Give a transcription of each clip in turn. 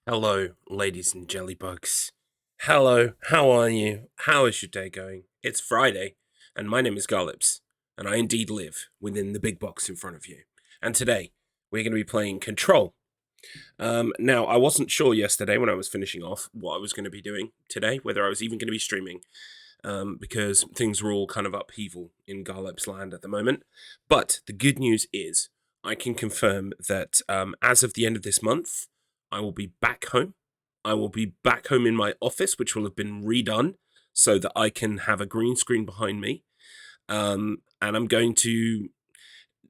Hello, ladies and jellybugs. Hello, how are you? How is your day going? It's Friday, and my name is Garlips, and I indeed live within the big box in front of you. And today, we're going to be playing Control. Now, I wasn't sure yesterday when I was finishing off what I was going to be doing today, whether I was even going to be streaming, because things were all kind of upheaval in Garlips land at the moment. But the good news is, I can confirm that as of the end of this month, I will be back home. I will be back home in my office, which will have been redone so that I can have a green screen behind me. And I'm going to,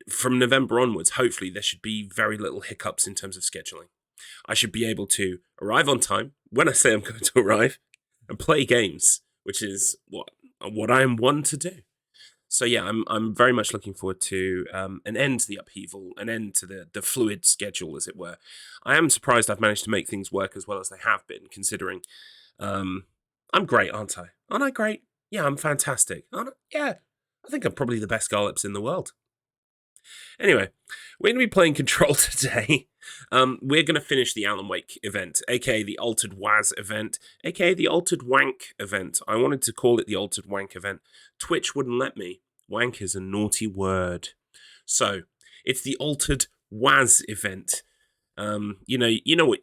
from November onwards, hopefully, there should be very little hiccups in terms of scheduling. I should be able to arrive on time when I say I'm going to arrive and play games, which is what I am one to do. So yeah, I'm very much looking forward to an end to the upheaval, an end to the fluid schedule, as it were. I am surprised I've managed to make things work as well as they have been, considering um, I'm great, aren't I? Aren't I great? Yeah, I'm fantastic. Yeah, I think I'm probably the best Garlips in the world. Anyway, we're going to be playing Control today. We're going to finish the Alan Wake event, aka the Altered Wazz event, aka the Altered Wank event. I wanted to call it the Altered Wank event. Twitch wouldn't let me. Wank is a naughty word. So, it's the Altered Wazz event. You know what?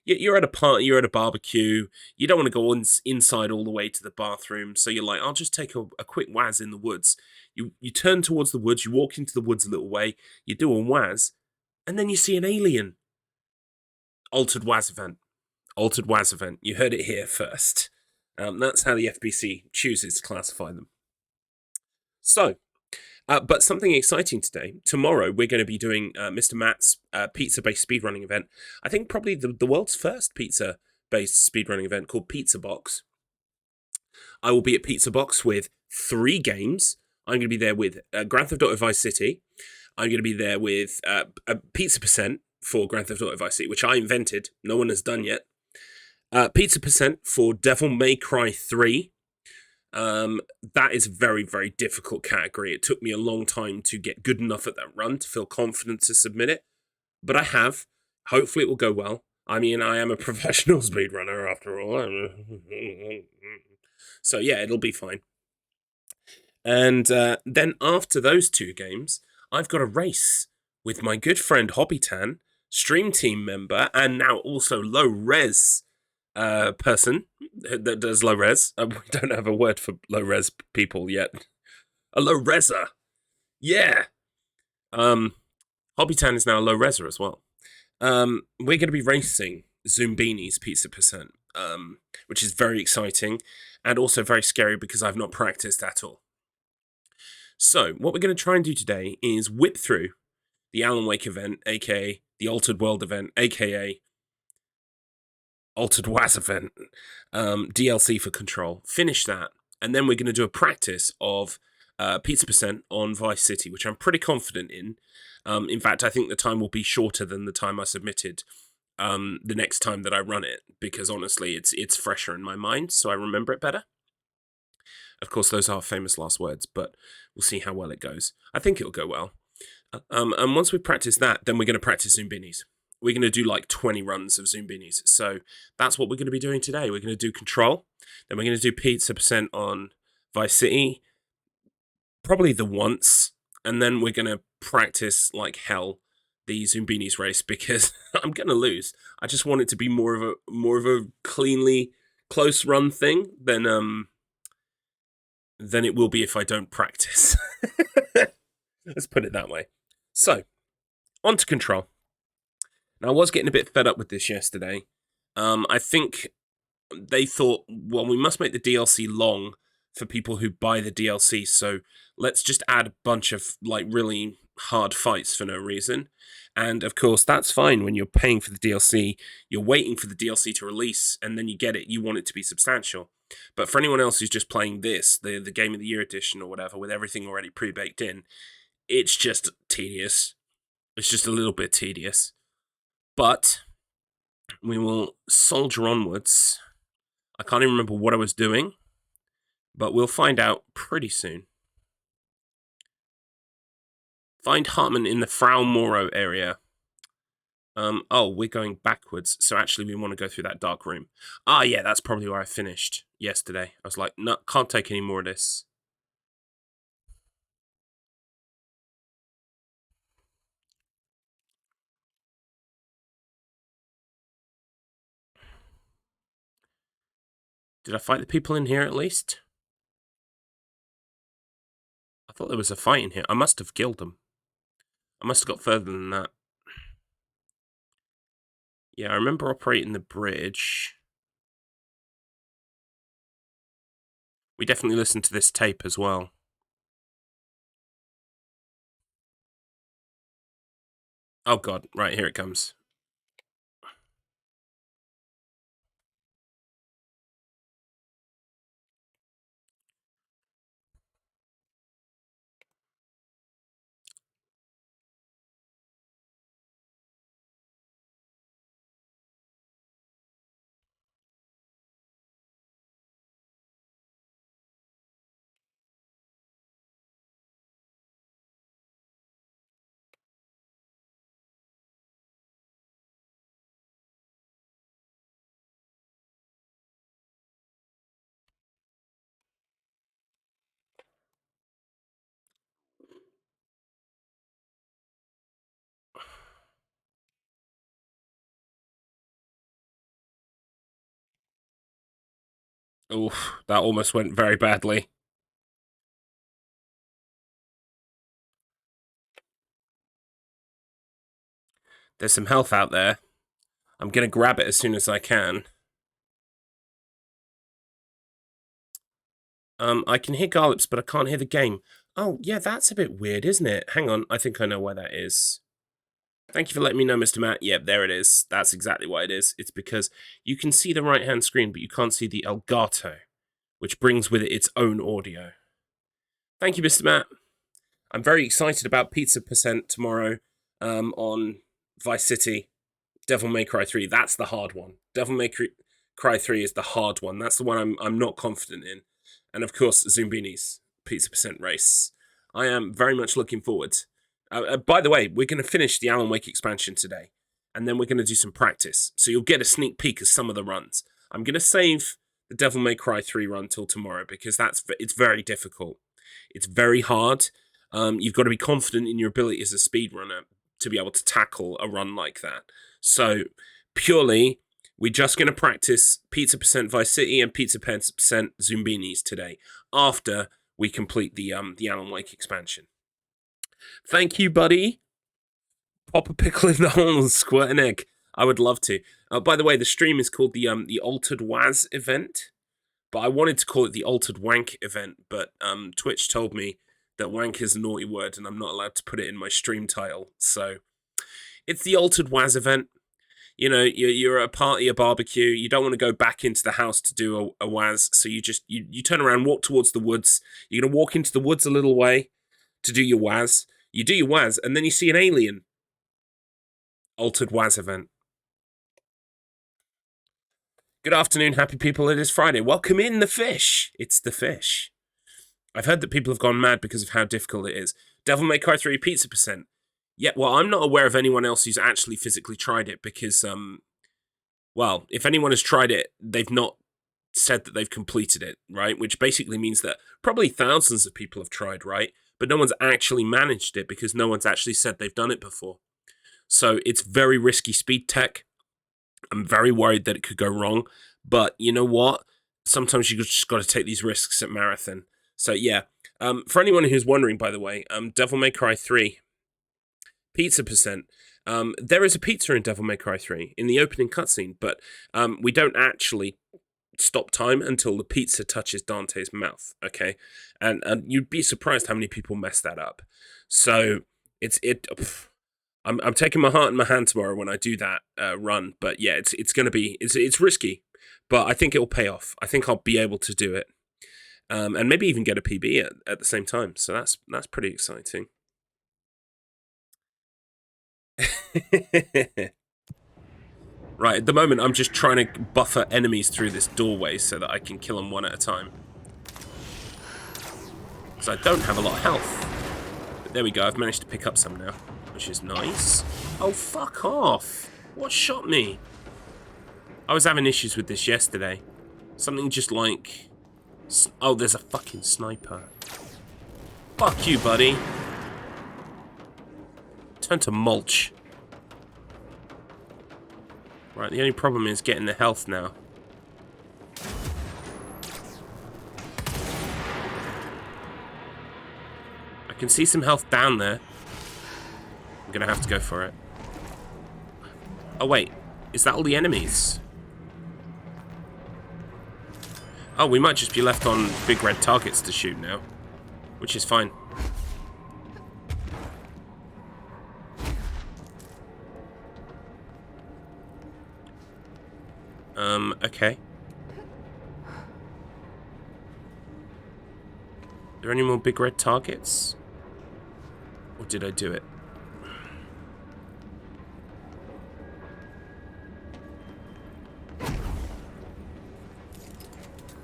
You're at a party, you're at a barbecue. You don't want to go inside all the way to the bathroom, so you're like, I'll just take a quick waz in the woods. You turn towards the woods, you walk into the woods a little way, you do a waz, and then you see an alien. Altered Waz event. Altered Waz event. You heard it here first. That's how the FBC chooses to classify them. So, but something exciting today. Tomorrow, we're going to be doing Mr. Matt's pizza-based speedrunning event. I think probably the world's first pizza-based speedrunning event called Pizza Box. I will be at Pizza Box with 3 games. I'm going to be there with Grand Theft Auto Vice City. I'm going to be there with a Pizza Percent for Grand Theft Auto Vice City, which I invented. No one has done yet. Pizza Percent for Devil May Cry 3. That is a very, very difficult category. It took me a long time to get good enough at that run to feel confident to submit it, but I have. Hopefully, it will go well. I mean, I am a professional speedrunner after all. So, yeah, it'll be fine. And then after those 2 games, I've got a race with my good friend Hobbytan, stream team member, and now also low res person that does low res. We don't have a word for low res people yet. A low reser. Yeah. Hobbytan is now a low reser as well. We're going to be racing Zoombini's Pizza Percent, which is very exciting and also very scary because I've not practiced at all. So, what we're going to try and do today is whip through the Alan Wake event, aka the Altered World event, aka Altered Waz event, DLC for Control. Finish that, and then we're going to do a practice of Pizza Percent on Vice City, which I'm pretty confident in. In fact, I think the time will be shorter than the time I submitted the next time that I run it, because honestly, it's fresher in my mind, so I remember it better. Of course, those are famous last words, but we'll see how well it goes. I think it'll go well. And once we practice that, then we're going to practice Zoombinis. We're going to do like 20 runs of Zoombinis. So that's what we're going to be doing today. We're going to do Control, then we're going to do Pizza Percent on Vice City, probably the once, and then we're going to practice like hell the Zoombinis race because I'm going to lose. I just want it to be more of a cleanly close run thing than it will be if I don't practice. Let's put it that way. So, on to Control. Now, I was getting a bit fed up with this yesterday. I think they thought, well, we must make the DLC long for people who buy the DLC, so let's just add a bunch of, like, really hard fights for no reason. And, of course, that's fine when you're paying for the DLC, you're waiting for the DLC to release, and then you get it, you want it to be substantial. But for anyone else who's just playing this, the Game of the Year edition or whatever, with everything already pre-baked in, it's just tedious. It's just a little bit tedious. But we will soldier onwards. I can't even remember what I was doing, but we'll find out pretty soon. Find Hartman in the Frau Moro area. Oh, we're going backwards, so actually we want to go through that dark room. Ah, yeah, that's probably where I finished yesterday. I was like, no, can't take any more of this. Did I fight the people in here at least? I thought there was a fight in here. I must have killed them. I must have got further than that. Yeah, I remember operating the bridge. We definitely listened to this tape as well. Oh god, right, here it comes. Oof, that almost went very badly. There's some health out there. I'm gonna grab it as soon as I can. I can hear Garlips, but I can't hear the game. Oh, yeah, that's a bit weird, isn't it? Hang on, I think I know why that is. Thank you for letting me know, Mr. Matt. Yep, there it is. That's exactly why it is. It's because you can see the right-hand screen, but you can't see the Elgato, which brings with it its own audio. Thank you, Mr. Matt. I'm very excited about Pizza Percent tomorrow on Vice City. Devil May Cry 3, that's the hard one. Devil May Cry 3 is the hard one. That's the one I'm not confident in. And of course, Zumbini's Pizza Percent race. I am very much looking forward. By the way, we're going to finish the Alan Wake expansion today, and then we're going to do some practice. So you'll get a sneak peek of some of the runs. I'm going to save the Devil May Cry 3 run till tomorrow because it's very difficult. It's very hard. You've got to be confident in your ability as a speedrunner to be able to tackle a run like that. So purely, we're just going to practice Pizza Percent Vice City and Pizza Percent Zumbini's today after we complete the Alan Wake expansion. Thank you, buddy. Pop a pickle in the hole and squirt an egg. I would love to. By the way, the stream is called the Altered Wazz event, but I wanted to call it the Altered Wank event, but Twitch told me that wank is a naughty word and I'm not allowed to put it in my stream title. So it's the Altered Wazz event. You know, you're at a party, a barbecue. You don't want to go back into the house to do a Wazz, so you turn around, walk towards the woods. You're gonna walk into the woods a little way to do your Wazz. You do your Wazz, and then you see an alien. Altered Wazz event. Good afternoon, happy people. It is Friday. Welcome in the fish. It's the fish. I've heard that people have gone mad because of how difficult it is. Devil May Cry 3 Pizza Percent. Yeah, well, I'm not aware of anyone else who's actually physically tried it because, well, if anyone has tried it, they've not said that they've completed it, right? Which basically means that probably thousands of people have tried, right? But no one's actually managed it because no one's actually said they've done it before. So it's very risky speed tech. I'm very worried that it could go wrong. But you know what? Sometimes you just got to take these risks at Marathon. So yeah, for anyone who's wondering, by the way, Devil May Cry 3, Pizza Percent. There is a pizza in Devil May Cry 3 in the opening cutscene, but we don't actually stop time until the pizza touches Dante's mouth, okay? And you'd be surprised how many people mess that up. So I'm taking my heart in my hand tomorrow when I do that run, but yeah, it's going to be it's risky, but I think it will pay off. I think I'll be able to do it. And maybe even get a PB at the same time. So that's pretty exciting. Right, at the moment I'm just trying to buffer enemies through this doorway so that I can kill them one at a time. Because I don't have a lot of health. But there we go, I've managed to pick up some now, which is nice. Oh, fuck off. What shot me? I was having issues with this yesterday. Something just like... Oh, there's a fucking sniper. Fuck you, buddy. Turn to mulch. Right, the only problem is getting the health now. I can see some health down there. I'm gonna have to go for it. Oh, wait. Is that all the enemies? Oh, we might just be left on big red targets to shoot now. Which is fine. Okay. Are there any more big red targets? Or did I do it?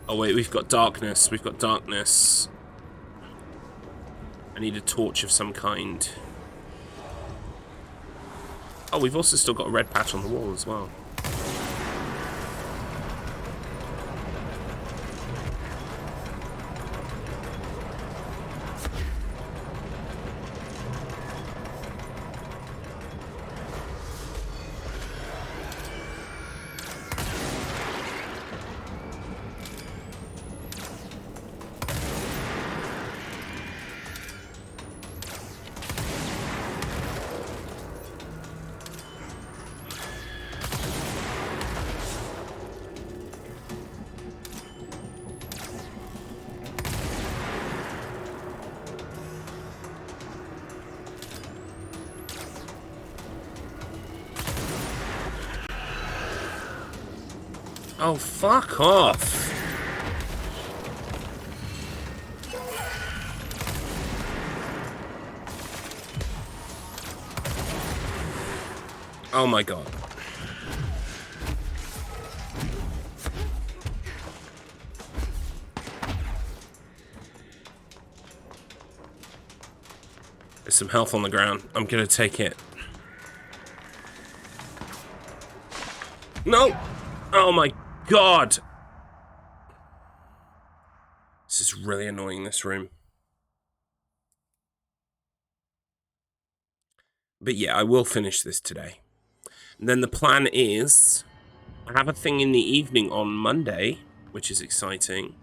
Oh wait, we've got darkness. We've got darkness. I need a torch of some kind. Oh, we've also still got a red patch on the wall as well. Oh, fuck off. Oh my god. There's some health on the ground. I'm gonna take it. No! Oh my god! This is really annoying, this room. But yeah, I will finish this today. And then the plan is... I have a thing in the evening on Monday, which is exciting.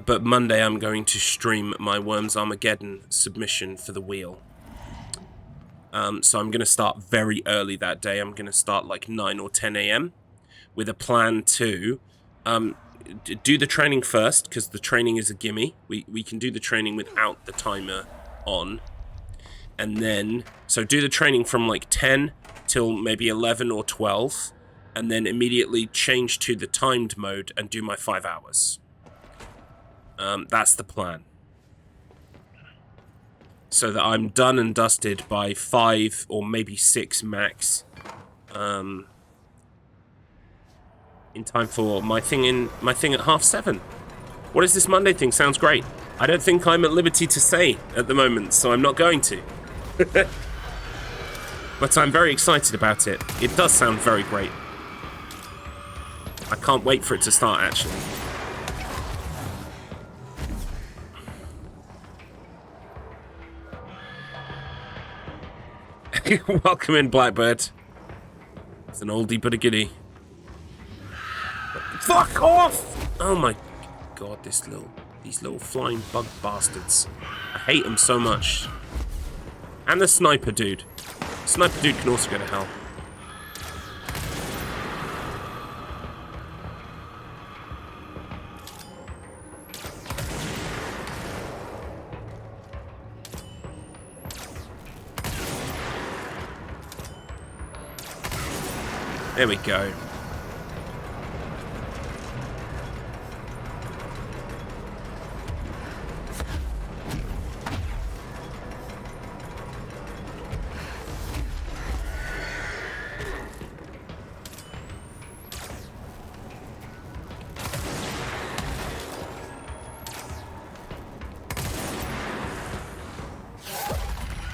But Monday I'm going to stream my Worms Armageddon submission for the wheel. So I'm going to start very early that day. I'm going to start like 9 or 10 a.m. with a plan to do the training first, because the training is a gimme. We can do the training without the timer on. And then, so do the training from like 10 till maybe 11 or 12. And then immediately change to the timed mode and do my 5 hours. That's the plan. So that I'm done and dusted by 5 or maybe 6 max. In time for my thing at 7:30. What is this Monday thing? Sounds great. I don't think I'm at liberty to say at the moment, so I'm not going to. But I'm very excited about it. It does sound very great. I can't wait for it to start, actually. Welcome in, Blackbird. It's an oldie but a goodie. Fuck off! Oh my god, these little flying bug bastards. I hate them so much. And the sniper dude. Sniper dude can also go to hell. There we go.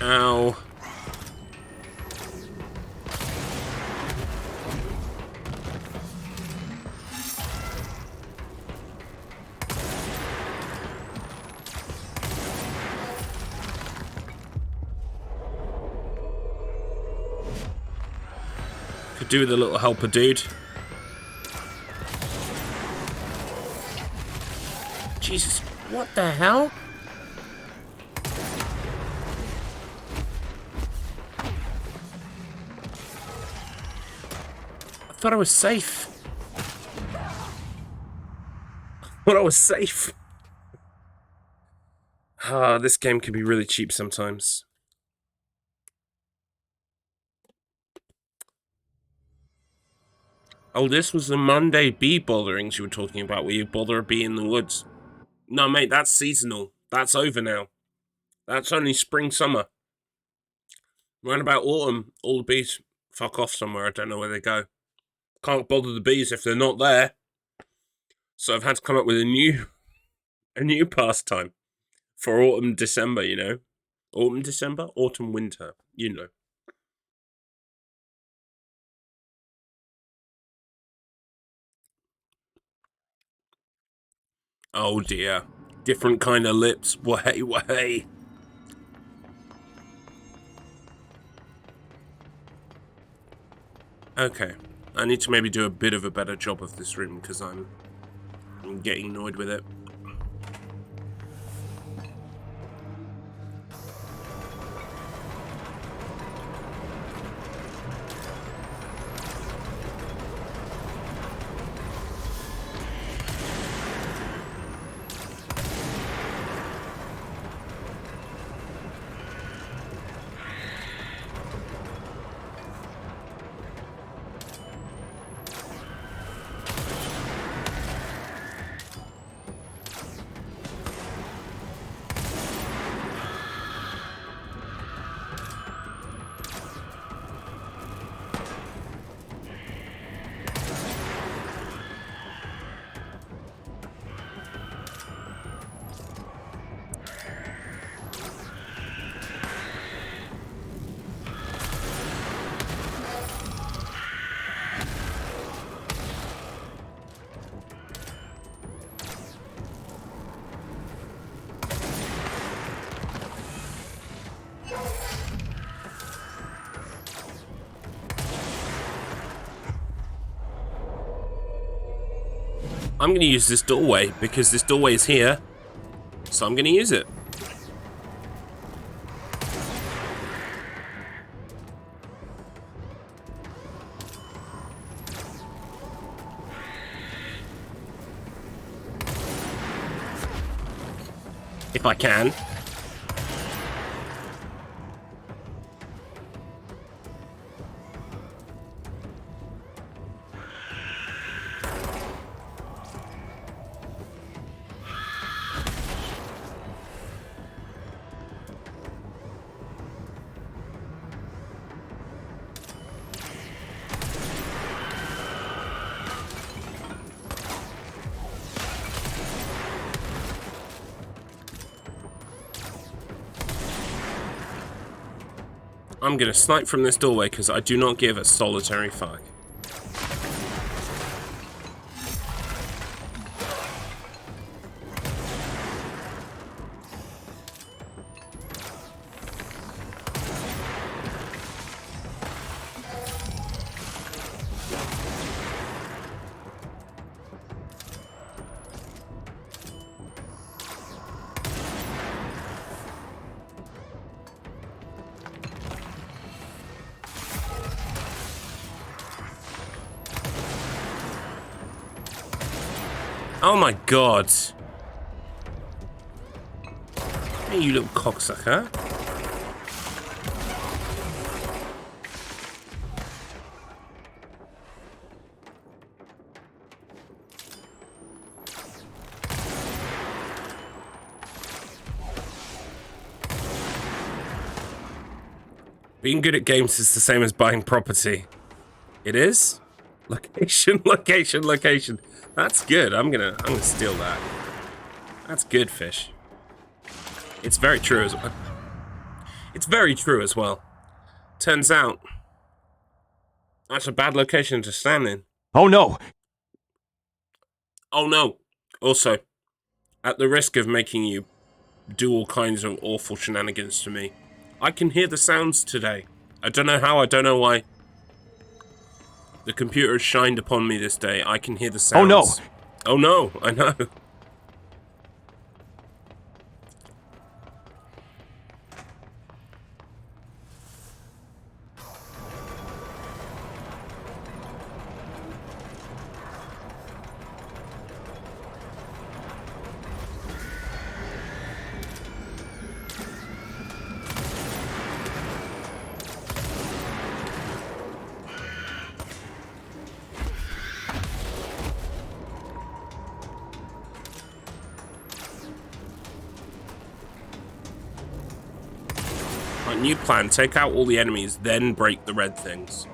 Ow. Could do with a little helper, dude. Jesus, what the hell? I thought I was safe. Thought I was safe. Ah, this game can be really cheap sometimes. Oh, this was the Monday bee botherings you were talking about, where you bother a bee in the woods. No, mate, that's seasonal. That's over now. That's only spring, summer. Right about autumn, all the bees fuck off somewhere. I don't know where they go. Can't bother the bees if they're not there. So I've had to come up with a new pastime for autumn, December, you know. Autumn, December? Autumn, winter, you know. Oh dear. Different kind of lips. Way, way. Okay. I need to maybe do a bit of a better job of this room because I'm getting annoyed with it. I'm going to use this doorway because this doorway is here, so I'm going to use it. If I can. I'm gonna snipe from this doorway because I do not give a solitary fuck. Oh my god. Hey, you little cocksucker. Being good at games is the same as buying property. It is? Location, location, location. That's good. I'm gonna steal that. That's good, fish. It's very true as well. It's very true as well. Turns out, that's a bad location to stand in. Oh no! Oh no. Also, at the risk of making you do all kinds of awful shenanigans to me, I can hear the sounds today. I don't know how, I don't know why. The computer has shined upon me this day. I can hear the sounds. Oh no! Oh no, I know. Right, new plan. Take out all the enemies, then break the red things.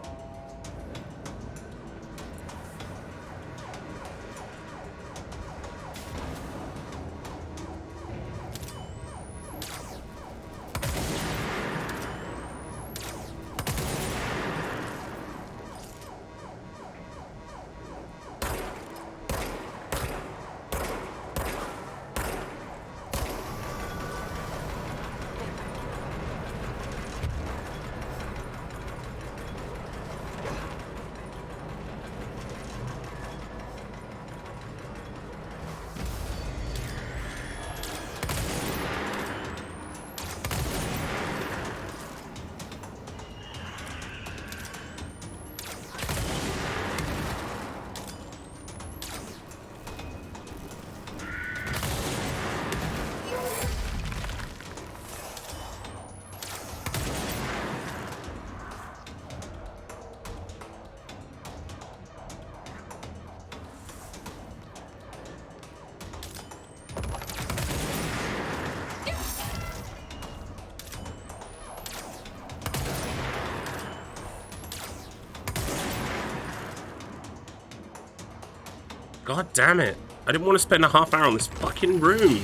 God damn it. I didn't want to spend a half hour on this fucking room.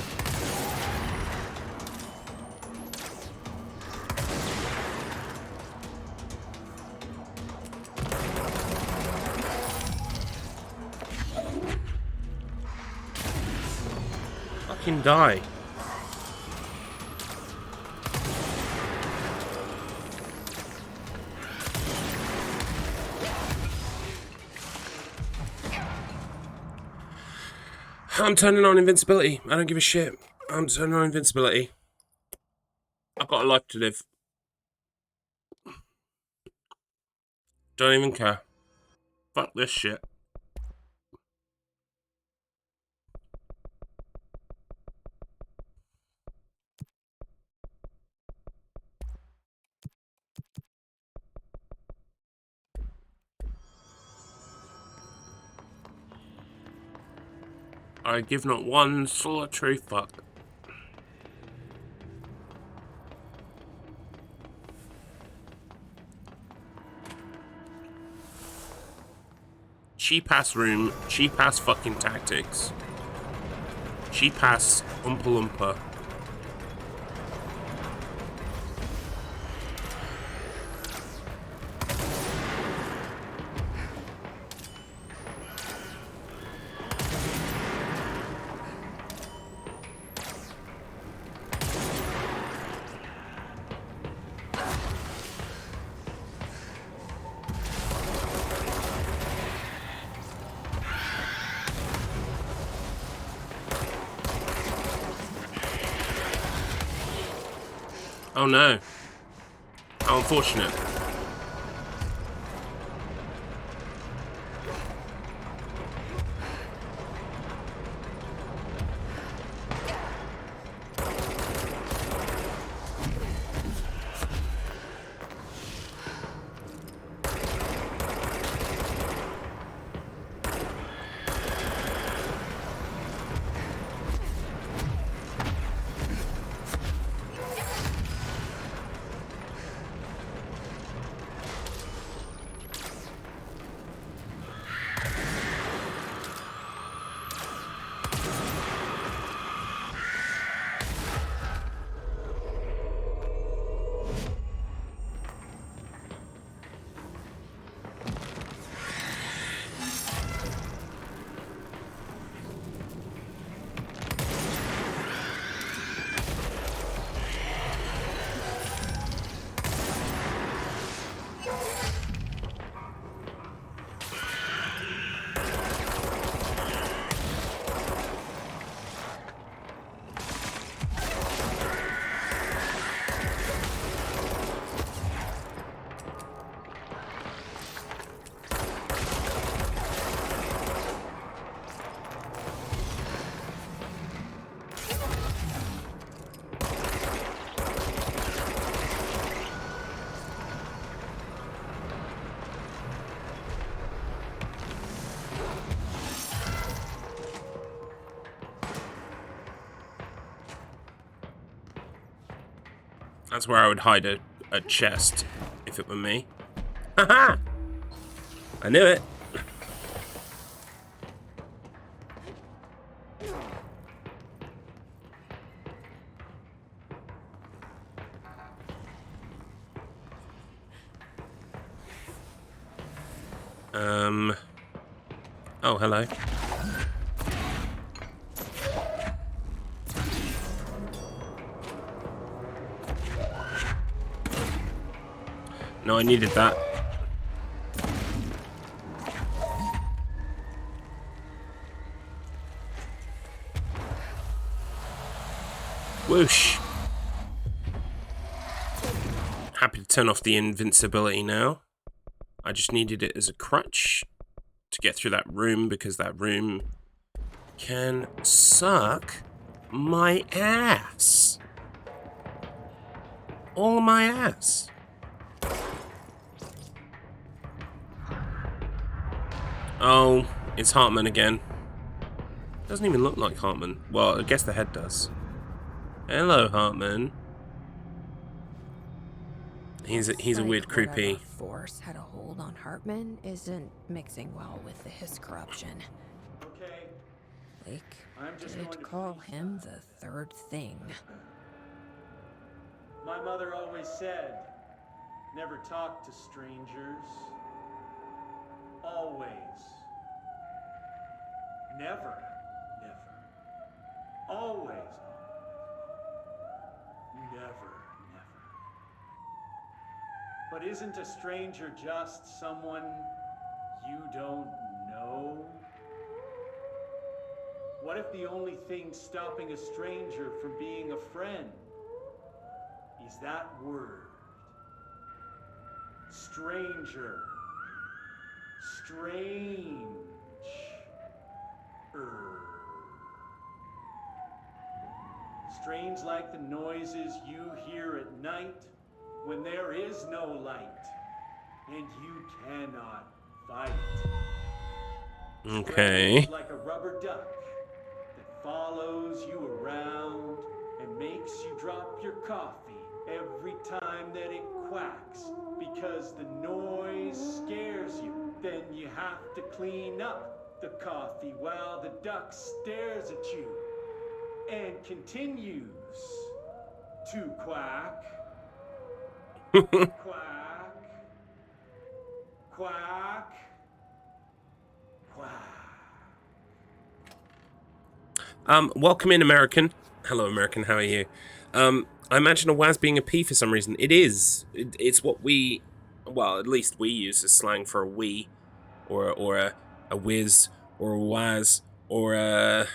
Fucking die. I'm turning on invincibility. I don't give a shit. I'm turning on invincibility. I've got a life to live. Don't even care. Fuck this shit. I give not one solitary fuck. Cheap ass room, cheap ass fucking tactics. Cheap ass Oompa Loompa. Oh no. How unfortunate. That's where I would hide a chest if it were me. Haha! I knew it. Oh, hello. No, I needed that. Whoosh. Happy to turn off the invincibility now. I just needed it as a crutch to get through that room, because that room can suck my ass. All my ass. Oh, it's Hartman again. Doesn't even look like Hartman. Well, I guess the head does. Hello, Hartman. He's a weird, creepy. Force had a hold on Hartman isn't mixing well with his corruption. Okay. Like, did call him the third thing. My mother always said, never talk to strangers. Always. Never. Always. Never. But isn't a stranger just someone you don't know? What if the only thing stopping a stranger from being a friend is that word? Stranger. Strange. Strange like the noises you hear at night when there is no light and you cannot fight. Okay. Strange like a rubber duck that follows you around and makes you drop your coffee every time that it quacks because the noise scares you. Then you have to clean up the coffee while the duck stares at you and continues to quack. Quack. Quack. Quack. Welcome in, American. Hello, American, how are you? I imagine a Wazz being a P for some reason. It is. It's what we, well, at least we use as slang for a wee, or a whiz, or a Wazz, or a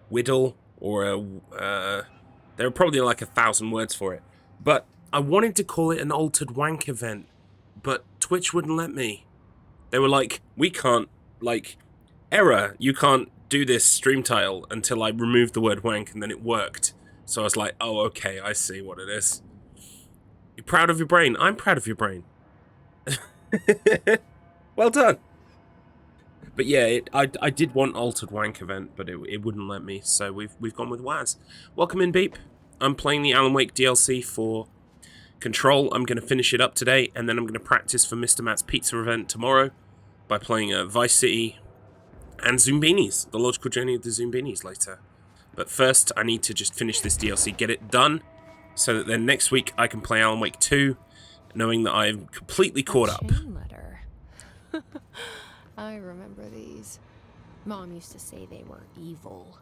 whittle, or a, there are probably like 1,000 words for it. But I wanted to call it an altered wank event, but Twitch wouldn't let me. They were like, we can't, like, error, you can't do this stream title until I removed the word wank, and then it worked. So I was like, oh, okay, I see what it is. You're proud of your brain? I'm proud of your brain. Well done. But yeah, I did want altered wank event, but it wouldn't let me, so we've gone with Wazz. Welcome in, Beep. I'm playing the Alan Wake DLC for Control. I'm going to finish it up today, and then I'm going to practice for Mr. Matt's Pizza event tomorrow by playing Vice City and Zoombinis, the logical journey of the Zoombinis later. But first, I need to just finish this DLC, get it done, so that then next week I can play Alan Wake 2, knowing that I'm completely caught up. Chain letter. I remember these. Mom used to say they were evil.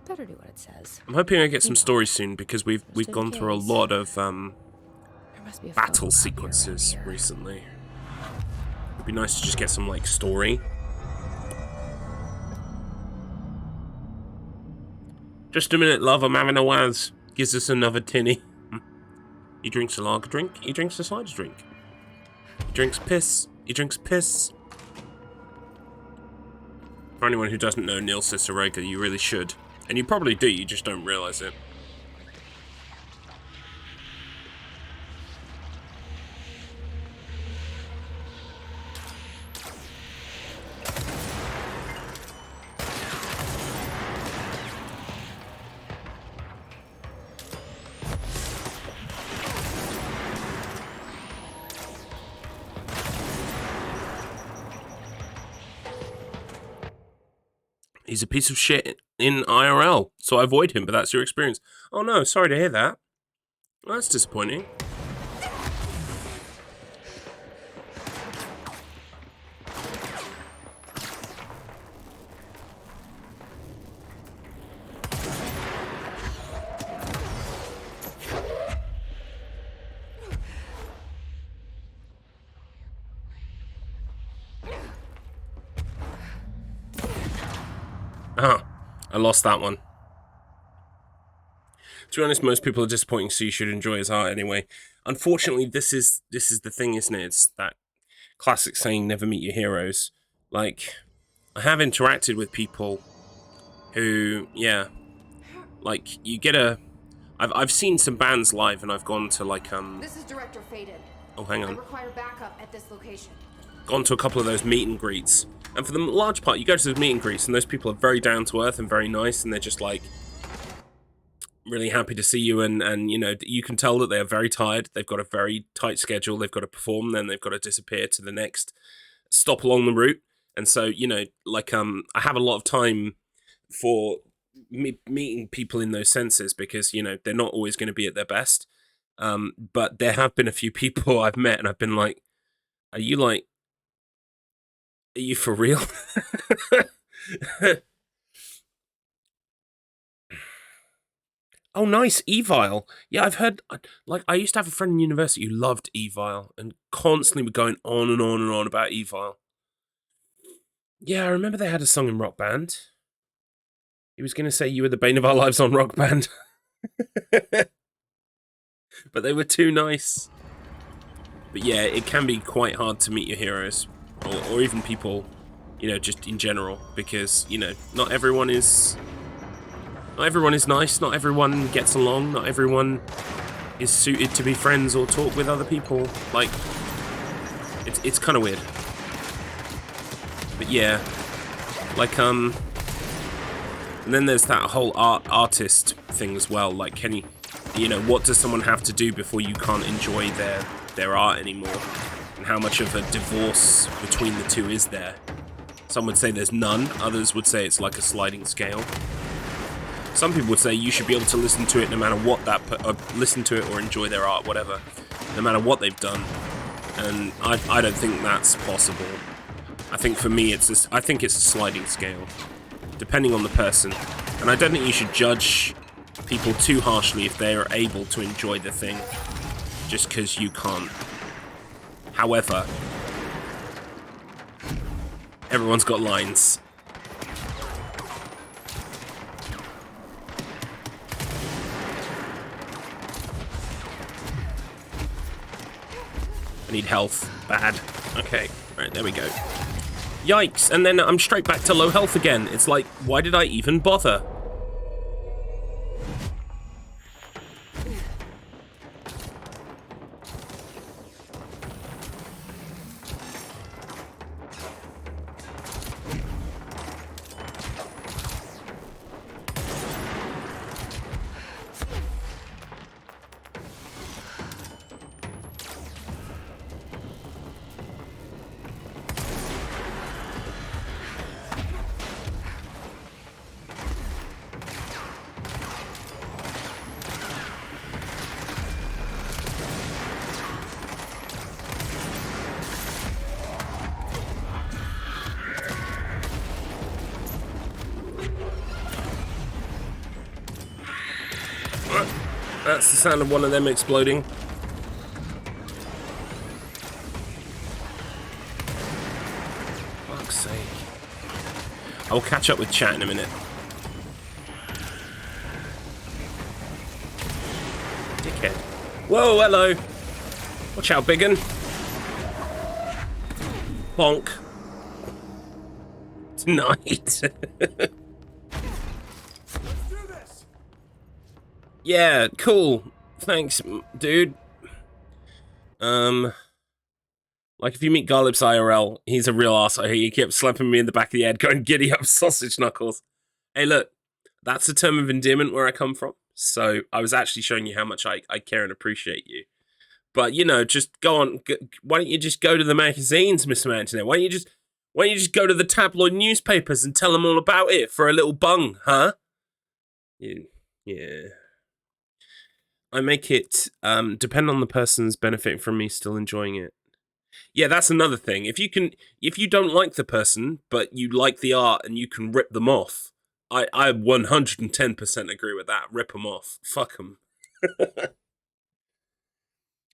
Better do what it says. I'm hoping I get some stories soon, because we've gone through a lot of There must be a battle photocopy sequences around here. recently. It'd be nice to just get some, like, story. Just a minute, love, I'm having a Wazz. Gives us another tinny. He drinks a lager drink, he drinks a cider drink. He drinks piss, he drinks piss. For anyone who doesn't know Neil Cicerega, you really should. And you probably do, you just don't realise it. He's a piece of shit in IRL, so I avoid him, but that's your experience. Oh no, sorry to hear that. Well, that's disappointing. I lost that one. To be honest, most people are disappointing, so you should enjoy his art anyway. Unfortunately, this is the thing, isn't it? It's that classic saying, never meet your heroes. Like, I have interacted with people who, yeah, like, you get a... I've seen some bands live, and I've gone to, like, This is Director Faden. Oh, hang I on. require backup at this location. Gone to a couple of those meet and greets. And for the large part, you go to those meet and greets, and those people are very down to earth and very nice, and they're just like really happy to see you. And you know, you can tell that they are very tired. They've got a very tight schedule. They've got to perform, then they've got to disappear to the next stop along the route. And so, you know, like I have a lot of time for meeting people in those senses because, you know, they're not always going to be at their best. But there have been a few people I've met, and I've been like, are you for real? Oh, nice, Evile. Yeah, I've heard, like, I used to have a friend in university who loved Evile and constantly were going on and on and on about Evile. Yeah, I remember they had a song in Rock Band. He was going to say you were the bane of our lives on Rock Band. But they were too nice. But yeah, it can be quite hard to meet your heroes. Or even people, you know, just in general, because, you know, not everyone is nice, not everyone gets along, not everyone is suited to be friends or talk with other people. Like, it's kind of weird. But yeah, like, and then there's that whole artist thing as well. Like, can you know, what does someone have to do before you can't enjoy their art anymore? And how much of a divorce between the two is there? Some would say there's none, others would say it's like a sliding scale. Some people would say you should be able to listen to it no matter what listen to it or enjoy their art, whatever, no matter what they've done. And I don't think that's possible. I think for me I think it's a sliding scale, depending on the person. And I don't think you should judge people too harshly if they are able to enjoy the thing, just because you can't. However, everyone's got lines. I need health. Bad. Okay, right, there we go. Yikes, and then I'm straight back to low health again. It's like, why did I even bother? That's the sound of one of them exploding. Fuck's sake. I will catch up with chat in a minute. Dickhead. Whoa, hello. Watch out, biggin. Bonk. Tonight. Yeah, cool. Thanks, dude. Like, if you meet Garlips IRL, he's a real arsehole. He kept slapping me in the back of the head, going, giddy up, sausage knuckles. Hey, look, that's a term of endearment where I come from. So I was actually showing you how much I care and appreciate you. But, you know, just go on. Why don't you just go to the magazines, Mr. Antoinette? Why don't you just Why don't you just go to the tabloid newspapers and tell them all about it for a little bung, huh? Yeah. I make it depend on the person's benefiting from me still enjoying it. Yeah, that's another thing. If you don't like the person, but you like the art and you can rip them off, I 110% agree with that. Rip them off. Fuck them.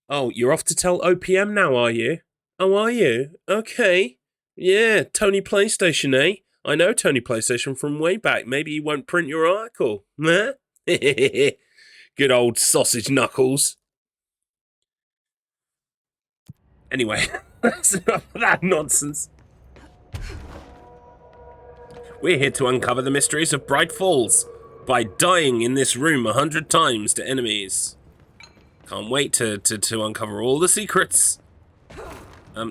Oh, you're off to tell OPM now, are you? Oh, are you? Okay. Yeah, Tony PlayStation, eh? I know Tony PlayStation from way back. Maybe he won't print your article. Huh? Good old sausage knuckles. Anyway, that's enough of that nonsense. We're here to uncover the mysteries of Bright Falls by dying in this room 100 times to enemies. Can't wait to uncover all the secrets.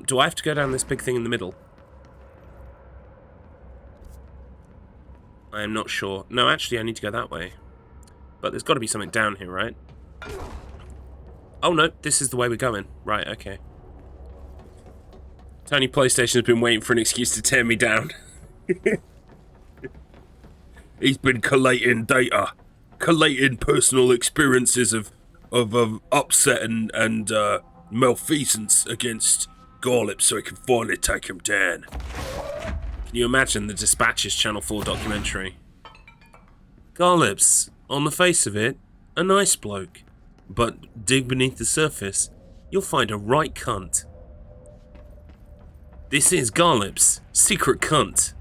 Do I have to go down this big thing in the middle? I am not sure. No, actually, I need to go that way. But there's got to be something down here, right? Oh, no, this is the way we're going. Right, okay. Tony PlayStation has been waiting for an excuse to tear me down. He's been collating data. Collating personal experiences of upset and malfeasance against Garlips so he can finally take him down. Can you imagine the Dispatches Channel 4 documentary? Garlips, on the face of it, a nice bloke. But dig beneath the surface, you'll find a right cunt. This is Garlips, secret cunt.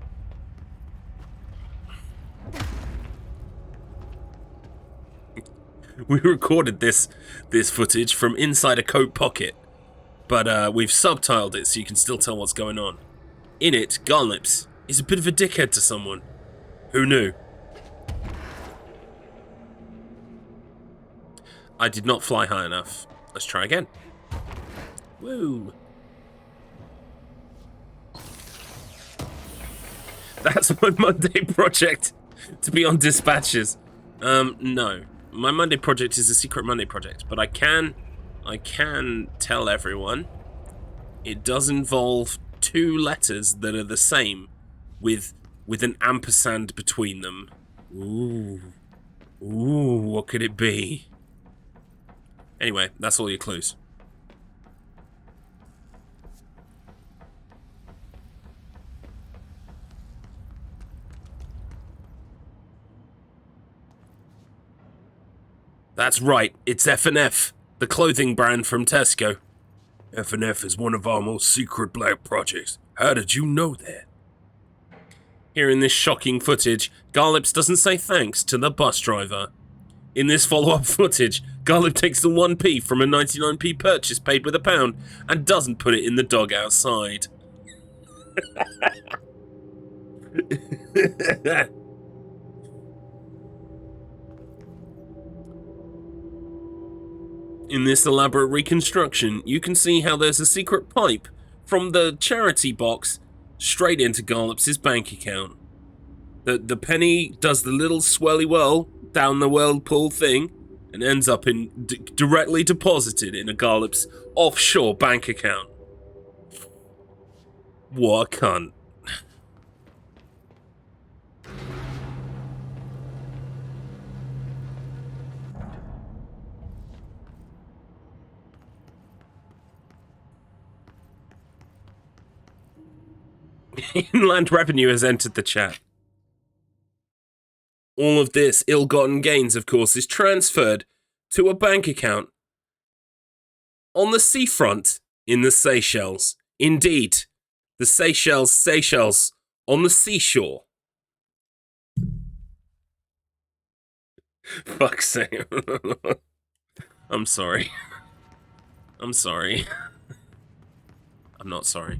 We recorded this footage from inside a coat pocket, but we've subtitled it so you can still tell what's going on. In it, Garlips is a bit of a dickhead to someone. Who knew? I did not fly high enough. Let's try again. Woo! That's my Monday project, to be on Dispatches. No. My Monday project is a secret Monday project, but I can tell everyone it does involve 2 letters that are the same with an ampersand between them. Ooh, what could it be? Anyway, that's all your clues. That's right, it's F&F, the clothing brand from Tesco. F&F is one of our most secret black projects. How did you know that? Here in this shocking footage, Garlips doesn't say thanks to the bus driver. In this follow-up footage, Garlip takes the 1p from a 99p purchase paid with £1 and doesn't put it in the dog outside. In this elaborate reconstruction, you can see how there's a secret pipe from the charity box straight into Garlips' bank account. The penny does the little swirly whirl down the whirlpool thing and ends up directly deposited in a Garlips offshore bank account. What a cunt. Inland Revenue has entered the chat. All of this ill-gotten gains, of course, is transferred to a bank account on the seafront in the Seychelles. Indeed, the Seychelles, on the seashore. Fuck's sake. I'm sorry. I'm sorry. I'm not sorry.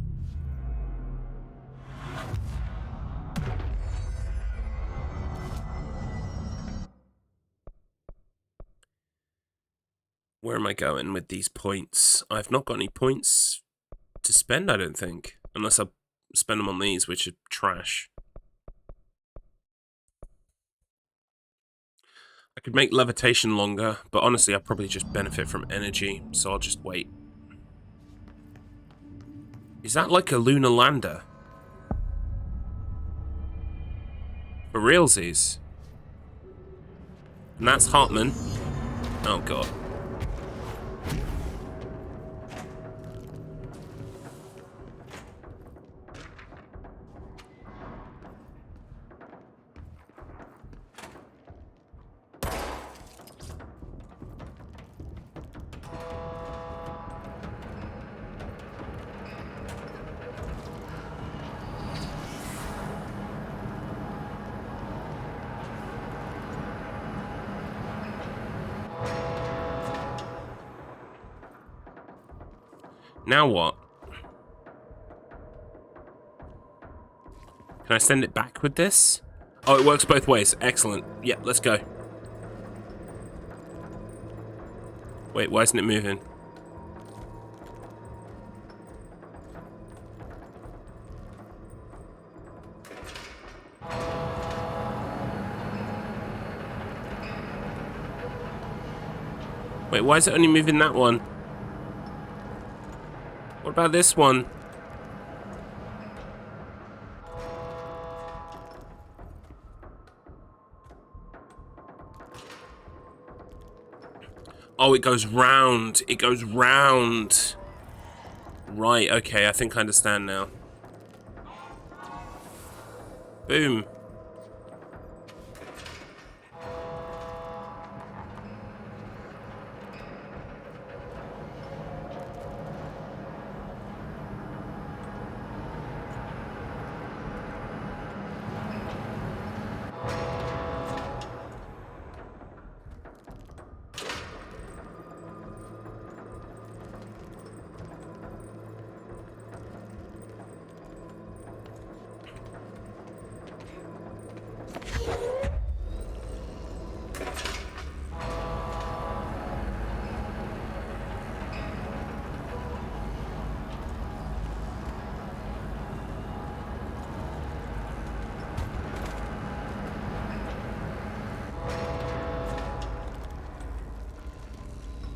Where am I going with these points? I've not got any points to spend, I don't think. Unless I spend them on these, which are trash. I could make levitation longer, but honestly, I probably just benefit from energy, so I'll just wait. Is that like a lunar lander? For realsies. And that's Hartman. Oh god. Now what? Can I send it back with this? Oh, it works both ways. Excellent. Yeah, let's go. Wait, why isn't it moving? Wait, why is it only moving that one? What about this one? Oh, it goes round. It goes round. Right, okay, I think I understand now. Boom.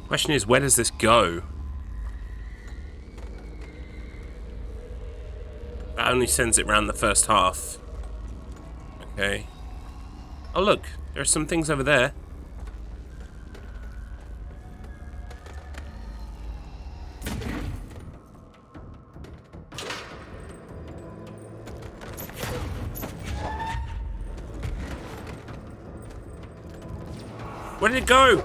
Question is, where does this go? That only sends it round the first half. Okay. Oh look, there are some things over there. Where did it go?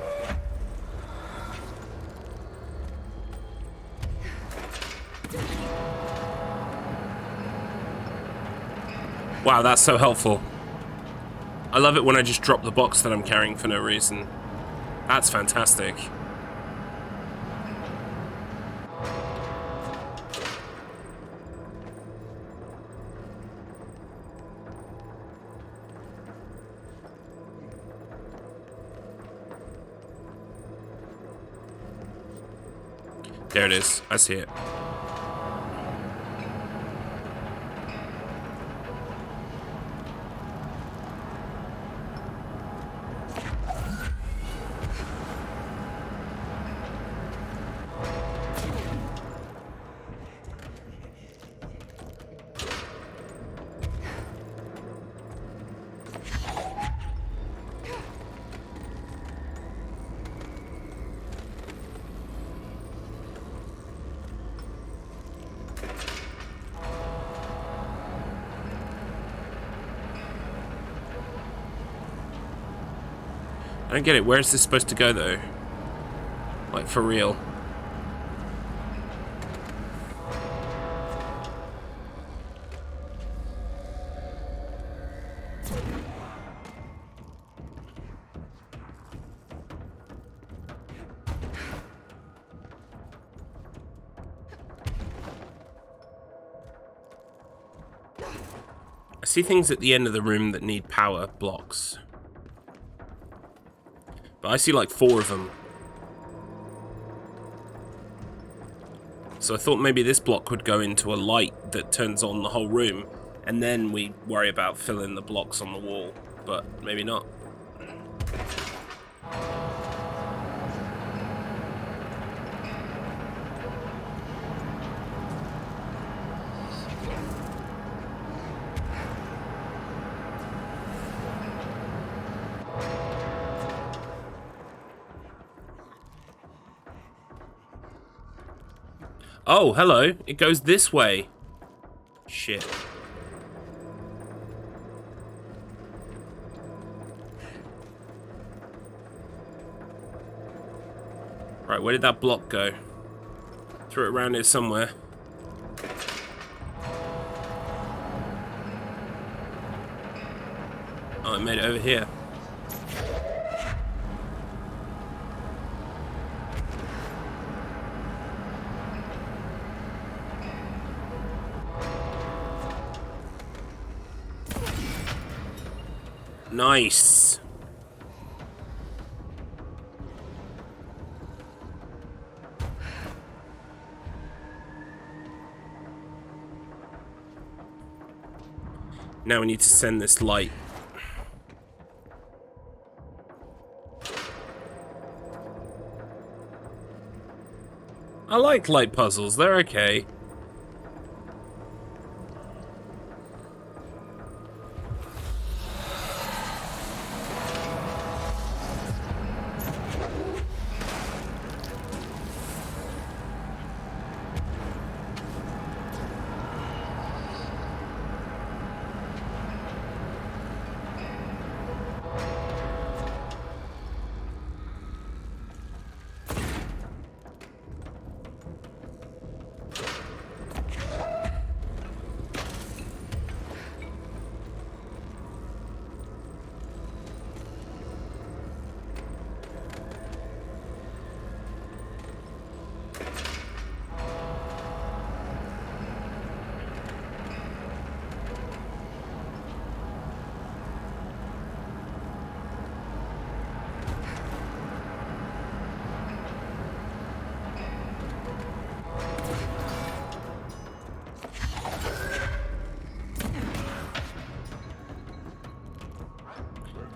Wow, that's so helpful. I love it when I just drop the box that I'm carrying for no reason. That's fantastic. There it is. I see it. I don't get it. Where is this supposed to go, though? Like, for real. I see things at the end of the room that need power blocks. But I see like 4 of them. So I thought maybe this block would go into a light that turns on the whole room, and then we worry about filling the blocks on the wall. But maybe not. Oh, hello. It goes this way. Shit. Right, where did that block go? Threw it around here somewhere. Oh, I made it over here. Nice. Now we need to send this light. I like light puzzles, they're okay.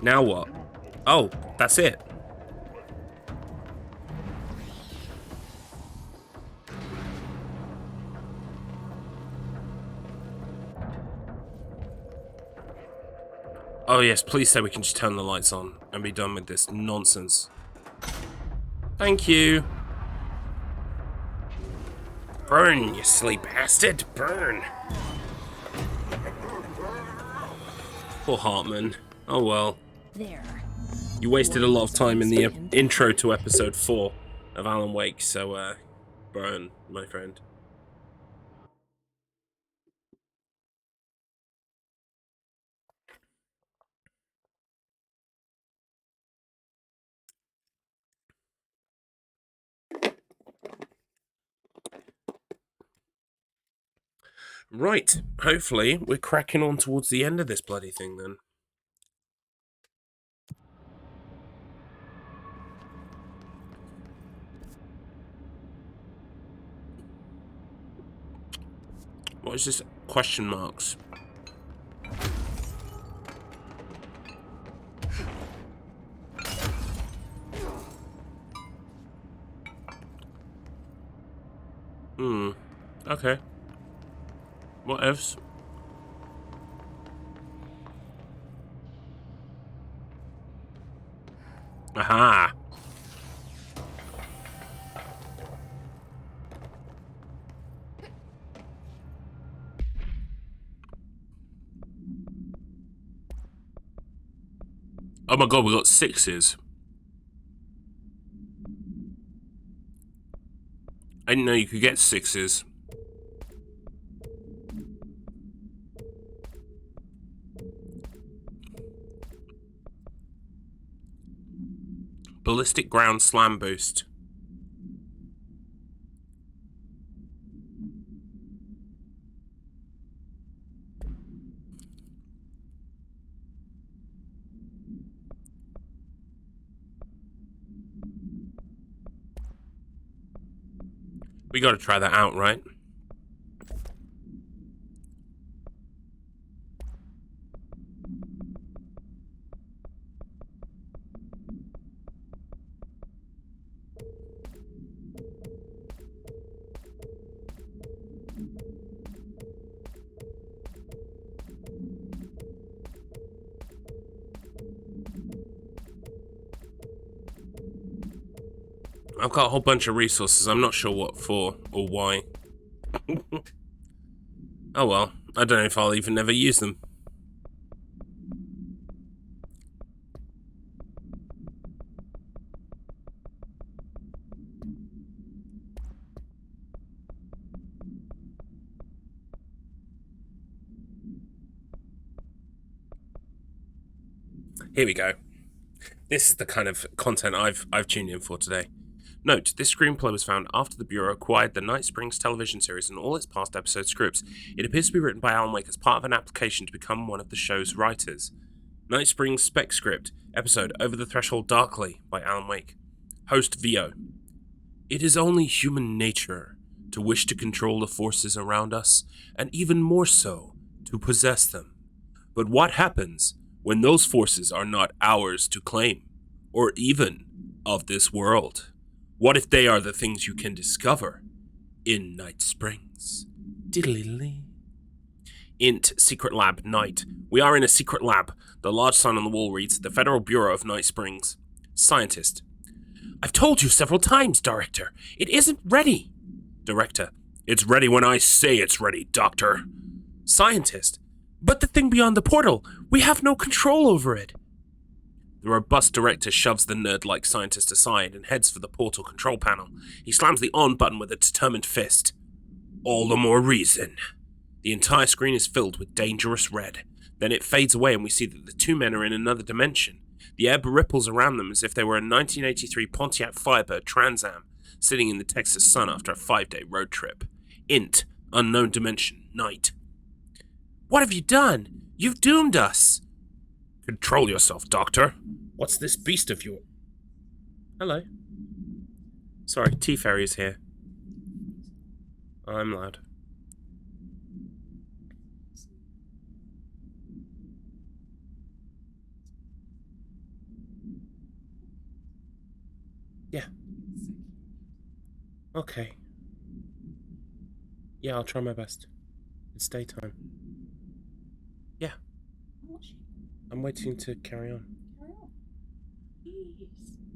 Now what? Oh, that's it. Oh yes, please say we can just turn the lights on and be done with this nonsense. Thank you. Burn, you silly bastard, burn. Poor Hartman. Oh well. There. You wasted a lot of time in the intro to episode 4 of Alan Wake, so burn, my friend. Right, hopefully we're cracking on towards the end of this bloody thing then. What is this? Question marks. Okay. What else? Aha! Oh my god, we got 6s. I didn't know you could get 6s. Ballistic ground slam boost. We gotta try that out, right? I've got a whole bunch of resources. I'm not sure what for or why. Oh well, I don't know if I'll even ever use them. Here we go. This is the kind of content I've tuned in for today. Note, this screenplay was found after the Bureau acquired the Night Springs television series and all its past episode scripts. It appears to be written by Alan Wake as part of an application to become one of the show's writers. Night Springs spec script, episode Over the Threshold Darkly by Alan Wake. Host VO. It is only human nature to wish to control the forces around us, and even more so, to possess them. But what happens when those forces are not ours to claim, or even of this world? What if they are the things you can discover in Night Springs? Diddly. Int Secret Lab Night. We are in a secret lab. The large sign on the wall reads, The Federal Bureau of Night Springs. Scientist. I've told you several times, Director. It isn't ready. Director. It's ready when I say it's ready, Doctor. Scientist. But the thing beyond the portal, we have no control over it. The robust director shoves the nerd-like scientist aside and heads for the portal control panel. He slams the on button with a determined fist. All the more reason. The entire screen is filled with dangerous red. Then it fades away and we see that the two men are in another dimension. The air ripples around them as if they were a 1983 Pontiac Firebird Trans Am sitting in the Texas sun after a 5-day road trip. Int, unknown dimension, night. What have you done? You've doomed us. Control yourself, Doctor. What's this beast of yours? Hello. Sorry, T-Fairy is here. I'm loud. Yeah. Okay. Yeah, I'll try my best. It's daytime. Yeah. I'm waiting to carry on.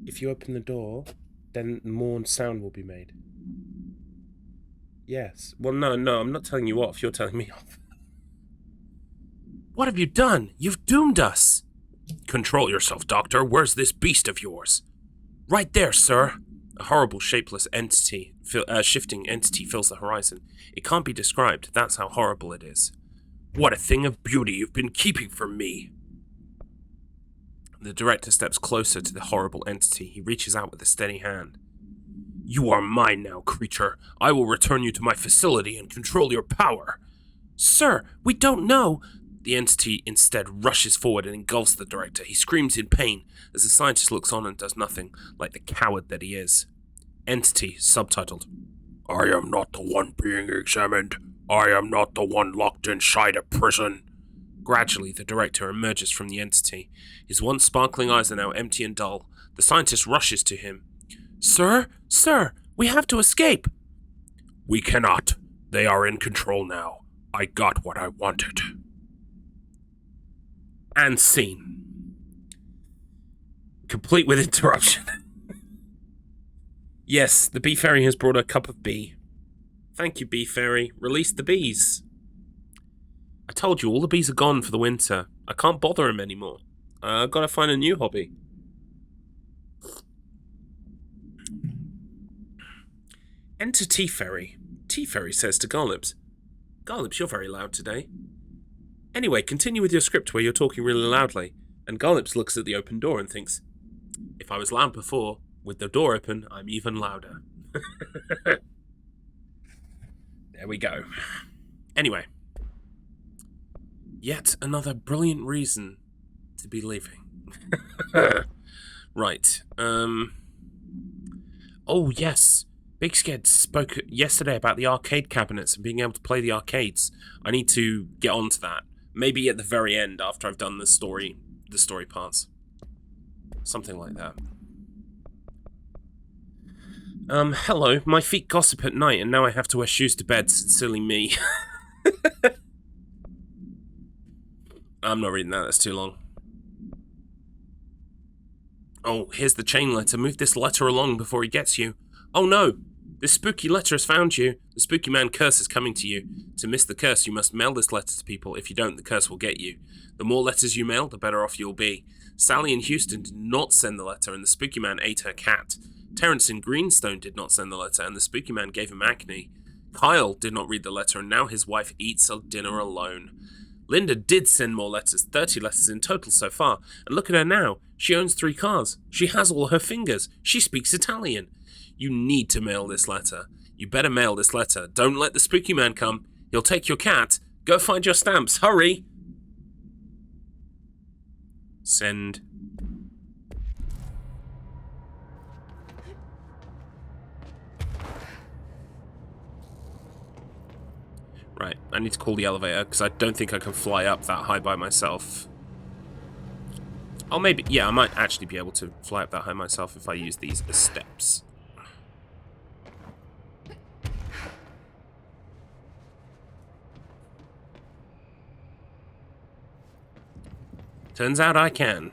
If you open the door, then more sound will be made. Yes. Well, no, I'm not telling you off. You're telling me off. What have you done? You've doomed us. Control yourself, Doctor. Where's this beast of yours? Right there, sir. A horrible, shapeless entity, shifting entity fills the horizon. It can't be described. That's how horrible it is. What a thing of beauty you've been keeping from me. The director steps closer to the horrible entity. He reaches out with a steady hand. You are mine now, creature. I will return you to my facility and control your power. Sir, we don't know. The entity instead rushes forward and engulfs the director. He screams in pain as the scientist looks on and does nothing, like the coward that he is. Entity, subtitled. I am not the one being examined. I am not the one locked inside a prison. Gradually, the director emerges from the entity. His once sparkling eyes are now empty and dull. The scientist rushes to him. Sir, we have to escape. We cannot. They are in control now. I got what I wanted. And scene. Complete with interruption. Yes, the bee fairy has brought a cup of bee. Thank you, bee fairy. Release the bees. I told you, all the bees are gone for the winter. I can't bother them anymore. I've got to find a new hobby. Enter T-Fairy. T-Fairy says to Garlips. Garlips, you're very loud today. Anyway, continue with your script where you're talking really loudly. And Garlips looks at the open door and thinks, if I was loud before, with the door open, I'm even louder. There we go. Anyway. Yet another brilliant reason to be leaving. Right. Oh, yes. Big Sked spoke yesterday about the arcade cabinets and being able to play the arcades. I need to get onto that. Maybe at the very end after I've done the story parts. Something like that. Hello. My feet gossip at night and now I have to wear shoes to bed. Silly me. I'm not reading that. That's too long. Oh, here's the chain letter. Move this letter along before he gets you. Oh no! This spooky letter has found you. The spooky man curse is coming to you. To miss the curse, you must mail this letter to people. If you don't, the curse will get you. The more letters you mail, the better off you'll be. Sally in Houston did not send the letter, and the spooky man ate her cat. Terrence in Greenstone did not send the letter, and the spooky man gave him acne. Kyle did not read the letter, and now his wife eats her dinner alone. Linda did send more letters, 30 letters in total so far, and look at her now. She owns 3 cars. She has all her fingers. She speaks Italian. You need to mail this letter. You better mail this letter. Don't let the spooky man come. He'll take your cat. Go find your stamps. Hurry! Send. Right, I need to call the elevator, because I don't think I can fly up that high by myself. Oh, maybe. Yeah, I might actually be able to fly up that high myself if I use these as steps. Turns out I can.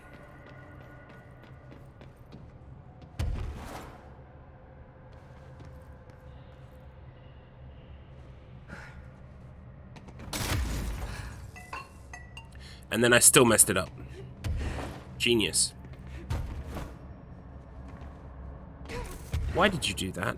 And then I still messed it up. Genius. Why did you do that?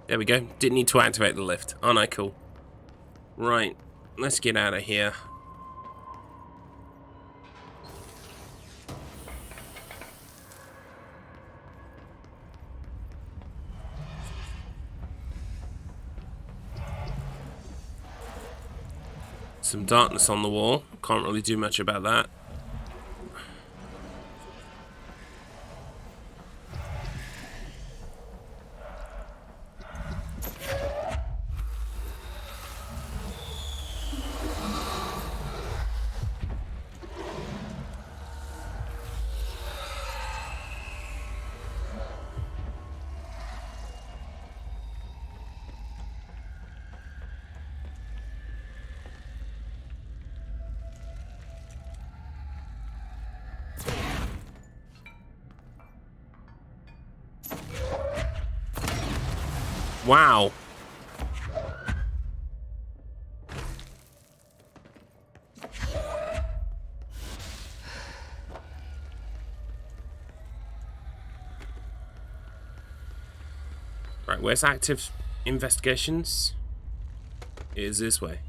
There we go. Didn't need to activate the lift. Aren't I cool? Right. Let's get out of here. Some darkness on the wall. Can't really do much about that. Wow. Right, where's active investigations? It is this way.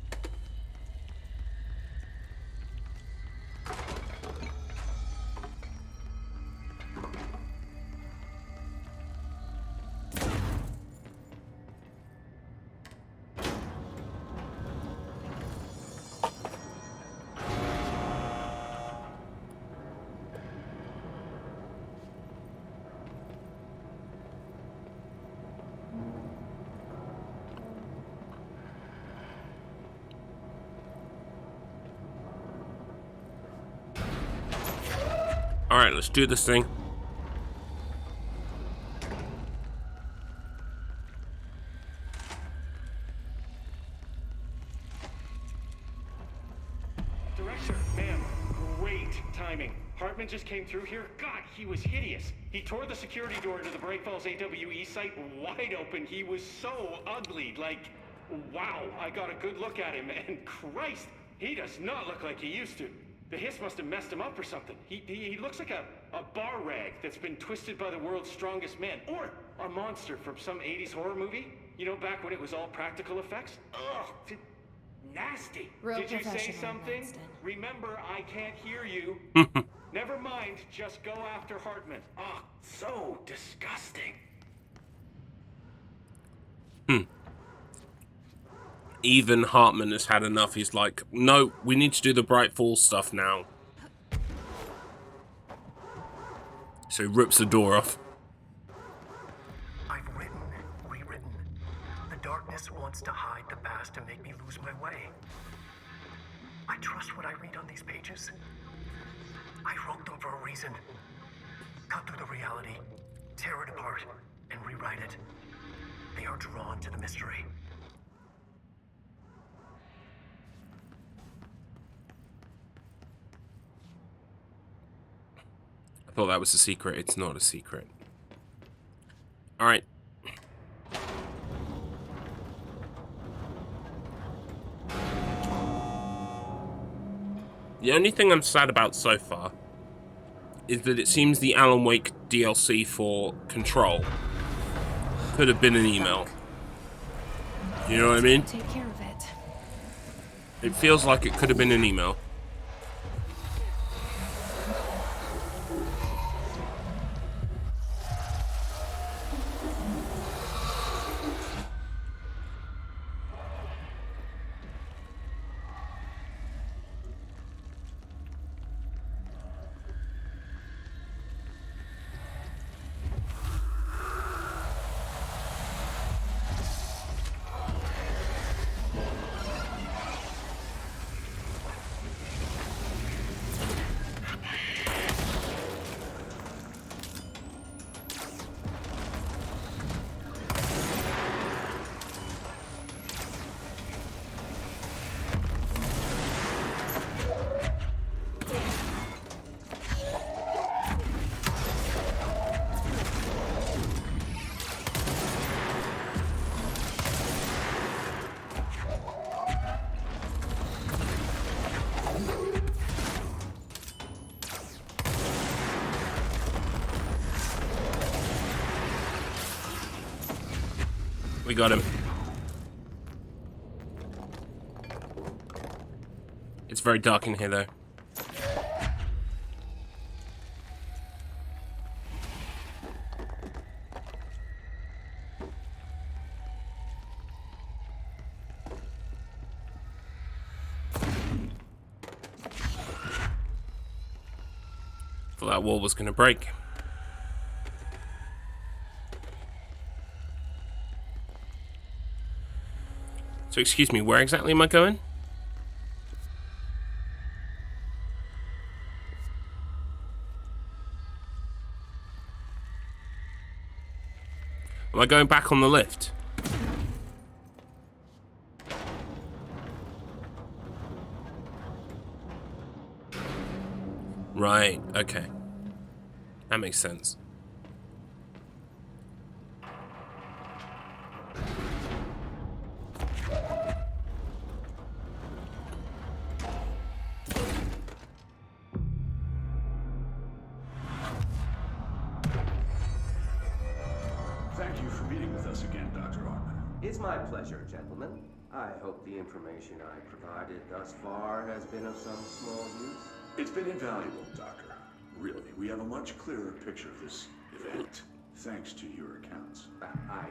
Alright, let's do this thing. Director, ma'am, great timing. Hartman just came through here. God, he was hideous. He tore the security door to the Bright Falls AWE site wide open. He was so ugly. Like, wow, I got a good look at him, and Christ, he does not look like he used to. The hiss must have messed him up or something. He looks like a bar rag that's been twisted by the world's strongest man. Or a monster from some 80s horror movie. You know, back when it was all practical effects. Ugh, nasty. Real Did you say professional, something? Winston. Remember, I can't hear you. Never mind, just go after Hartman. Ah, so disgusting. Even Hartman has had enough. He's like, no, we need to do the Bright Falls stuff now. So he rips the door off. I've written, rewritten. The darkness wants to hide the past and make me lose my way. I trust what I read on these pages. I wrote them for a reason. Cut through the reality, tear it apart, and rewrite it. They are drawn to the mystery. I thought that was a secret. It's not a secret. Alright. The only thing I'm sad about so far is that it seems the Alan Wake DLC for Control could have been an email. You know what I mean? Take care of it. It feels like it could have been an email. We got him. It's very dark in here, though. Thought that wall was going to break. So excuse me, where exactly am I going? Am I going back on the lift? Right, okay. That makes sense. Thank you for meeting with us again, Dr. Hartman. It's my pleasure, gentlemen. I hope the information I provided thus far has been of some small use. It's been invaluable, Doctor. Really, we have a much clearer picture of this event, thanks to your accounts. I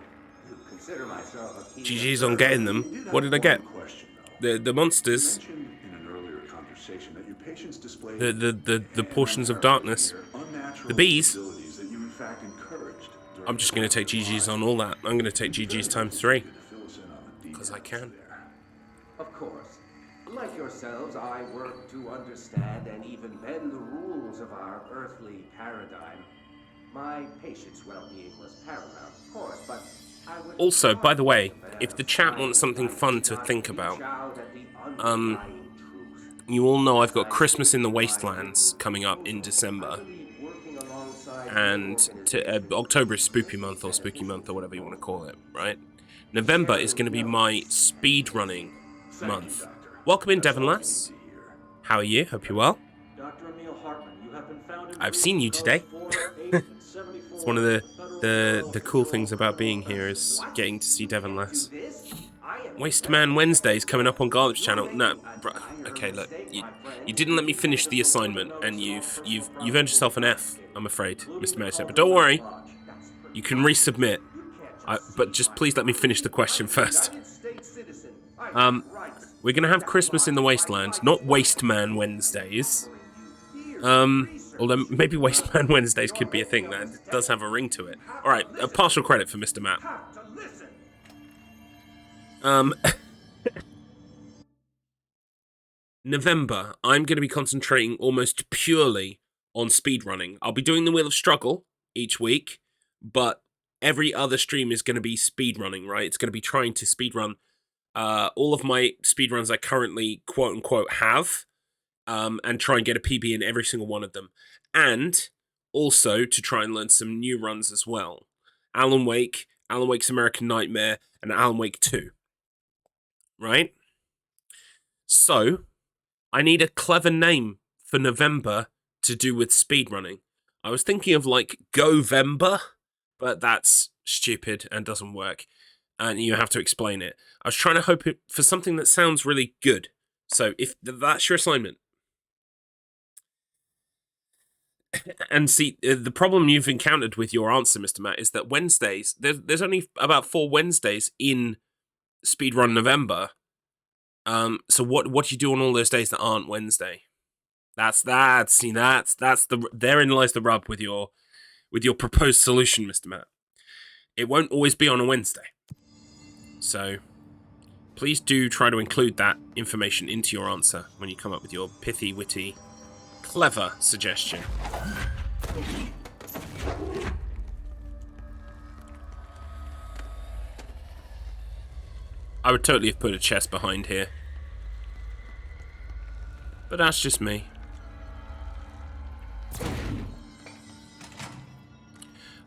do consider myself a key... GG's on getting them. What did I get? Question, though. The monsters. You mentioned in an earlier conversation that your patients displayed The portions of darkness. unnatural The bees. abilities that you in fact encouraged during I'm just going to take GG's on all that. I'm going to take GG's times 3. to fill us in on the Because I details can. there. Of course. Like yourselves, I work to understand and even bend the rules of our earthly paradigm. My patient's well-being was paramount, of course, but I would... Also, by the way, if the chat wants something fun to think about, you all know I've got Christmas in the Wastelands coming up in December. And October is Spooky Month or whatever you want to call it, right? November is going to be my speed running month. Welcome in, Devon Lass. How are you? Hope you're well. Dr. Emil Hartman, you have been found in I've seen you today. It's one of the cool things about being here is getting to see Devon Lass. Wasteman Wednesday's coming up on Garlips channel. No, okay, look, you didn't let me finish the assignment, and you've earned yourself an F, I'm afraid, Mr. Mercer. But don't worry, you can resubmit. But just please let me finish the question first. We're gonna have Christmas in the Wasteland, not Wasteman Wednesdays. Although maybe Wasteman Wednesdays could be a thing. That does have a ring to it. All right, a partial credit for Mr. Matt. November, I'm going to be concentrating almost purely on speedrunning. I'll be doing the Wheel of Struggle each week, but every other stream is going to be speedrunning, right? It's going to be trying to speedrun all of my speedruns I currently quote-unquote have, and try and get a PB in every single one of them. And also to try and learn some new runs as well. Alan Wake, Alan Wake's American Nightmare, and Alan Wake 2. Right? So, I need a clever name for November to do with speedrunning. I was thinking of like Govember, but that's stupid and doesn't work. And you have to explain it. I was trying to hope for something that sounds really good. So if that's your assignment. And see, the problem you've encountered with your answer, Mr. Matt, is that Wednesdays, there's only about 4 Wednesdays in Speedrun November. So what do you do on all those days that aren't Wednesday? Therein lies the rub with your proposed solution, Mr. Matt. It won't always be on a Wednesday. So please do try to include that information into your answer when you come up with your pithy, witty, clever suggestion. I would totally have put a chest behind here. But that's just me.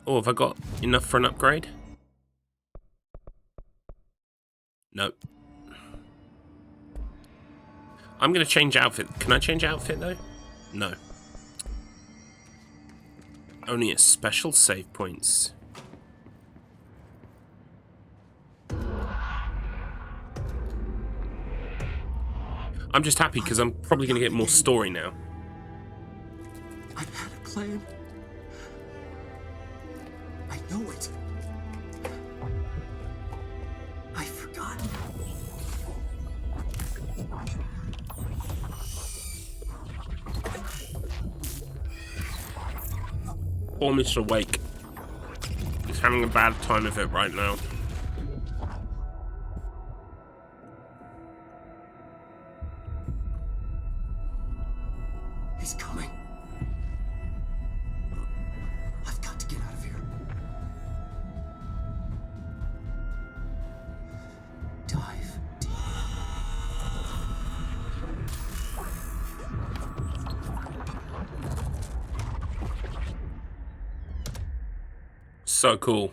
Oh, have I got enough for an upgrade? Nope. I'm going to change outfit. Can I change outfit, though? No. Only at special save points. I'm just happy because I'm probably going to get more story now. I've had a plan. I know it. I forgot. Poor Mr. Wake. He's having a bad time of it right now. He's coming. I've got to get out of here. Dive deep. So cool.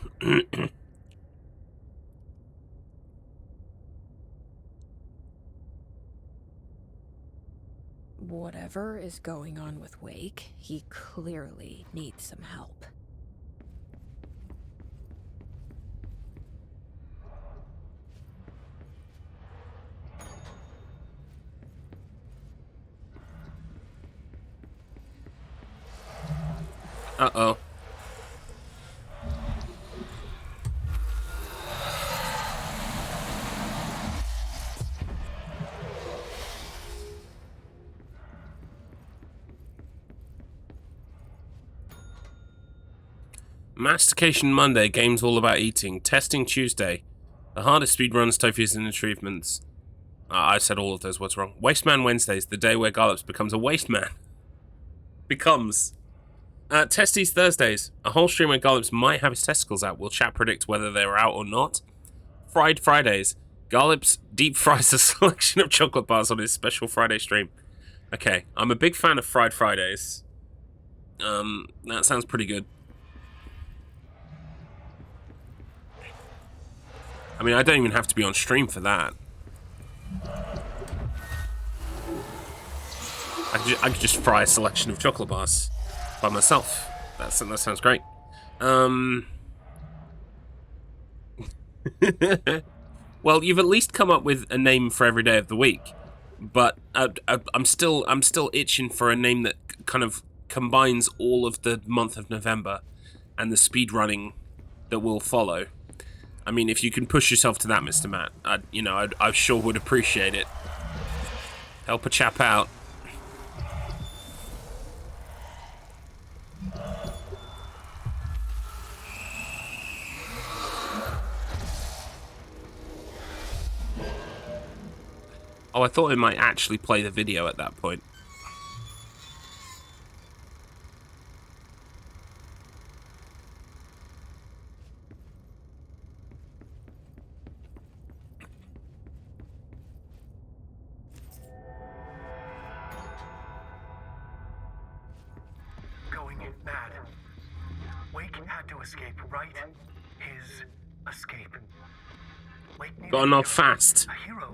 Whatever is going on with Wake, he clearly needs some help. Uh-oh. Mastication Monday, games all about eating. Testing Tuesday, the hardest speedruns, trophies, and achievements. I said all of those words wrong. Wasteman Wednesdays, the day where Garlips becomes a waste man. Becomes. Testies Thursdays, a whole stream where Garlips might have his testicles out. Will chat predict whether they're out or not? Fried Fridays, Garlips deep fries a selection of chocolate bars on his special Friday stream. Okay, I'm a big fan of Fried Fridays. That sounds pretty good. I mean, I don't even have to be on stream for that. I could just fry a selection of chocolate bars by myself. That sounds great. Well, you've at least come up with a name for every day of the week, but I'm still itching for a name that kind of combines all of the month of November and the speed running that will follow. I mean, if you can push yourself to that, Mr. Matt, I sure would appreciate it. Help a chap out. Oh, I thought it might actually play the video at that point. Going in. mad. Wake had to escape, right? His escape. Wake needed Got enough fast. a hero.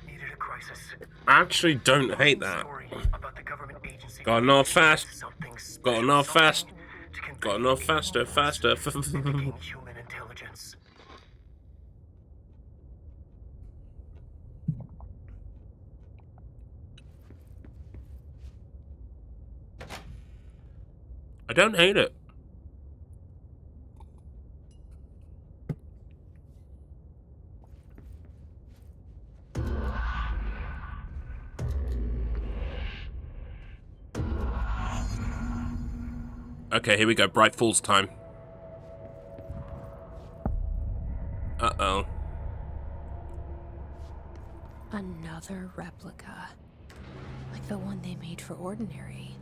Needed a crisis. I actually don't hate that. Story about the government agency. Got enough fast. Something special, Got enough fast. something to convey Got enough faster, faster. mimicking human intelligence. I don't hate it. Okay, here we go. Bright Falls time. Uh-oh. Another replica. Like the one they made for Ordinary.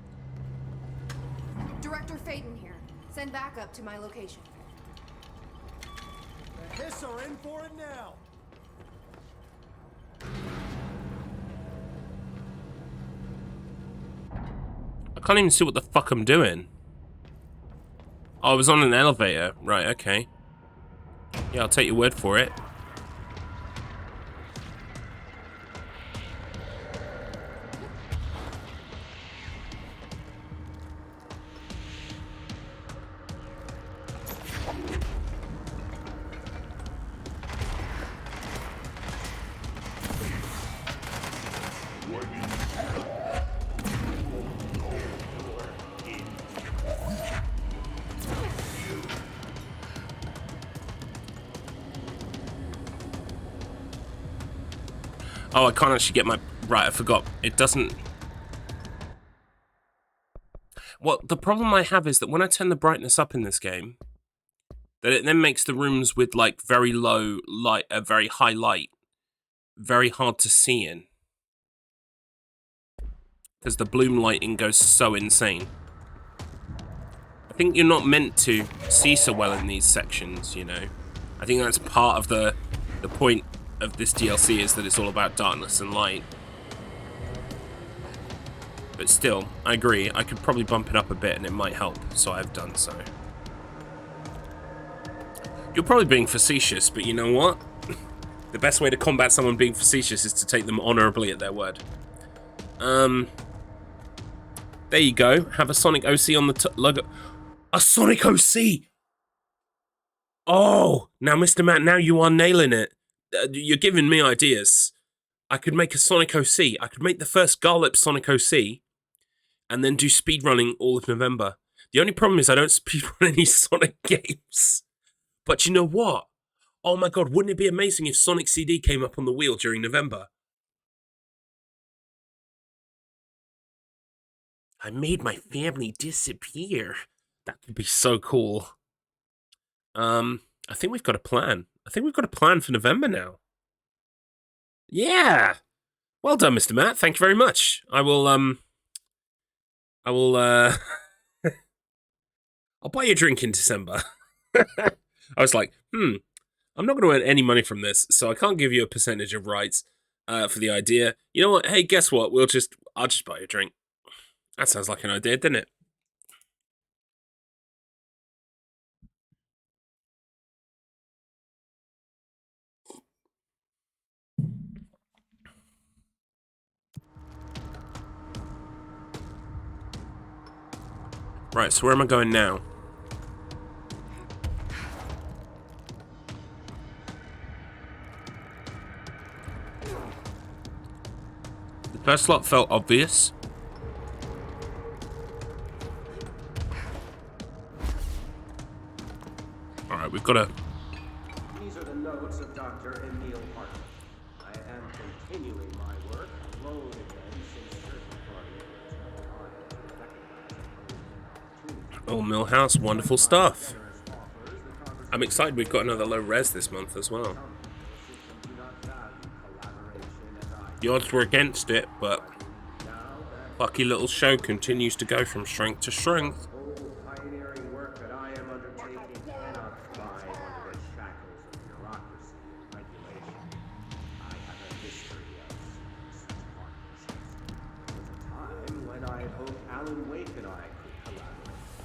Director Faden here. Send backup to my location. The Hiss are in for it now. I can't even see what the fuck I'm doing. Oh, I was on an elevator. Right, okay. Yeah, I'll take your word for it. Oh, I can't actually get my... Right, I forgot. It doesn't... Well, the problem I have is that when I turn the brightness up in this game, that it then makes the rooms with, like, very low light, very high light, very hard to see in. Because the bloom lighting goes so insane. I think you're not meant to see so well in these sections, you know? I think that's part of the point of this DLC, is that it's all about darkness and light. But still, I agree, I could probably bump it up a bit and it might help, so I've done so. You're probably being facetious, but you know what? The best way to combat someone being facetious is to take them honorably at their word. There you go, have a Sonic OC on the logo. A Sonic OC! Oh, now Mr. Matt, now you are nailing it. You're giving me ideas. I could make a Sonic OC. I could make the first Garlips Sonic OC and then do speedrunning all of November. The only problem is I don't speedrun any Sonic games. But you know what? Oh my god, wouldn't it be amazing if Sonic CD came up on the wheel during November? I made my family disappear. That would be so cool. I think we've got a plan. I think we've got a plan for November now. Yeah! Well done, Mr. Matt. Thank you very much. I'll buy you a drink in December. I was like, I'm not going to earn any money from this, so I can't give you a percentage of rights for the idea. You know what? Hey, guess what? I'll just buy you a drink. That sounds like an idea, doesn't it? Right, so where am I going now? The first slot felt obvious. Alright, we've got to... These are the notes of Dr. Emil Hartman. I am continuing my work alone again since certain parties have tried to recognize Oh, Millhouse, wonderful stuff. I'm excited we've got another low res this month as well. The odds were against it, but lucky little show continues to go from strength to strength. pioneering work that I am undertaking cannot thrive under the shackles of bureaucracy and regulation. I have a history of such partnerships. There was a time when I hoped Alan Wake and I could collaborate.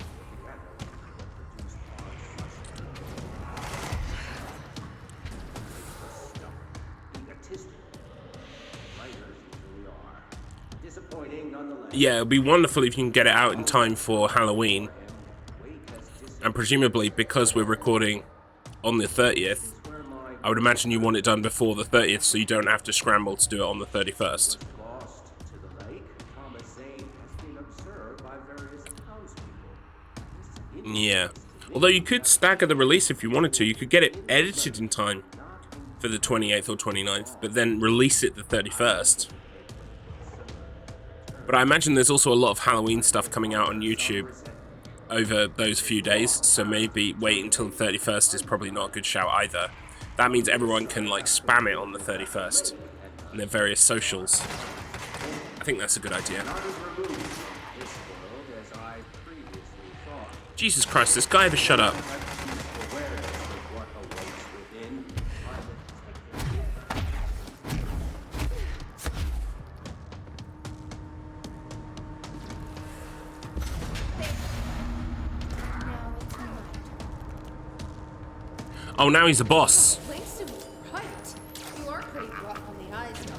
disappointing nonetheless. Yeah, it'd be wonderful if you can get it out in time for Halloween. And presumably, because we're recording on the 30th, I would imagine you want it done before the 30th so you don't have to scramble to do it on the 31st. Lost to the lake, Thomas Zane has been observed by various townspeople. Yeah. Although you could stagger the release if you wanted to. You could get it edited in time for the 28th or 29th, but then release it the 31st. But I imagine there's also a lot of Halloween stuff coming out on YouTube over those few days, so maybe waiting until the 31st is probably not a good shout either. That means everyone can like spam it on the 31st in their various socials. I think that's a good idea. Jesus Christ, this guy ever shut up? Oh, now he's a boss. Place is right. You are pretty rough on the eyes, though.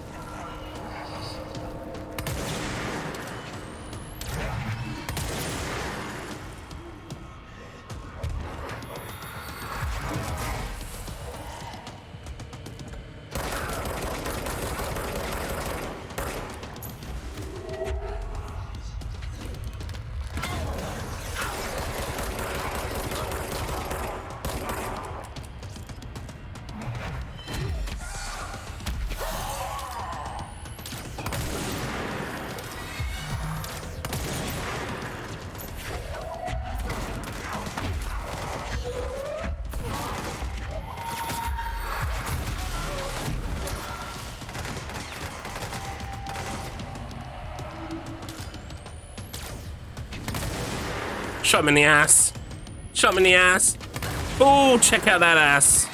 Shot him in the ass. Shot him in the ass. Oh, check out that ass.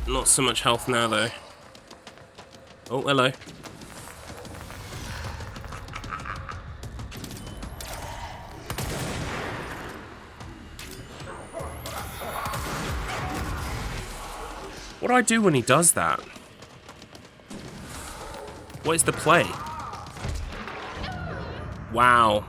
Not so much health now, though. Oh, hello. What do I do when he does that? What is the play? Wow.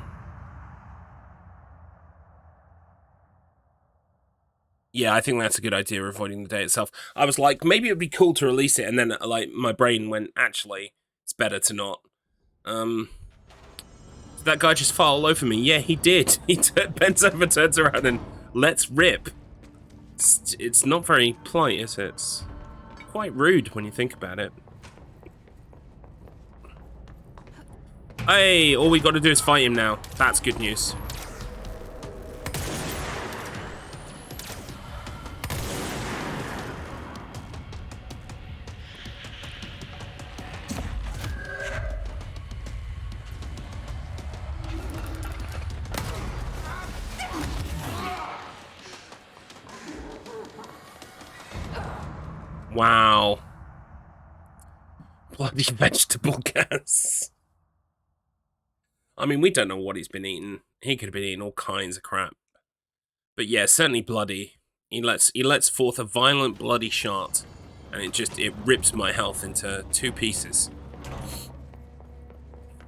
Yeah, I think that's a good idea, avoiding the day itself. I was like, maybe it'd be cool to release it, and then, like, my brain went, actually, it's better to not. Did that guy just fart all over me? Yeah, he did. He bends over, turns around, and lets rip. It's not very polite, is it? It's quite rude when you think about it. Hey, all we got to do is fight him now. That's good news. Wow. Bloody vegetable gas. I mean, we don't know what he's been eating. He could have been eating all kinds of crap. But yeah, certainly bloody. He lets forth a violent bloody shot. And it rips my health into 2 pieces.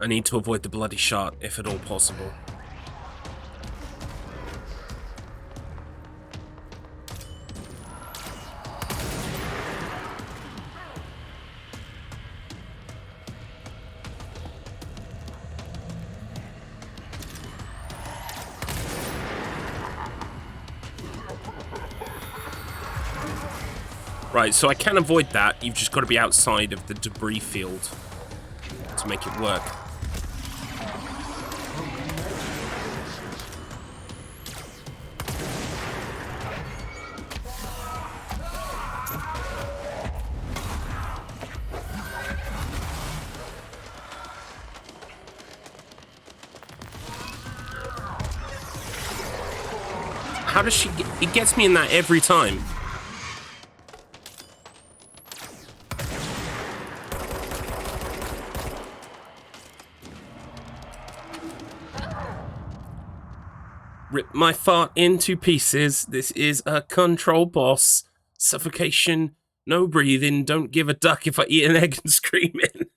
I need to avoid the bloody shot, if at all possible. Right, so I can avoid that. You've just got to be outside of the debris field to make it work. How does she get... It gets me in that every time. Rip my fart into pieces. This is a control boss. Suffocation, no breathing, don't give a duck if I eat an egg and screaming.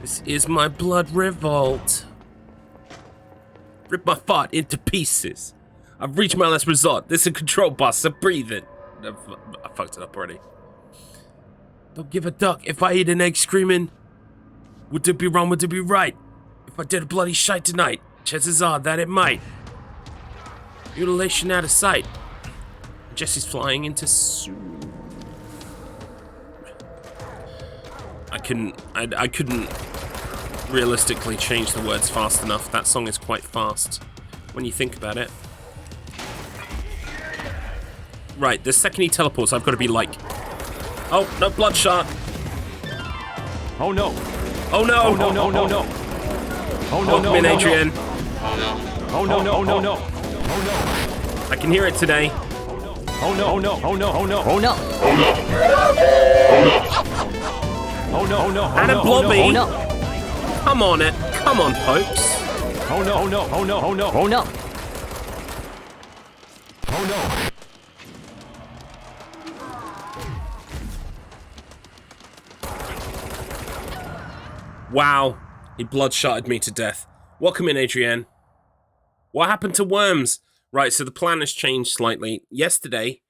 This is my blood revolt. Rip my fart into pieces. I've reached my last resort. This is a control boss, so breathe it. I fucked it up already. Don't give a duck if I eat an egg screaming. Would it be wrong, would it be right? If I did a bloody shite tonight, chances are that it might. Mutilation out of sight. Jesse's flying into I couldn't realistically change the words fast enough. That song is quite fast when you think about it. Right, the second he teleports, I've got to be like, oh, no, bloodshot. Oh no. Oh no. Oh no, no, no, no. Oh no, Welcome in, Adrian. Oh no, no, no, no. Oh I can hear it today. no. Oh no, oh no, oh no, oh no. Oh no. Oh no, oh no. And a blobby. Oh no. Come on it. Come on, folks. Oh no, oh no, oh no, oh no. Oh no. Oh no. Wow. He bloodshotted me to death. Welcome in, Adrienne. What happened to worms? Right, so the plan has changed slightly. Yesterday,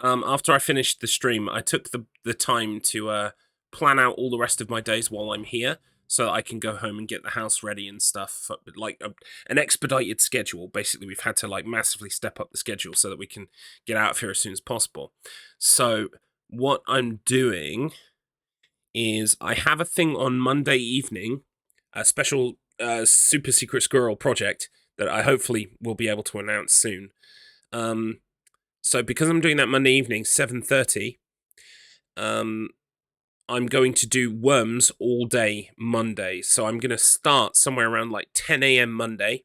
after I finished the stream, I took the time to plan out all the rest of my days while I'm here, so that I can go home and get the house ready and stuff. Like an expedited schedule. Basically, we've had to like massively step up the schedule so that we can get out of here as soon as possible. So what I'm doing is I have a thing on Monday evening, a special super secret squirrel project that I hopefully will be able to announce soon. So because I'm doing that Monday evening, 7:30, I'm going to do worms all day Monday. So I'm going to start somewhere around like 10 a.m. Monday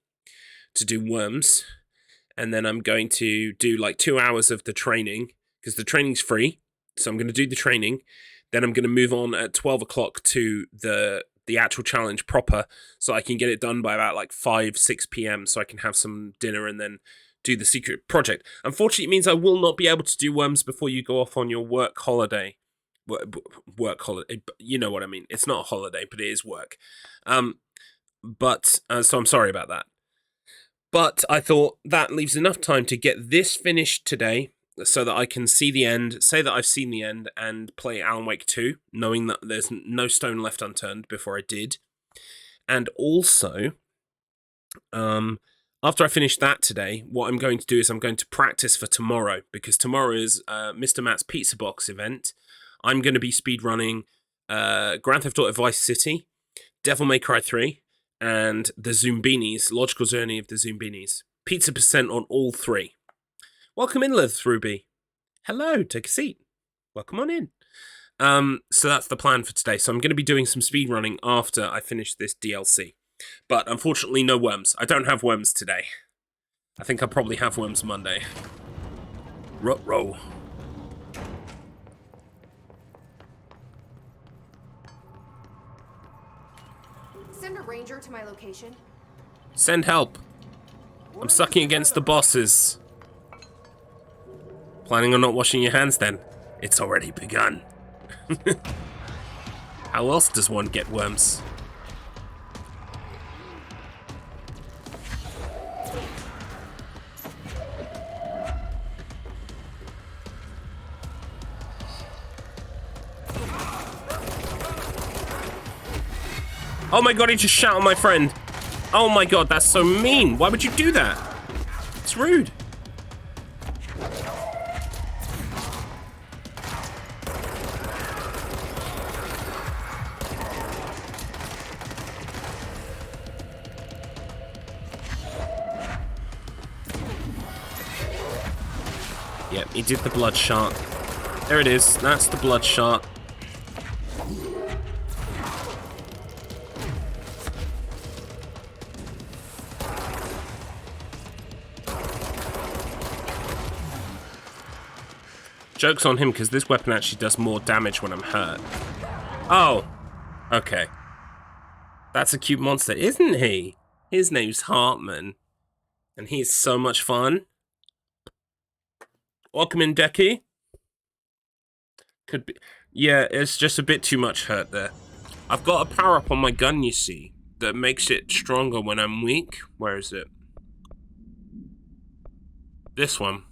to do worms. And then I'm going to do like 2 hours of the training because the training's free. So I'm going to do the training. Then I'm going to move on at 12 o'clock to the actual challenge proper, so I can get it done by about like 6 p.m. so I can have some dinner and then do the secret project. Unfortunately, it means I will not be able to do worms before you go off on your work holiday. Work holiday, you know what I mean. It's not a holiday, but it is work. So I'm sorry about that. But I thought that leaves enough time to get this finished today, so that I can see the end, say that I've seen the end, and play Alan Wake 2, knowing that there's no stone left unturned before I did. And also, after I finish that today, what I'm going to do is I'm going to practice for tomorrow, because tomorrow is Mr. Matt's Pizza Box event. I'm going to be speedrunning Grand Theft Auto Vice City, Devil May Cry 3, and the Zoombinis, Logical Journey of the Zoombinis. Pizza percent on all three. Welcome in, Lith Ruby. Hello, take a seat. Welcome on in. So that's the plan for today. So I'm going to be doing some speedrunning after I finish this DLC. But unfortunately, no worms. I don't have worms today. I think I'll probably have worms Monday. Ruh-roh. Send a ranger to my location. Send help. I'm sucking against the bosses. Planning on not washing your hands then? It's already begun. How else does one get worms? Oh my god, he just shot at my friend. Oh my god, that's so mean. Why would you do that? It's rude. Yep, he did the bloodshot. There it is. That's the bloodshot. Joke's on him, because this weapon actually does more damage when I'm hurt. Oh. Okay. That's a cute monster, isn't he? His name's Hartman. And he's so much fun. Welcome in, Decky. Could be. Yeah, it's just a bit too much hurt there. I've got a power-up on my gun, you see, that makes it stronger when I'm weak. Where is it? This one.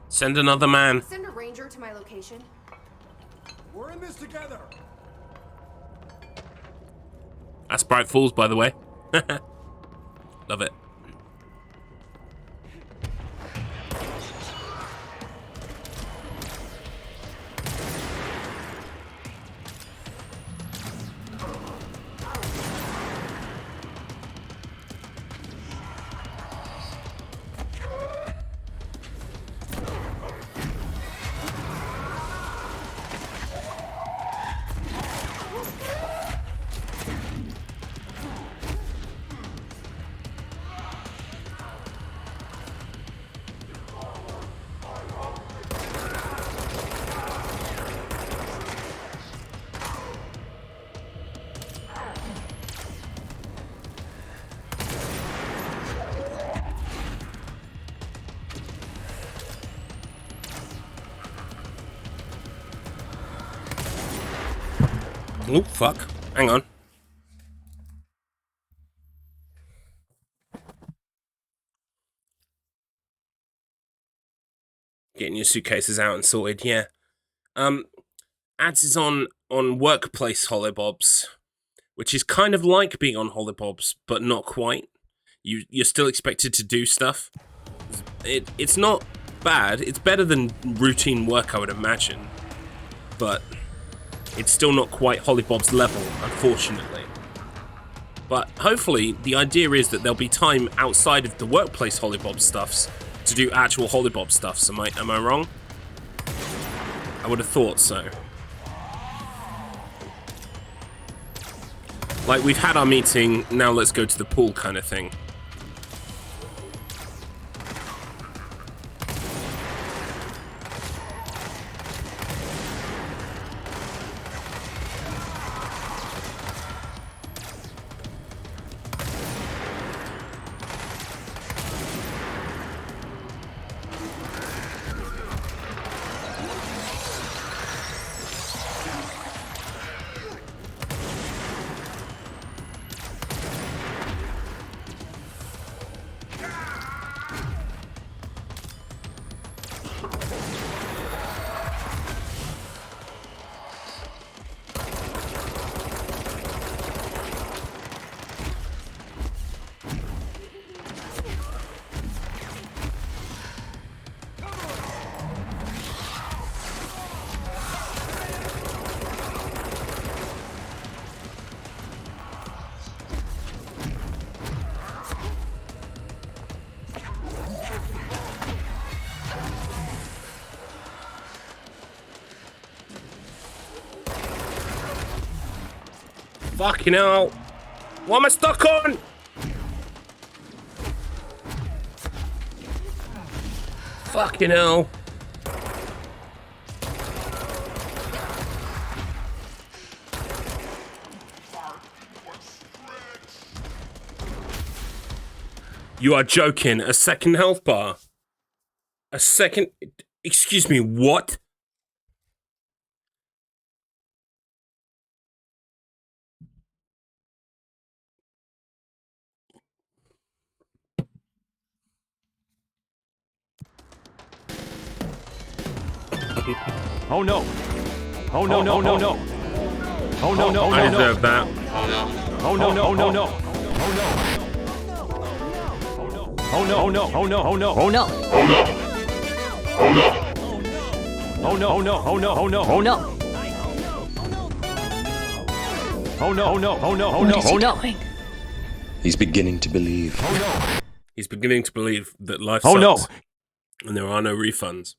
Send another man. Send a ranger to my location. We're in this together. That's Bright Falls, by the way. Love it. Oh, fuck. Hang on. Getting your suitcases out and sorted, yeah. Ads is on Workplace Hollybobs, which is kind of like being on Hollybobs, but not quite. You're still expected to do stuff. It's not bad. It's better than routine work, I would imagine. But it's still not quite Hollybob's level, unfortunately. But hopefully, the idea is that there'll be time outside of the Workplace Hollybob stuffs to do actual Hollybob stuffs. Am I wrong? I would have thought so. Like, we've had our meeting, now let's go to the pool kind of thing. Fucking hell. What am I stuck on? Fucking hell. You are joking. A second health bar. A second... Excuse me, what? Oh no! Oh no no no no! Oh no no! I deserve that. Oh no no no no! Oh no! Oh no! Oh no! Oh no! Oh no! Oh no! Oh no! Oh no! Oh no! Oh no! Oh no! Oh no! Oh no! Oh What no! is he doing? He's beginning to believe. Oh no! He's beginning to believe that life Oh sucks. no! And there are no refunds.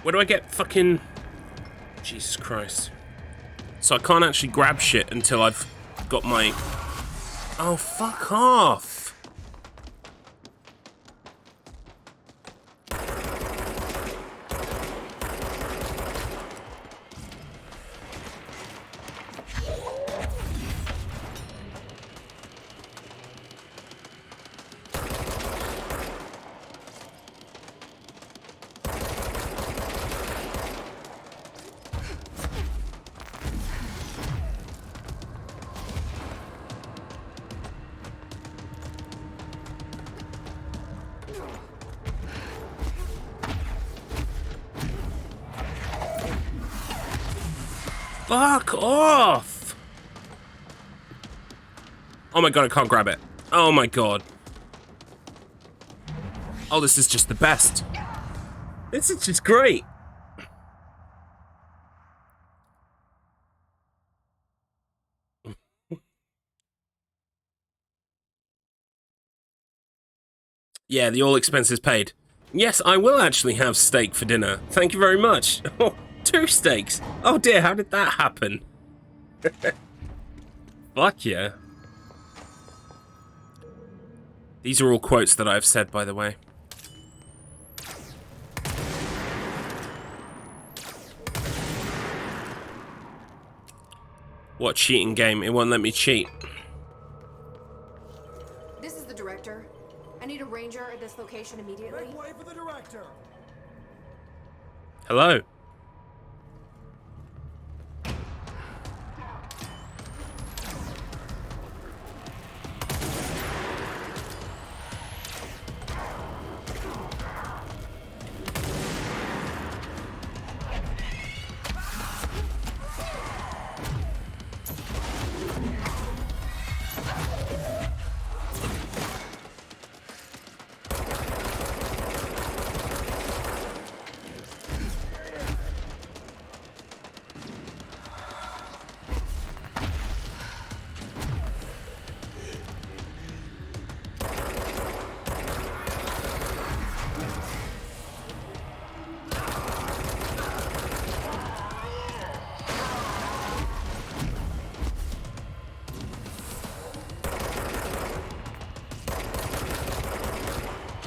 Where do I get fucking... Jesus Christ. So I can't actually grab shit until I've got my... Oh, fuck off! Fuck off! Oh my god, I can't grab it. Oh my god. Oh, this is just the best. This is just great. Yeah, the all expenses paid. Yes, I will actually have steak for dinner. Thank you very much. Oh, 2 steaks. Oh dear, how did that happen? Fuck yeah. These are all quotes that I've said, by the way. What cheating game? It won't let me cheat. This is the director. I need a ranger at this location immediately. Make way for the director. Hello.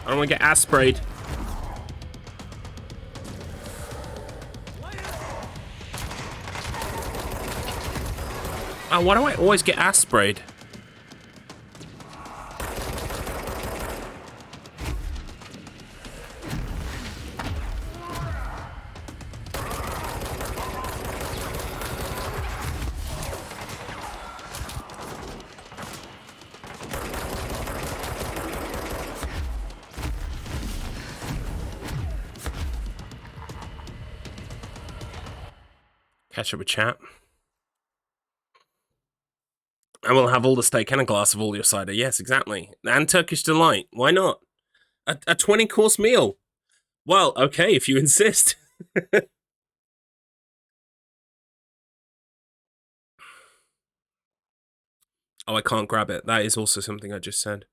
I don't want to get ass sprayed. Oh, why do I always get ass sprayed? Catch up with chat. And we'll have all the steak and a glass of all your cider. Yes, exactly. And Turkish Delight. Why not? A 20-course meal. Well, okay, if you insist. Oh, I can't grab it. That is also something I just said.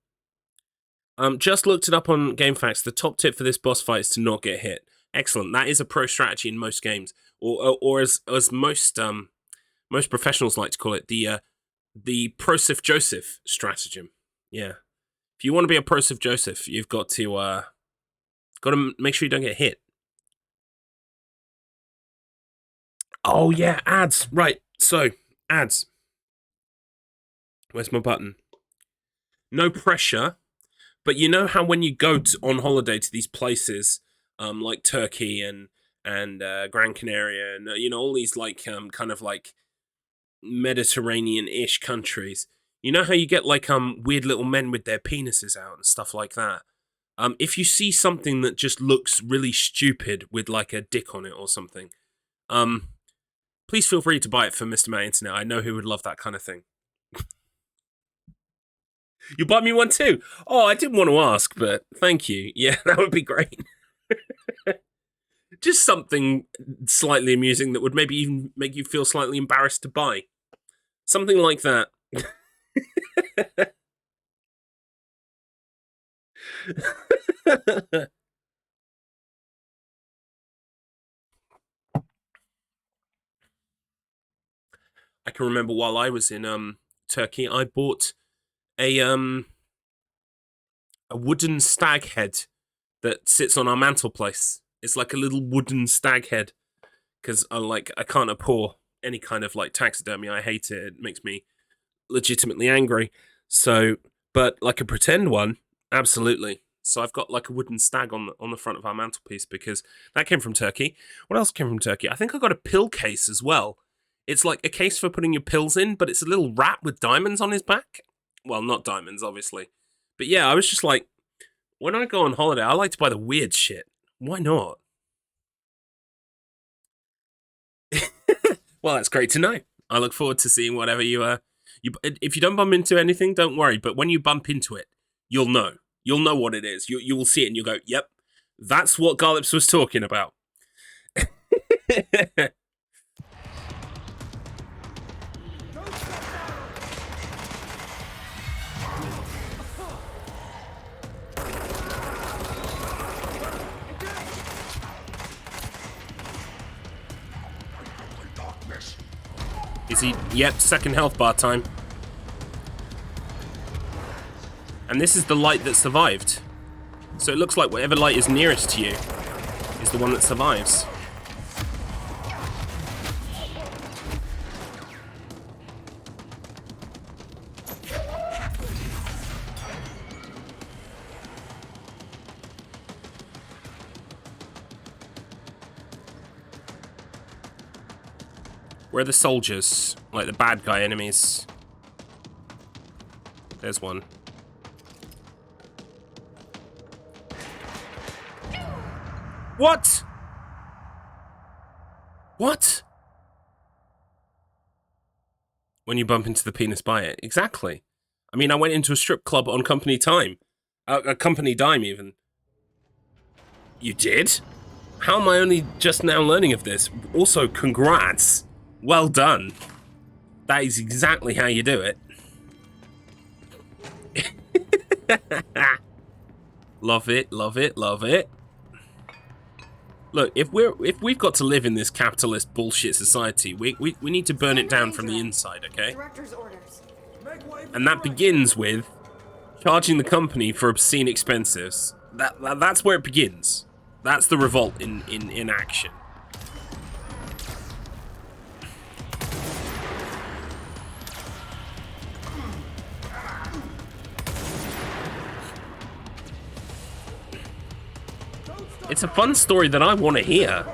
Just looked it up on GameFAQs. The top tip for this boss fight is to not get hit. Excellent. That is a pro strategy in most games, or as most professionals like to call it, the Prosif Joseph stratagem. Yeah. If you want to be a Prosif Joseph, you've got to make sure you don't get hit. Oh yeah, ads. Right. So ads. Where's my button? No pressure. But you know how when you go on holiday to these places, like Turkey and Gran Canaria, and all these like kind of like Mediterranean-ish countries, you know how you get like weird little men with their penises out and stuff like that. If you see something that just looks really stupid with like a dick on it or something, please feel free to buy it for Mr. Matt Internet. I know he would love that kind of thing. You buy me one too? Oh, I didn't want to ask, but thank you. Yeah, that would be great. Just something slightly amusing that would maybe even make you feel slightly embarrassed to buy. Something like that. can remember while I was in Turkey, I bought a wooden stag head that sits on our mantelpiece. It's like a little wooden stag head because I can't abhor any kind of like taxidermy. I hate it. It makes me legitimately angry. So, but like a pretend one, absolutely. So I've got like a wooden stag on the front of our mantelpiece because that came from Turkey. What else came from Turkey? I think I got a pill case as well. It's like a case for putting your pills in, but it's a little rat with diamonds on his back. Well, not diamonds, obviously. But yeah, I was just like, when I go on holiday, I like to buy the weird shit. Why not? Well, that's great to know. I look forward to seeing whatever you if you don't bump into anything, don't worry. But when you bump into it, you'll know. You'll know what it is. You will see it and you'll go, yep, that's what Garlips was talking about. Is he? Yep, second health bar time. And this is the light that survived. So it looks like whatever light is nearest to you is the one that survives. Where are the soldiers? Like the bad guy enemies. There's one. What? What? When you bump into the penis by it. Exactly. I mean, I went into a strip club on company time. A company dime, even. You did? How am I only just now learning of this? Also, congrats. Well done. That is exactly how you do it. Love it, love it, love it. Look, if we've got to live in this capitalist bullshit society, we need to burn it down from the inside, okay? Director's orders. And that begins with charging the company for obscene expenses. That's where it begins. That's the revolt in action. It's a fun story that I want to hear.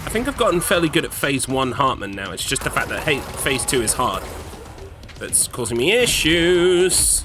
I think I've gotten fairly good at Phase 1 Hartman now. It's just the fact that, hey, Phase 2 is hard that's causing me issues.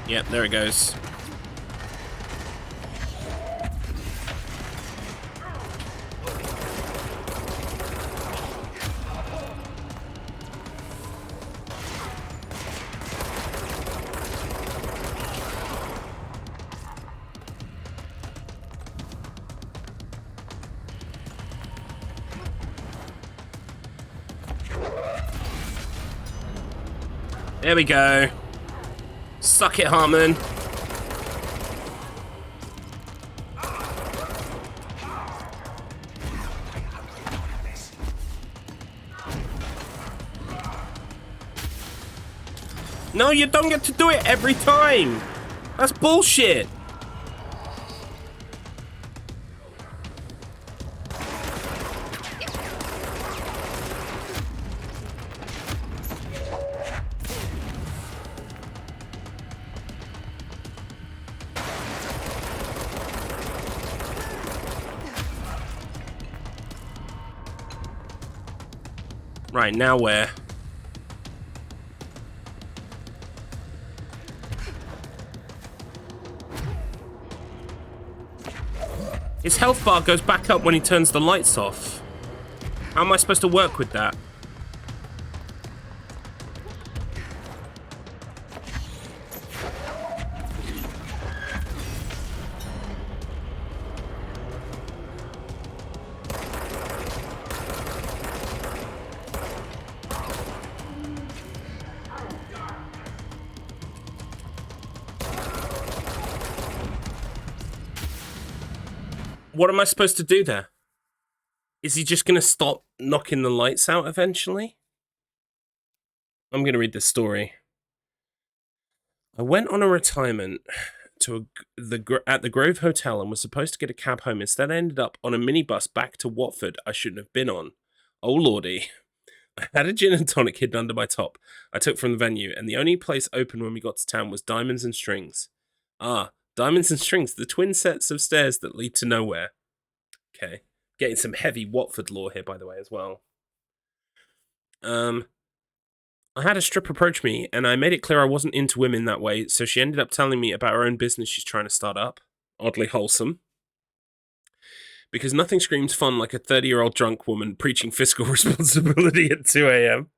Yep, there it goes. There we go. Suck it, Hartman. No, you don't get to do it every time. That's bullshit. Right, now where? His health bar goes back up when he turns the lights off. How am I supposed to work with that? What am I supposed to do there? Is he just going to stop knocking the lights out eventually? I'm going to read this story. I went on a retirement to at the Grove Hotel and was supposed to get a cab home. Instead, I ended up on a minibus back to Watford I shouldn't have been on. Oh, lordy. I had a gin and tonic hidden under my top I took from the venue, and the only place open when we got to town was Diamonds and Strings. Ah, Diamonds and Strings, the twin sets of stairs that lead to nowhere. Okay. Getting some heavy Watford lore here, by the way, as well. I had a strip approach me, and I made it clear I wasn't into women that way, so she ended up telling me about her own business she's trying to start up. Oddly wholesome. Because nothing screams fun like a 30-year-old drunk woman preaching fiscal responsibility at 2 a.m.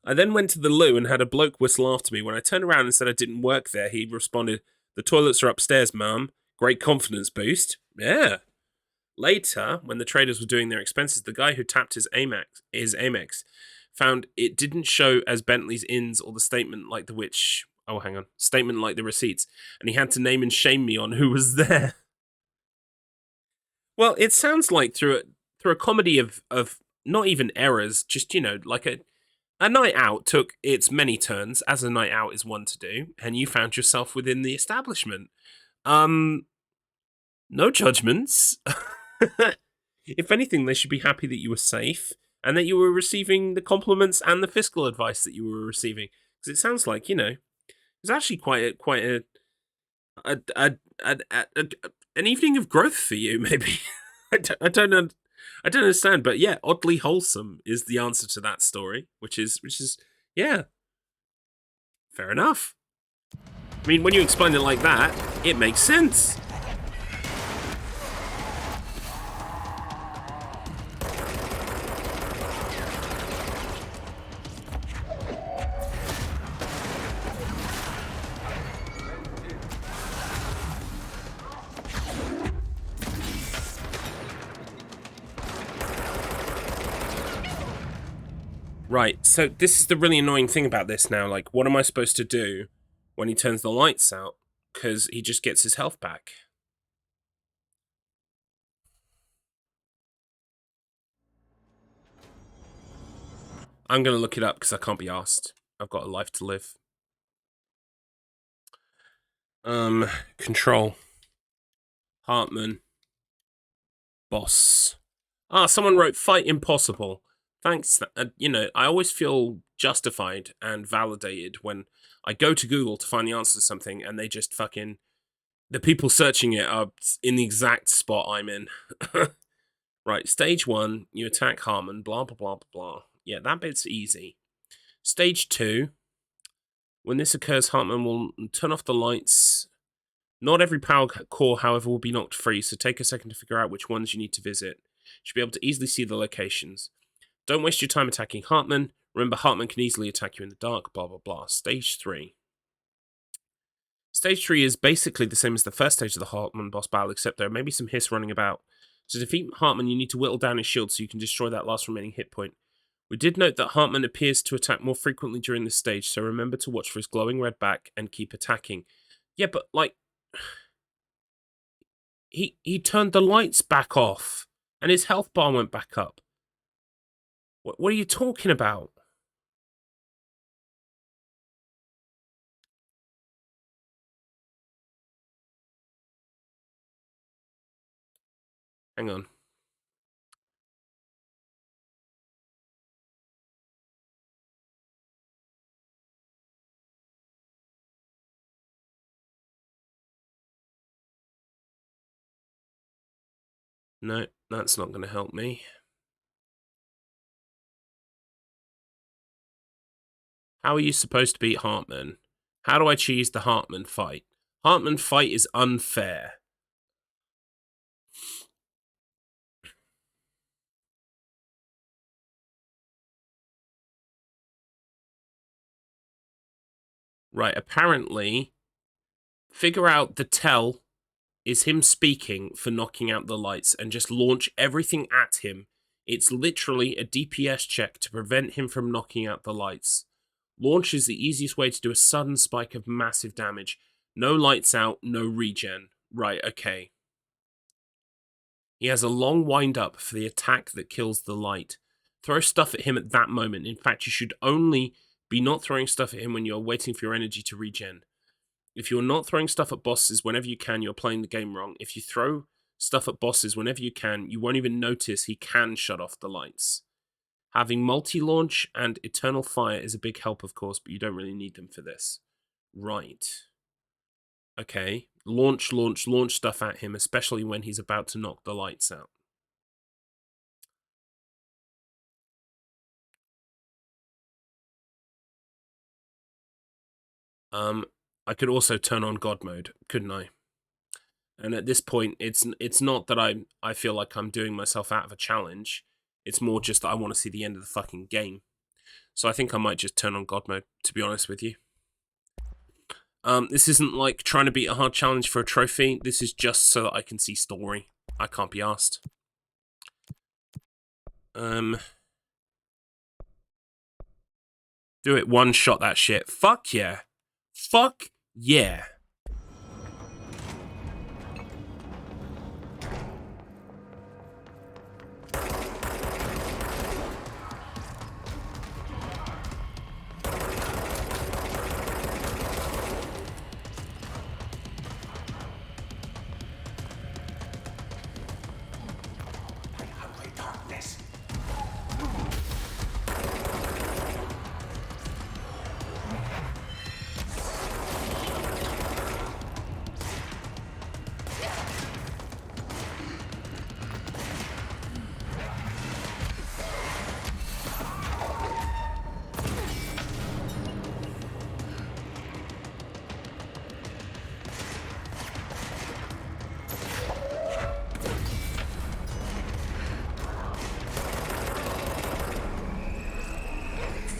I then went to the loo and had a bloke whistle after me. When I turned around and said I didn't work there, he responded, "The toilets are upstairs, ma'am. Great confidence boost." Yeah. Later, when the traders were doing their expenses, the guy who tapped his Amex found it didn't show as Bentley's ins or the statement like the receipts, and he had to name and shame me on who was there. Well, it sounds like through a comedy of not even errors, just, like a night out took its many turns, as a night out is one to do, and you found yourself within the establishment. No judgments. If anything, they should be happy that you were safe and that you were receiving the compliments and the fiscal advice that you were receiving. Because it sounds like, it's actually quite an evening of growth for you, maybe. I don't understand, but yeah, oddly wholesome is the answer to that story, which is yeah, fair enough. I mean, when you explain it like that, it makes sense. Right, so this is the really annoying thing about this now. Like, what am I supposed to do when he turns the lights out? Because he just gets his health back. I'm going to look it up because I can't be asked. I've got a life to live. Control. Hartman. Boss. Someone wrote Fight Impossible. Thanks. I always feel justified and validated when I go to Google to find the answer to something and they just the people searching it are in the exact spot I'm in. Right, stage 1, you attack Hartman, blah, blah, blah, blah, blah. Yeah, that bit's easy. Stage 2, when this occurs, Hartman will turn off the lights. Not every power core, however, will be knocked free, so take a second to figure out which ones you need to visit. You should be able to easily see the locations. Don't waste your time attacking Hartman. Remember, Hartman can easily attack you in the dark, blah, blah, blah. Stage 3. Stage 3 is basically the same as the first stage of the Hartman boss battle, except there may be some hiss running about. To defeat Hartman, you need to whittle down his shield so you can destroy that last remaining hit point. We did note that Hartman appears to attack more frequently during this stage, so remember to watch for his glowing red back and keep attacking. Yeah, but, like... He turned the lights back off, and his health bar went back up. What are you talking about? Hang on. No, that's not going to help me. How are you supposed to beat Hartman? How do I cheese the Hartman fight? Hartman fight is unfair. Right, apparently, figure out the tell is him speaking for knocking out the lights and just launch everything at him. It's literally a DPS check to prevent him from knocking out the lights. Launch is the easiest way to do a sudden spike of massive damage. No lights out, no regen. Right, okay. He has a long wind-up for the attack that kills the light. Throw stuff at him at that moment. In fact, you should only be not throwing stuff at him when you're waiting for your energy to regen. If you're not throwing stuff at bosses whenever you can, you're playing the game wrong. If you throw stuff at bosses whenever you can, you won't even notice he can shut off the lights. Having multi-launch and eternal fire is a big help, of course, but you don't really need them for this. Right. Okay. Launch stuff at him, especially when he's about to knock the lights out. I could also turn on God mode, couldn't I? And at this point, it's not that I feel like I'm doing myself out of a challenge. It's more just that I want to see the end of the fucking game. So I think I might just turn on God mode, to be honest with you. This isn't like trying to beat a hard challenge for a trophy. This is just so that I can see story. I can't be asked. Do it, one shot that shit. Fuck yeah. Fuck yeah.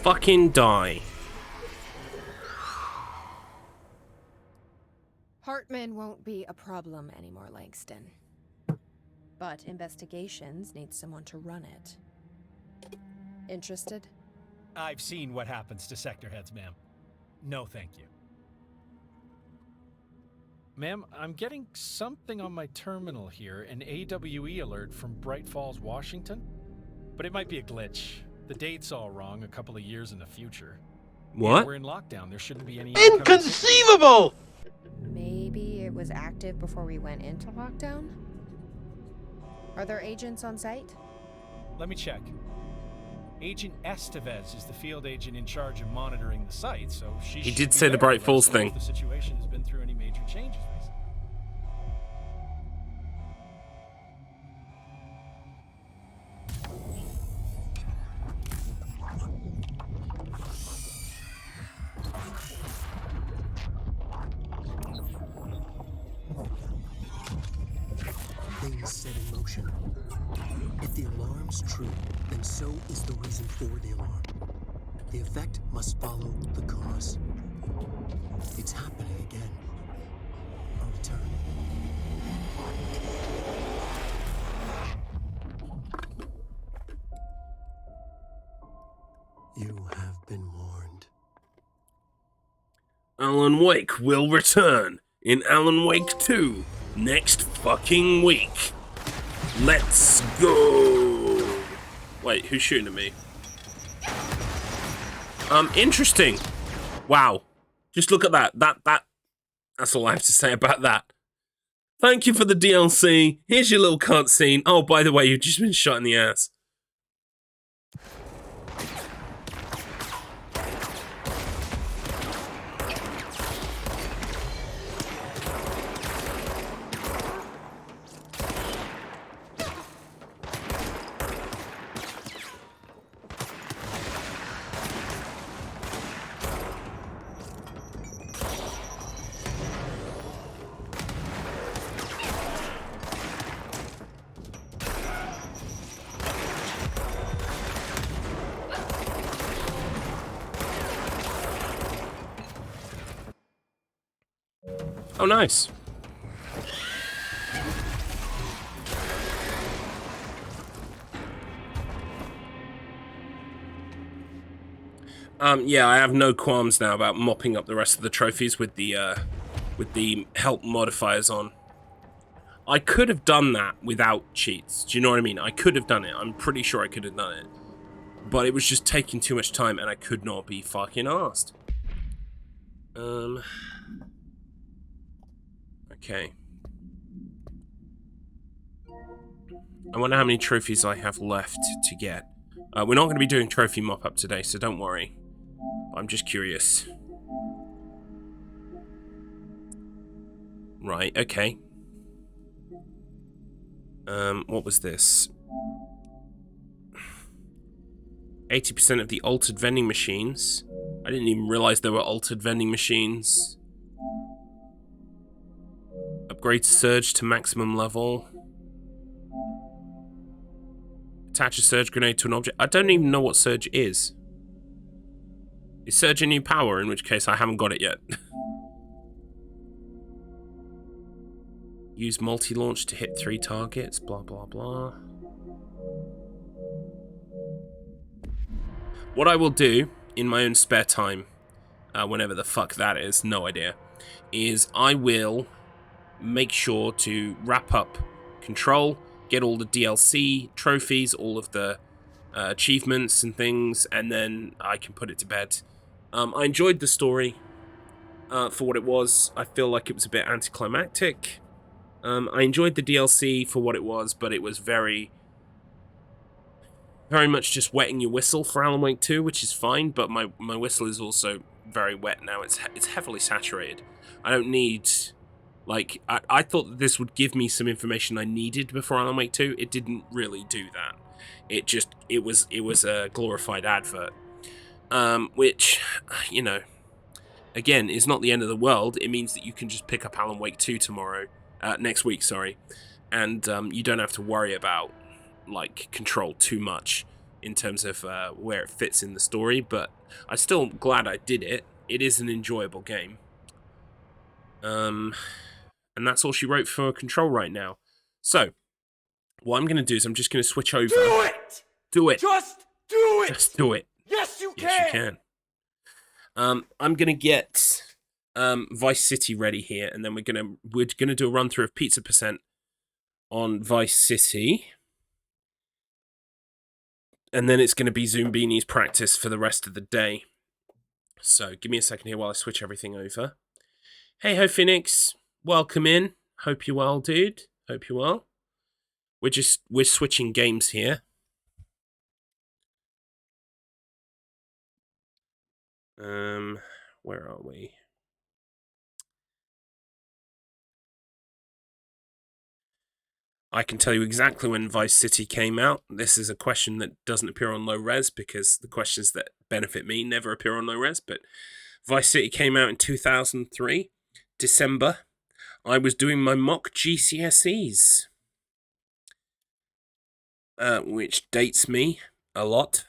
Fucking die. Hartman won't be a problem anymore, Langston. But investigations need someone to run it. Interested? I've seen what happens to sector heads, ma'am. No, thank you. Ma'am, I'm getting something on my terminal here, an AWE alert from Bright Falls, Washington. But it might be a glitch. The date's all wrong, a couple of years in the future. What? And we're in lockdown. There shouldn't be any... Inconceivable! Maybe it was active before we went into lockdown? Are there agents on site? Let me check. Agent Estevez is the field agent in charge of monitoring the site, so she He should did be say the there Bright to let Falls us know thing. if the situation has been through any major changes recently. Things set in motion. If the alarm's true, then so is the reason for the alarm. The effect must follow the cause. It's happening again. A return. You have been warned. Alan Wake will return in Alan Wake 2 next fucking week. Let's go! Wait, who's shooting at me? Interesting. Wow. Just look at that. That's all I have to say about that. Thank you for the DLC. Here's your little cutscene. Oh, by the way, you've just been shot in the ass. Oh, nice. Yeah, I have no qualms now about mopping up the rest of the trophies with the help modifiers on. I could have done that without cheats. Do you know what I mean? I could have done it. I'm pretty sure I could have done it. But it was just taking too much time and I could not be fucking arsed. Okay. I wonder how many trophies I have left to get. We're not going to be doing trophy mop-up today, so don't worry. I'm just curious. Right, okay. What was this? 80% of the altered vending machines. I didn't even realize there were altered vending machines. Upgrade surge to maximum level. Attach a surge grenade to an object. I don't even know what surge is. Is surge a new power? In which case I haven't got it yet. Use multi-launch to hit 3 targets. Blah, blah, blah. What I will do in my own spare time, whenever the fuck that is, no idea, is I will make sure to wrap up Control, get all the DLC trophies, all of the achievements and things, and then I can put it to bed. I enjoyed the story for what it was. I feel like it was a bit anticlimactic. I enjoyed the DLC for what it was, but it was very much just wetting your whistle for Alan Wake 2, which is fine, but my whistle is also very wet now. It's heavily saturated. I don't need... Like, I thought that this would give me some information I needed before Alan Wake 2. It didn't really do that. It was a glorified advert. Which, you know, again, is not the end of the world. It means that you can just pick up Alan Wake 2 next week, sorry. And you don't have to worry about, like, Control too much in terms of where it fits in the story. But I'm still glad I did it. It is an enjoyable game. And that's all she wrote for Control right now. So, what I'm going to do is I'm just going to switch over. Do it! Do it! Just do it! Just do it. Yes, you can! Yes, you can. I'm going to get Vice City ready here, and then we're gonna do a run through of Pizza Percent on Vice City. And then it's going to be Zoombini's practice for the rest of the day. So, give me a second here while I switch everything over. Hey ho, Phoenix. Welcome in. Hope you're well, dude. Hope you're well. We're switching games here. Where are we? I can tell you exactly when Vice City came out. This is a question that doesn't appear on low res because the questions that benefit me never appear on low res, but Vice City came out in 2003, December. I was doing my mock GCSEs, which dates me a lot.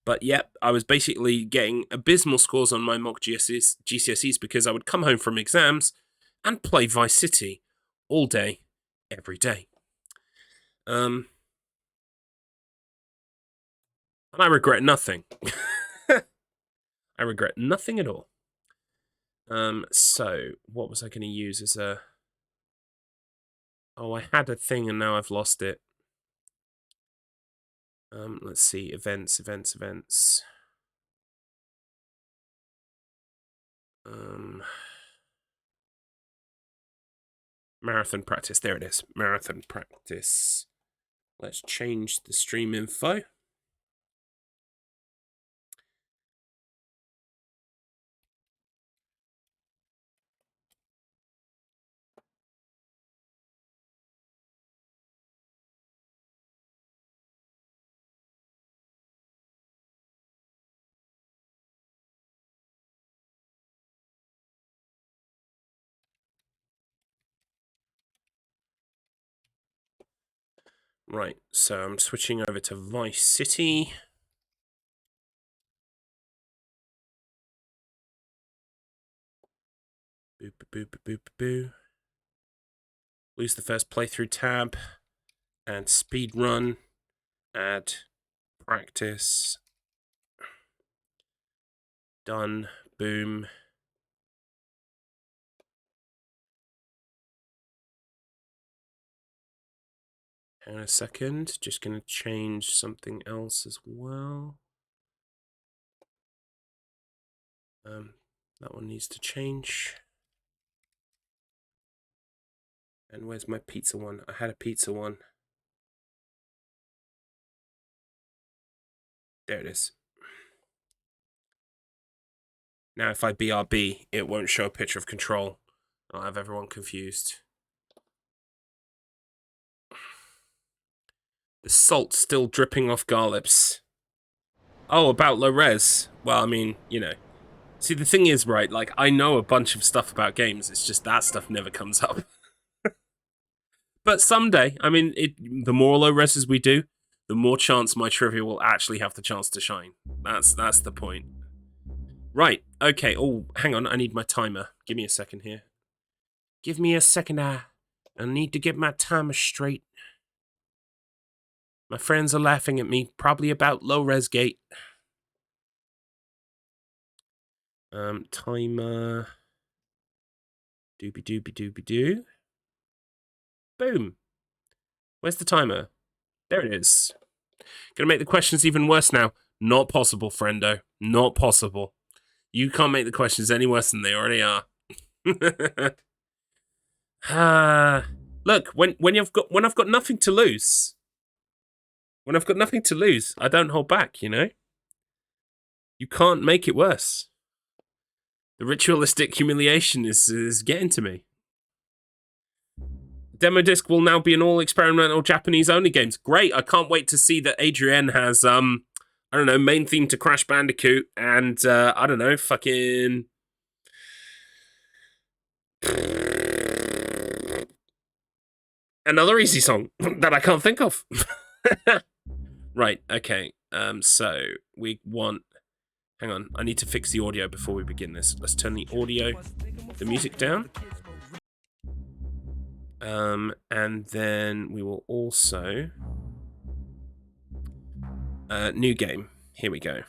But yep, I was basically getting abysmal scores on my mock GCSEs because I would come home from exams and play Vice City all day, every day. And I regret nothing. I regret nothing at all. So, what was I going to use as a... Oh, I had a thing and now I've lost it. Let's see. Events. Marathon practice. There it is. Marathon practice. Let's change the stream info. Right, so I'm switching over to Vice City. Boop, boop, boop, boop, boop. Lose the first playthrough tab. Add speed run. Add practice. Done. Boom. Hang on a second. Just going to change something else as well. That one needs to change. And where's my pizza one? I had a pizza one. There it is. Now if I BRB, it won't show a picture of Control. I'll have everyone confused. The salt's still dripping off Garlips. Oh, about low res. Well, I mean, you know. See, the thing is, right, like, I know a bunch of stuff about games. It's just that stuff never comes up. But someday, I mean, the more low reses we do, the more chance my trivia will actually have the chance to shine. That's the point. Right, okay. Oh, hang on, I need my timer. Give me a second here. Give me a second, I need to get my timer straight. My friends are laughing at me, probably about low-res gate. Timer. Doobie-doobie-doobie-doo. Boom. Where's the timer? There it is. Gonna make the questions even worse now. Not possible, friendo. Not possible. You can't make the questions any worse than they already are. Look, when I've got nothing to lose. When I've got nothing to lose, I don't hold back, you know? You can't make it worse. The ritualistic humiliation is getting to me. Demo disc will now be an all experimental Japanese only games. Great, I can't wait to see that Adrienne has, I don't know, main theme to Crash Bandicoot and, I don't know, fucking... Another easy song that I can't think of. Right, okay, so we want... Hang on, I need to fix the audio before we begin this. Let's turn the music down. And then we will also... new game. Here we go.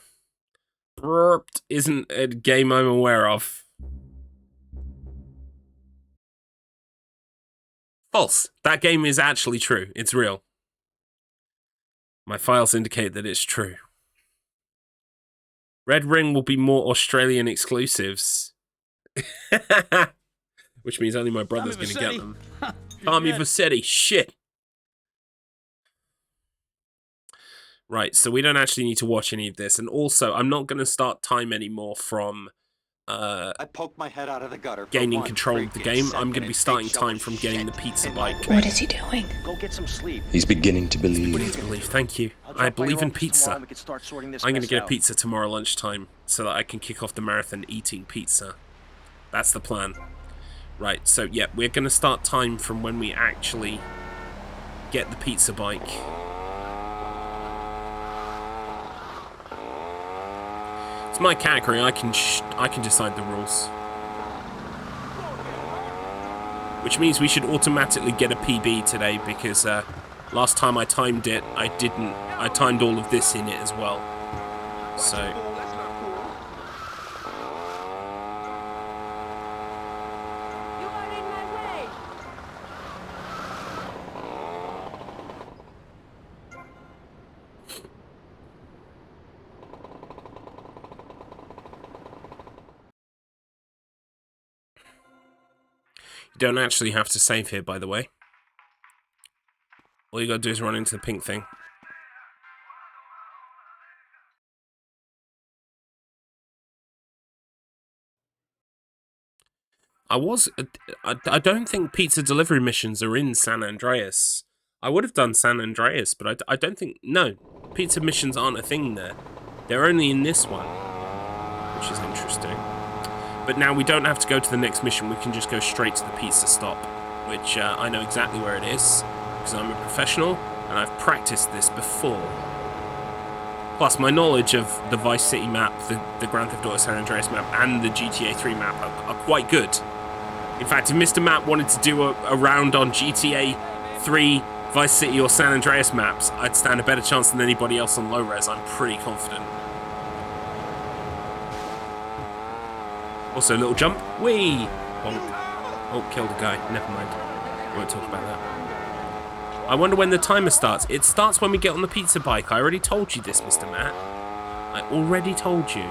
Burped isn't a game I'm aware of. False. That game is actually true. It's real. My files indicate that it's true. Red Ring will be more Australian exclusives. Which means only my brother's going to get them. Tommy Vassetti, shit. Right, so we don't actually need to watch any of this. And also, I'm not going to start time anymore from I poked my head out of the gutter. Gaining control of the game. I'm going to be starting time from getting the pizza bike. What is he doing? Go get some sleep. He's beginning to believe. Thank you. I believe in pizza. I'm going to get a pizza tomorrow lunchtime so that I can kick off the marathon eating pizza. That's the plan. Right, so yeah, we're going to start time from when we actually get the pizza bike. It's my category, I can decide the rules. Which means we should automatically get a PB today because last time I timed it, I timed all of this in it as well. So... You don't actually have to save here, by the way. All you gotta do is run into the pink thing. I don't think pizza delivery missions are in San Andreas. I would have done San Andreas, but I don't think... No, pizza missions aren't a thing there. They're only in this one, which is interesting. But now we don't have to go to the next mission. We can just go straight to the pizza stop, which I know exactly where it is, because I'm a professional, and I've practiced this before. Plus, my knowledge of the Vice City map, the Grand Theft Auto San Andreas map, and the GTA 3 map are quite good. In fact, if Mr. Map wanted to do a round on GTA 3, Vice City, or San Andreas maps, I'd stand a better chance than anybody else on low res. I'm pretty confident. Also, a little jump. Whee! Oh, killed a guy. Never mind. Won't talk about that. I wonder when the timer starts. It starts when we get on the pizza bike. I already told you this, Mr. Matt. I already told you.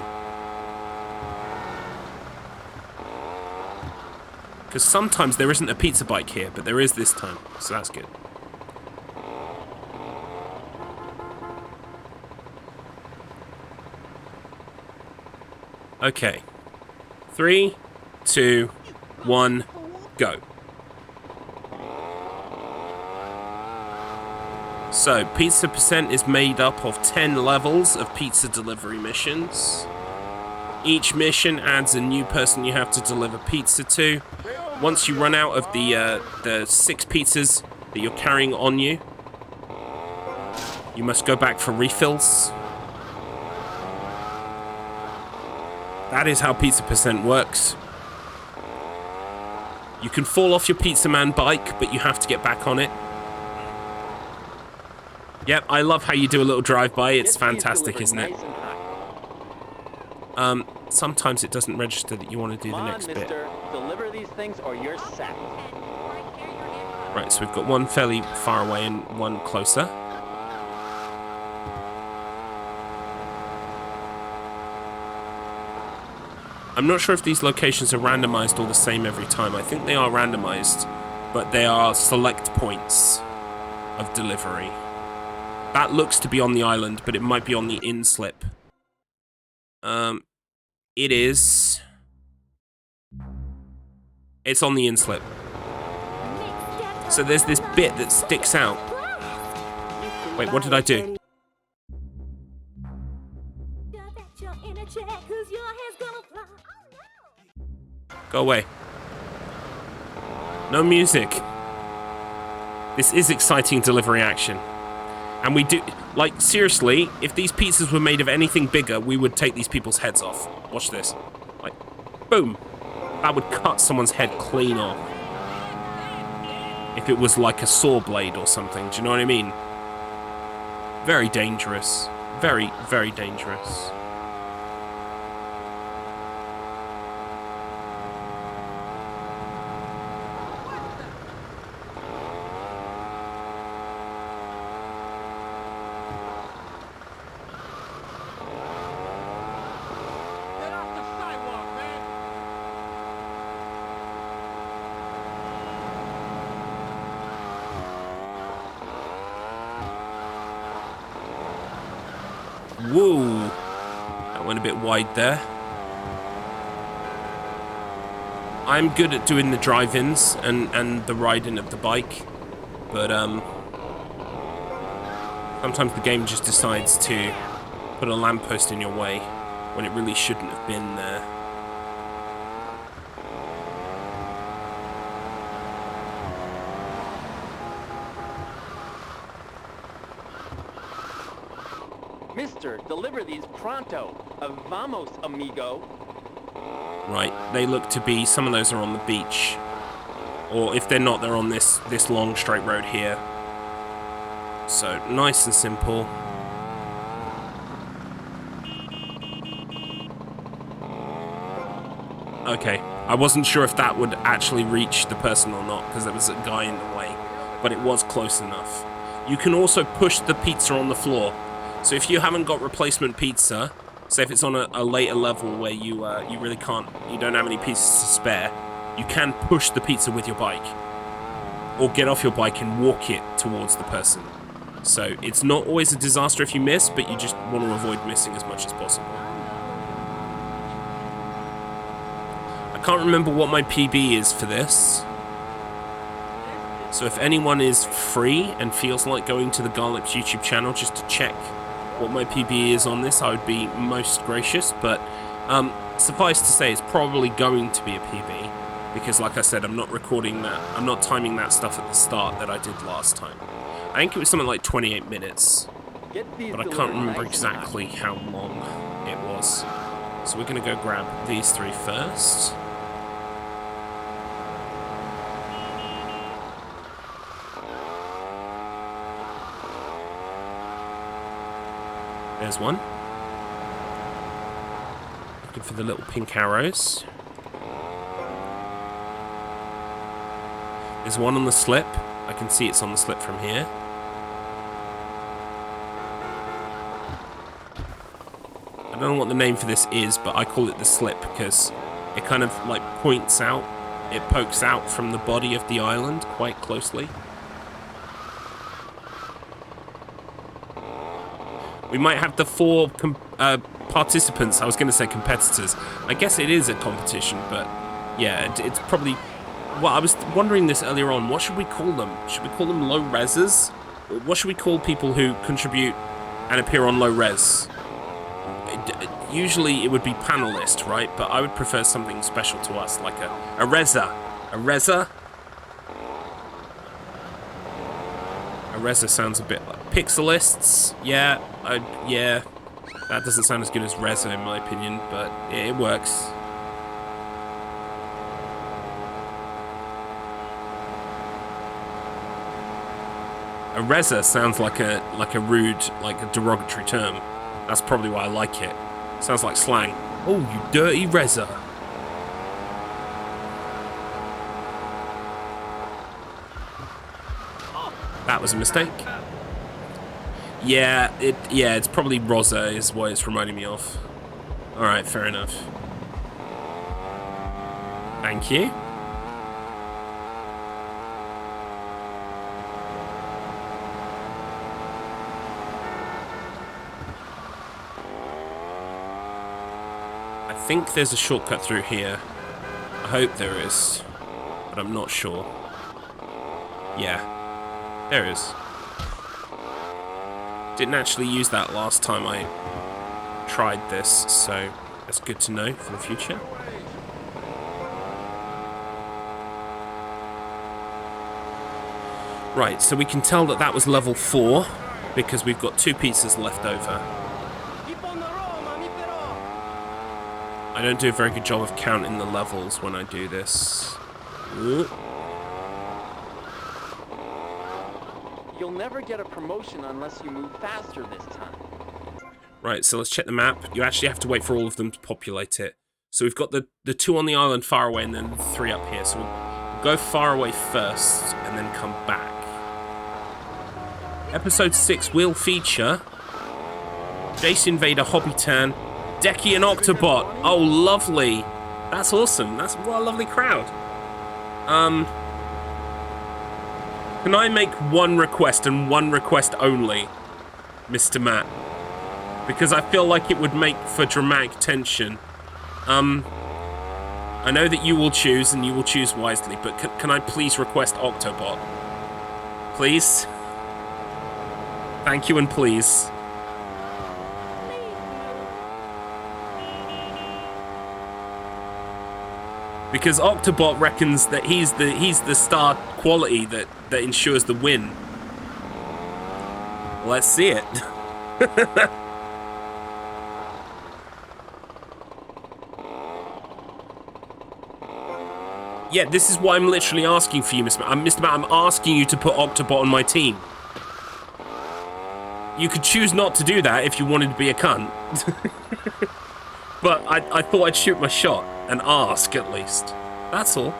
Because sometimes there isn't a pizza bike here, but there is this time, so that's good. Okay. 3, 2, 1, go. So, Pizza Percent is made up of 10 levels of pizza delivery missions. Each mission adds a new person you have to deliver pizza to. Once you run out of the 6 pizzas that you're carrying on you, you must go back for refills. That is how Pizza Percent works. You can fall off your Pizza Man bike, but you have to get back on it. Yep, I love how you do a little drive-by. It's fantastic, isn't it? Sometimes it doesn't register that you want to do the next bit. Deliver these things or you're sacked. Right, so we've got one fairly far away and one closer. I'm not sure if these locations are randomized all the same every time. I think they are randomized, but they are select points of delivery. That looks to be on the island, but it might be on the in-slip. It is... It's on the in-slip. So there's this bit that sticks out. Wait, what did I do? Go away. No music. This is exciting delivery action. And we do... Like, seriously, if these pizzas were made of anything bigger, we would take these people's heads off. Watch this. Like, boom. That would cut someone's head clean off. If it was like a saw blade or something, do you know what I mean? Very dangerous. Very, very dangerous. Whoa, that went a bit wide there. I'm good at doing the drive-ins and the riding of the bike, but sometimes the game just decides to put a lamppost in your way when it really shouldn't have been there. Mister, deliver these pronto. Vamos, amigo. Right, they look to be, some of those are on the beach. Or if they're not, they're on this long straight road here. So, nice and simple. Okay, I wasn't sure if that would actually reach the person or not, because there was a guy in the way. But it was close enough. You can also push the pizza on the floor. So if you haven't got replacement pizza, say if it's on a later level where you really can't, you don't have any pieces to spare, you can push the pizza with your bike. Or get off your bike and walk it towards the person. So it's not always a disaster if you miss, but you just want to avoid missing as much as possible. I can't remember what my PB is for this. So if anyone is free and feels like going to the Garlips YouTube channel just to check what my PB is on this, I would be most gracious. But suffice to say, it's probably going to be a PB. Because like I said, I'm not recording that, I'm not timing that stuff at the start that I did last time. I think it was something like 28 minutes. But I can't remember exactly how long it was. So we're going to go grab these 3 first. There's one. Looking for the little pink arrows. There's one on the slip. I can see it's on the slip from here. I don't know what the name for this is, but I call it the slip because it kind of like points out, it pokes out from the body of the island quite closely. We might have the 4 participants, I was going to say competitors. I guess it is a competition, but yeah, it's probably... Well, I was wondering this earlier on. What should we call them? Should we call them low resers? What should we call people who contribute and appear on low res? Usually it would be panelist, right? But I would prefer something special to us, like a reser. A reser? A reser sounds a bit like pixelists. Yeah, yeah. That doesn't sound as good as reser in my opinion, but it works. A reser sounds like a rude, like a derogatory term. That's probably why I like it. Sounds like slang. Oh, you dirty reser. That was a mistake. Yeah, it's probably Rosa is what it's reminding me of. Alright, fair enough. Thank you. I think there's a shortcut through here. I hope there is, but I'm not sure. Yeah, there is. Didn't actually use that last time I tried this, so that's good to know for the future. Right, so we can tell that that was level 4 because we've got 2 pizzas left over. I don't do a very good job of counting the levels when I do this. Ooh. You'll never get a promotion unless you move faster this time. Right, so let's check the map. You actually have to wait for all of them to populate it. So we've got the 2 on the island far away and then 3 up here. So we'll go far away first and then come back. Episode 6 will feature Jason Vader, Hobbitan, Decky and Octobot. Oh, lovely. That's awesome. That's what a lovely crowd. Can I make one request and one request only, Mr. Matt? Because I feel like it would make for dramatic tension. I know that you will choose and you will choose wisely, but can I please request Octobot? Please? Thank you and please. Because Octobot reckons that he's the star quality that ensures the win. Let's see it. Yeah, this is why I'm literally asking for you, Mr. Matt. Mr. Matt, I'm asking you to put Octobot on my team. You could choose not to do that if you wanted to be a cunt. But I thought I'd shoot my shot and ask, at least. That's all.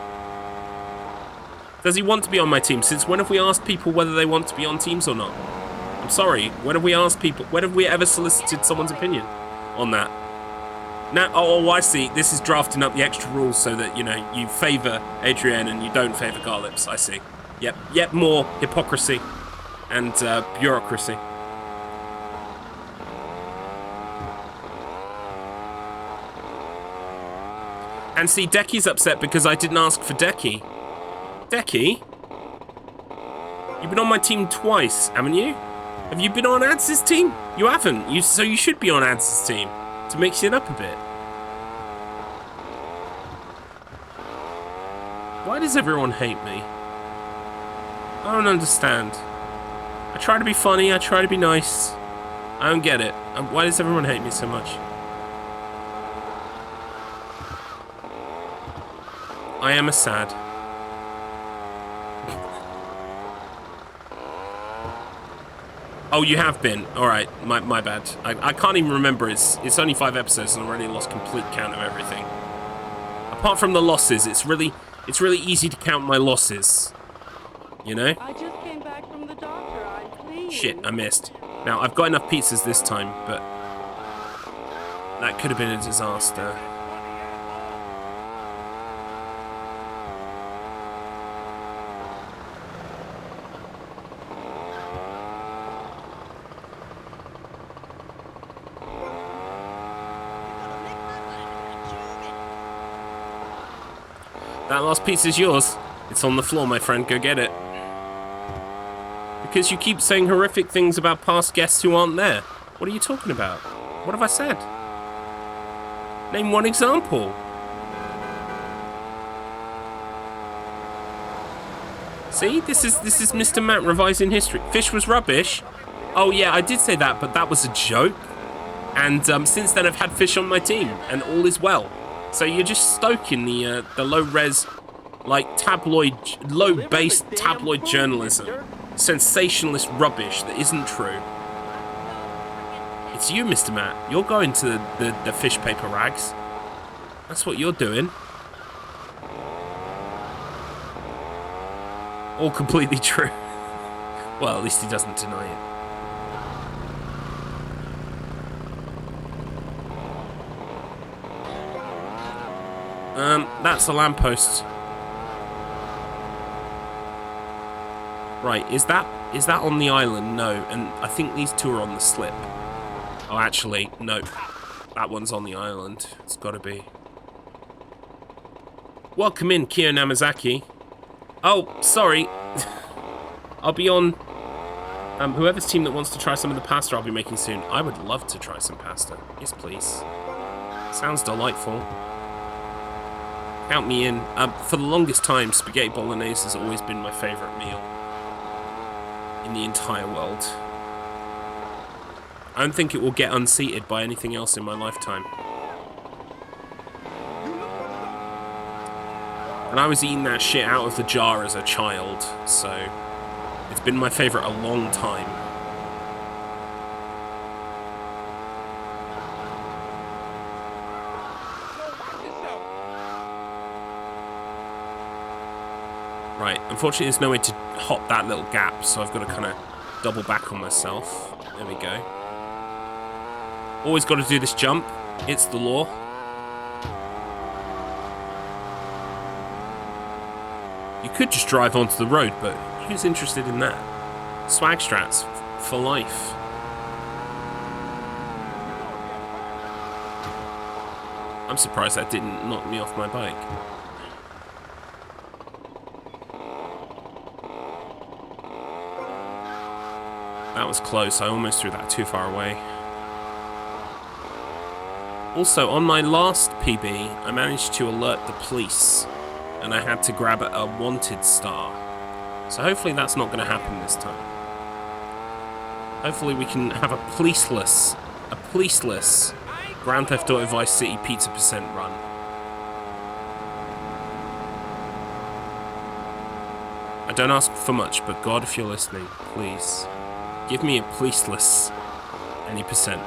Does he want to be on my team? Since when have we asked people whether they want to be on teams or not? I'm sorry, when have we asked people? When have we ever solicited someone's opinion on that? Now, oh, I see. This is drafting up the extra rules so that, you know, you favour Adrienne and you don't favour Garlips. I see. Yep, more hypocrisy and bureaucracy. And see, Decky's upset because I didn't ask for Decky. Decky? You've been on my team twice, haven't you? Have you been on Ads's team? You haven't. So you should be on Ads's team to mix it up a bit. Why does everyone hate me? I don't understand. I try to be funny, I try to be nice. I don't get it. Why does everyone hate me so much? I am a sad. Oh, you have been? Alright, my bad. I can't even remember. It's only 5 episodes and I've already lost complete count of everything. Apart from the losses, it's really easy to count my losses. You know? I just came back from the doctor. I'm clean. Shit, I missed. Now, I've got enough pizzas this time, but that could have been a disaster. That last pizza's yours. It's on the floor, my friend. Go get it. Because you keep saying horrific things about past guests who aren't there. What are you talking about? What have I said? Name one example. See? This is Mr. Matt revising history. Fish was rubbish. Oh yeah, I did say that, but that was a joke. And since then I've had Fish on my team, and all is well. So you're just stoking the low-res, like tabloid, low-based tabloid journalism, sensationalist rubbish that isn't true. It's you, Mr. Matt. You're going to the fish paper rags. That's what you're doing. All completely true. Well, at least he doesn't deny it. That's a lamppost. Right, is that on the island? No, and I think these two are on the slip. Oh, actually, no. That one's on the island. It's gotta be. Welcome in, Kyo Namazaki. Oh, sorry. I'll be on whoever's team that wants to try some of the pasta I'll be making soon. I would love to try some pasta. Yes, please. Sounds delightful. Count me in. For the longest time, spaghetti bolognese has always been my favourite meal in the entire world. I don't think it will get unseated by anything else in my lifetime. And I was eating that shit out of the jar as a child, so it's been my favourite a long time. Right, unfortunately there's no way to hop that little gap, so I've got to kind of double back on myself. There we go. Always got to do this jump. It's the law. You could just drive onto the road, but who's interested in that? Swag strats for life. I'm surprised that didn't knock me off my bike. That was close. I almost threw that too far away. Also, on my last PB, I managed to alert the police, and I had to grab a wanted star. So hopefully that's not going to happen this time. Hopefully we can have a policeless Grand Theft Auto Vice City Pizza % run. I don't ask for much, but God, if you're listening, please give me a policeless any pizza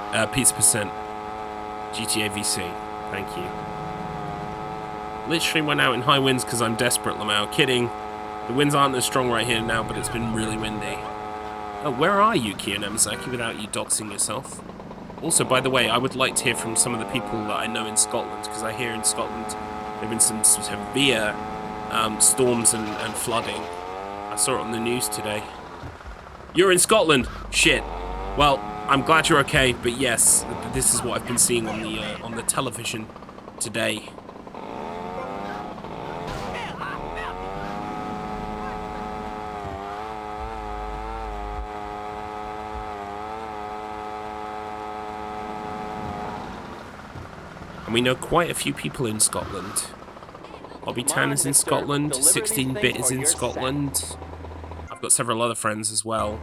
% GTA VC. Thank you. Literally went out in high winds because I'm desperate, Lamau. Kidding. The winds aren't as strong right here now, but it's been really windy. Oh, where are you, Kyo Namazaki, without you doxing yourself? Also, by the way, I would like to hear from some of the people that I know in Scotland, because I hear in Scotland there have been some severe storms and flooding. I saw it on the news today. You're in Scotland? Shit. Well, I'm glad you're okay, but yes, this is what I've been seeing on the television today. And we know quite a few people in Scotland. Bobby Tan is in Scotland, 16-Bit is in Scotland. I've got several other friends as well.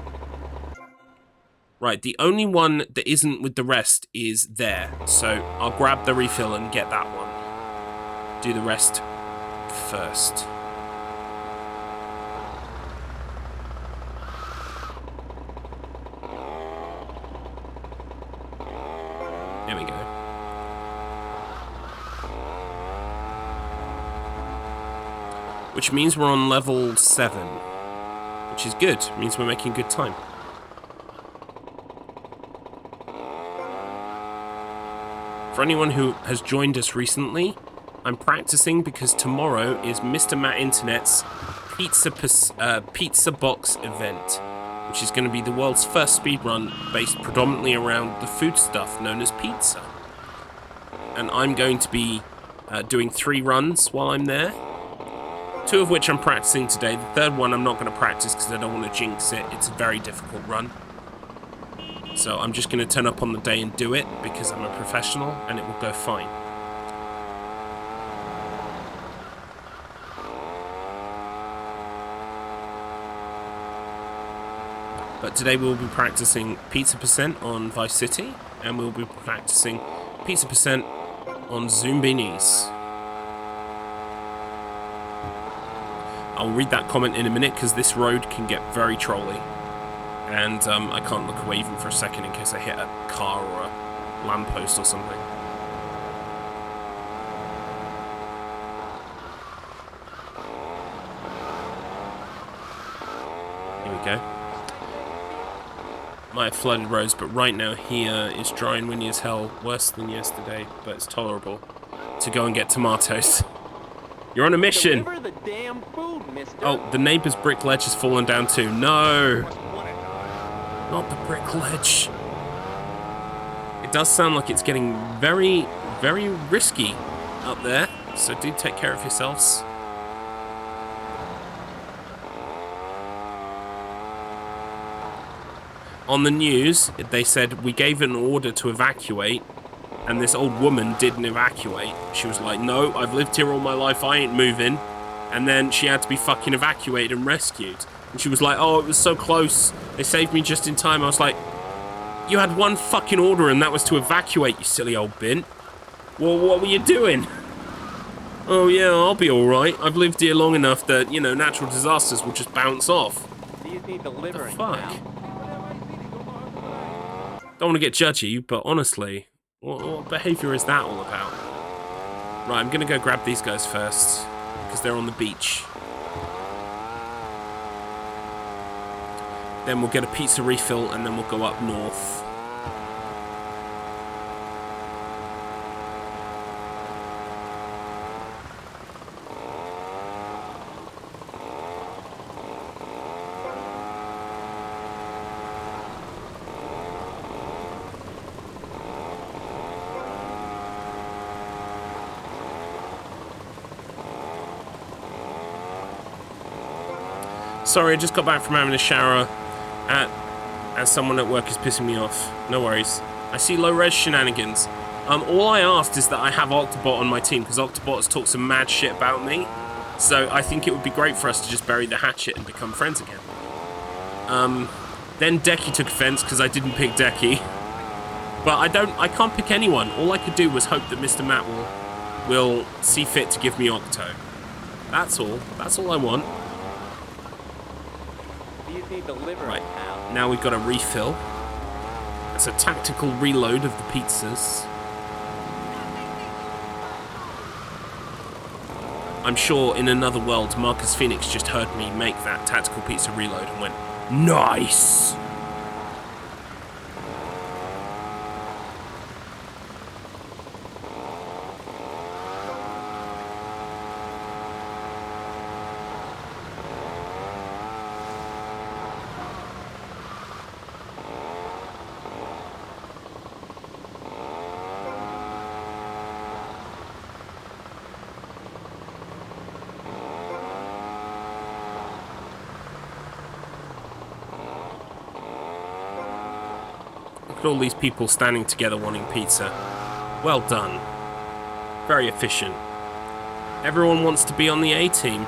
Right, the only one that isn't with the rest is there. So I'll grab the refill and get that one. Do the rest first. There we go. Which means we're on level 7. Which is good. Means we're making good time. For anyone who has joined us recently, I'm practicing because tomorrow is Mr. Matt Internet's Pizza Box event, which is going to be the world's first speedrun based predominantly around the food stuff known as pizza. And I'm going to be doing 3 runs while I'm there. 2 of which I'm practicing today. The 3rd one I'm not going to practice because I don't want to jinx it. It's a very difficult run. So I'm just going to turn up on the day and do it because I'm a professional and it will go fine. But today we'll be practicing Pizza Percent on Vice City and we'll be practicing Pizza Percent on Zombinis. I'll read that comment in a minute because this road can get very trolly. And I can't look away even for a second in case I hit a car or a lamppost or something. Here we go. Might have flooded roads, but right now here is dry and windy as hell. Worse than yesterday, but it's tolerable. To go and get tomatoes. You're on a mission! Deliver the damn food, mister. Oh, the neighbor's brick ledge has fallen down too. No! Not the brick ledge. It does sound like it's getting very, very risky up there. So do take care of yourselves. On the news, they said we gave an order to evacuate, and this old woman didn't evacuate. She was like, no, I've lived here all my life, I ain't moving. And then she had to be fucking evacuated and rescued. And she was like, oh, it was so close. They saved me just in time. I was like, you had one fucking order and that was to evacuate, you silly old bint. Well, what were you doing? Oh, yeah, I'll be alright. I've lived here long enough that, you know, natural disasters will just bounce off. These need delivering. What the fuck? Don't want to get judgy, but honestly, what behaviour is that all about? Right, I'm going to go grab these guys first, because they're on the beach. Then we'll get a pizza refill, and then we'll go up north. Sorry, I just got back from having a shower as someone at work is pissing me off. No worries. I see low-res shenanigans. All I asked is that I have Octobot on my team, because Octobot has talked some mad shit about me. So I think it would be great for us to just bury the hatchet and become friends again. Then Decky took offense because I didn't pick Decky. But I can't pick anyone. All I could do was hope that Mr. Matt will see fit to give me Octo. That's all. That's all I want. Right, now we've got a refill. It's a tactical reload of the pizzas. I'm sure in another world, Marcus Phoenix just heard me make that tactical pizza reload and went, nice! Look at all these people standing together wanting pizza. Well done. Very efficient. Everyone wants to be on the A team.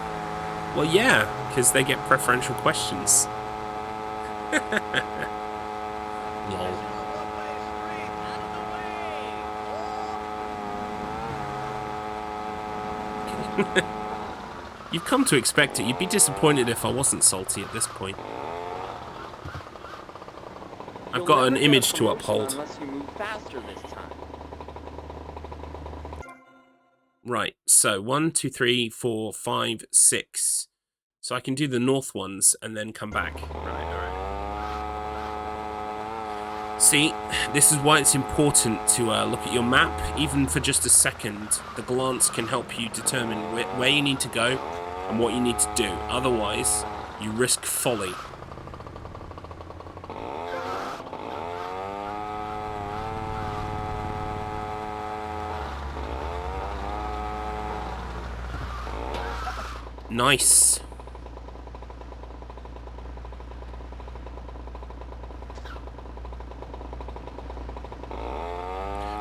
Well, yeah, because they get preferential questions. Lol. You've come to expect it. You'd be disappointed if I wasn't salty at this point. I've got an image to uphold. Unless you move faster this time. Right, so 1, 2, 3, 4, 5, 6. So I can do the north ones and then come back. Right, alright. See, this is why it's important to look at your map, even for just a second. The glance can help you determine where you need to go and what you need to do. Otherwise, you risk folly. Nice.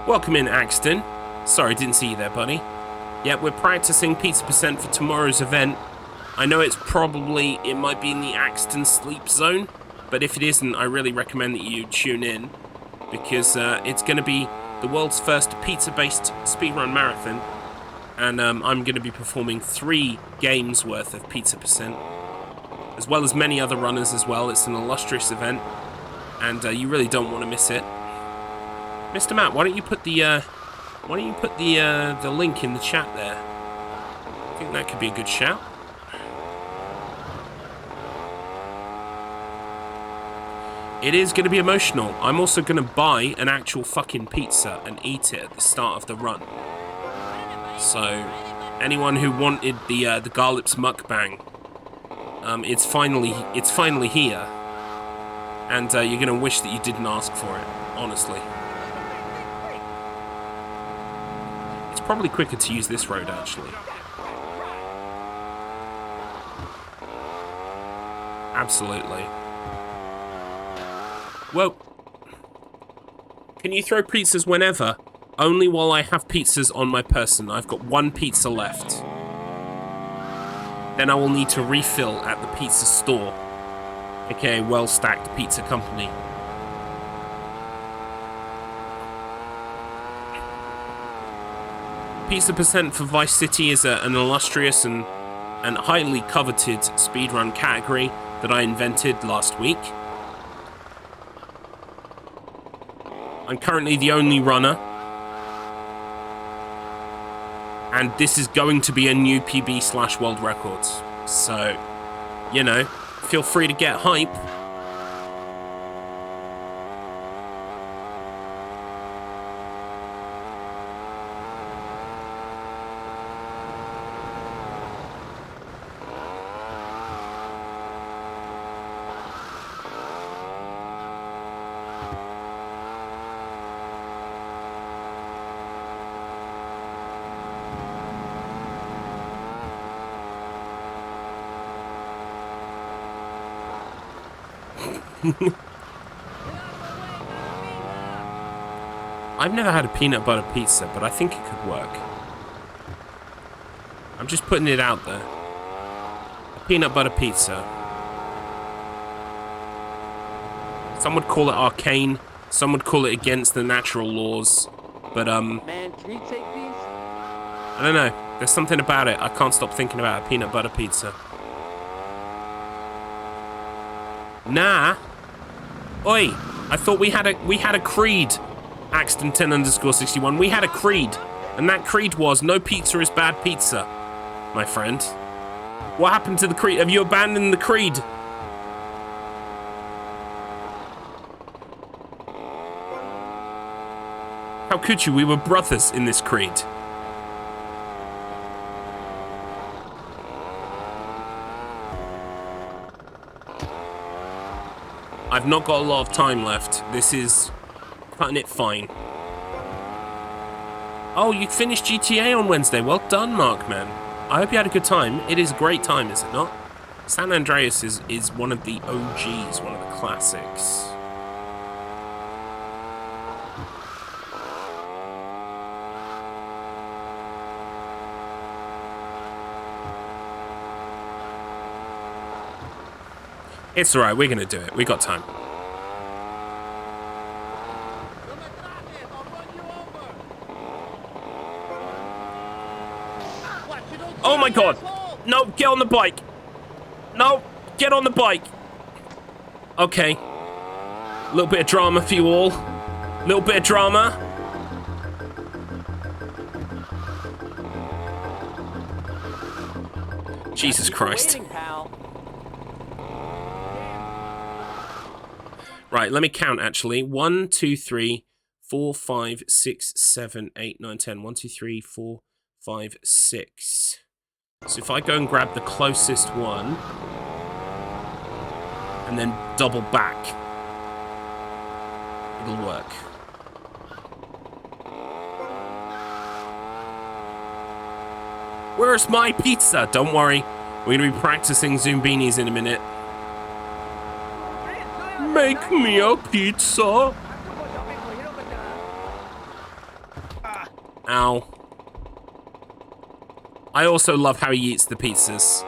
Welcome in, Axton. Sorry, didn't see you there, buddy. Yeah, we're practicing pizza percent for tomorrow's event. I know it might be in the Axton sleep zone, but if it isn't, I really recommend that you tune in, because it's going to be the world's first pizza-based speedrun marathon, and I'm going to be performing 3 games worth of pizza percent, as well as many other runners as well. It's an illustrious event, and you really don't want to miss it. Mr. Matt, why don't you put the link in the chat there? I think that could be a good shout. It is going to be emotional. I'm also going to buy an actual fucking pizza and eat it at the start of the run. So, anyone who wanted the Garlips mukbang, it's finally here, and you're going to wish that you didn't ask for it. Honestly. Probably quicker to use this road, actually. Absolutely. Whoa. Can you throw pizzas whenever? Only while I have pizzas on my person. I've got 1 pizza left. Then I will need to refill at the pizza store, aka Well-Stacked Pizza Company. Pizza percent for Vice City is an illustrious and highly coveted speedrun category that I invented last week. I'm currently the only runner, and this is going to be a new PB/world records. So, you know, feel free to get hype. I've never had a peanut butter pizza, but I think it could work. I'm just putting it out there. A peanut butter pizza. Some would call it arcane, some would call it against the natural laws, but Man, can you take these? I don't know. There's something about it. I can't stop thinking about a peanut butter pizza. Nah. Oi, I thought we had a creed. Axton 10_61. We had a creed, and that creed was no pizza is bad pizza, my friend. What happened to the creed? Have you abandoned the creed? How could you? We were brothers in this creed. I've not got a lot of time left. This is cutting it fine. Oh, you finished GTA on Wednesday. Well done, Mark, man. I hope you had a good time. It is a great time, is it not? San Andreas is one of the OGs, one of the classics. It's alright, we're gonna do it. We got time. Oh my god! No, get on the bike! No, get on the bike! Okay. A little bit of drama for you all. A little bit of drama. Jesus Christ. Right, let me count actually. 1, 2, 3, 4, 5, 6, 7, 8, 9, 10. 1, 2, 3, 4, 5, 6. So if I go and grab the closest one, and then double back, it'll work. Where's my pizza? Don't worry, we're gonna be practicing Zoombinis in a minute. Make me a pizza. Ow. I also love how he eats the pizzas.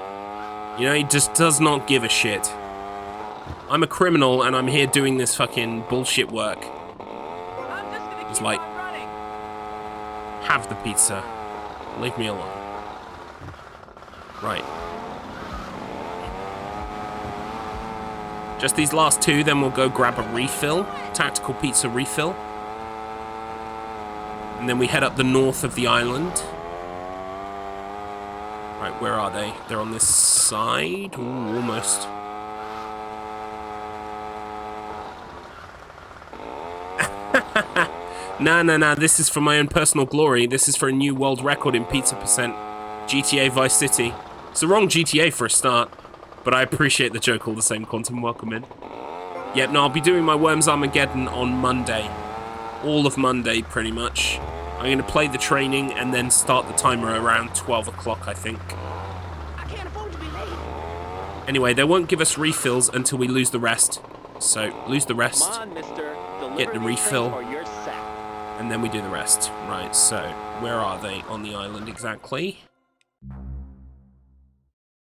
You know, he just does not give a shit. I'm a criminal and I'm here doing this fucking bullshit work. He's like, have the pizza. Leave me alone. Right. Just these last two, then we'll go grab a refill. Tactical pizza refill. And then we head up the north of the island. Right, where are they? They're on this side? Ooh, almost. Nah, this is for my own personal glory. This is for a new world record in pizza percent. GTA Vice City. It's the wrong GTA for a start, but I appreciate the joke all the same. Quantum, welcome in. Yep, no, I'll be doing my Worms Armageddon on Monday. All of Monday, pretty much. I'm going to play the training and then start the timer around 12 o'clock, I think. I can't afford to be late. Anyway, they won't give us refills until we lose the rest. So, lose the rest. Come on, mister. Get the refill. Or you're set. And then we do the rest. Right, so, where are they on the island exactly?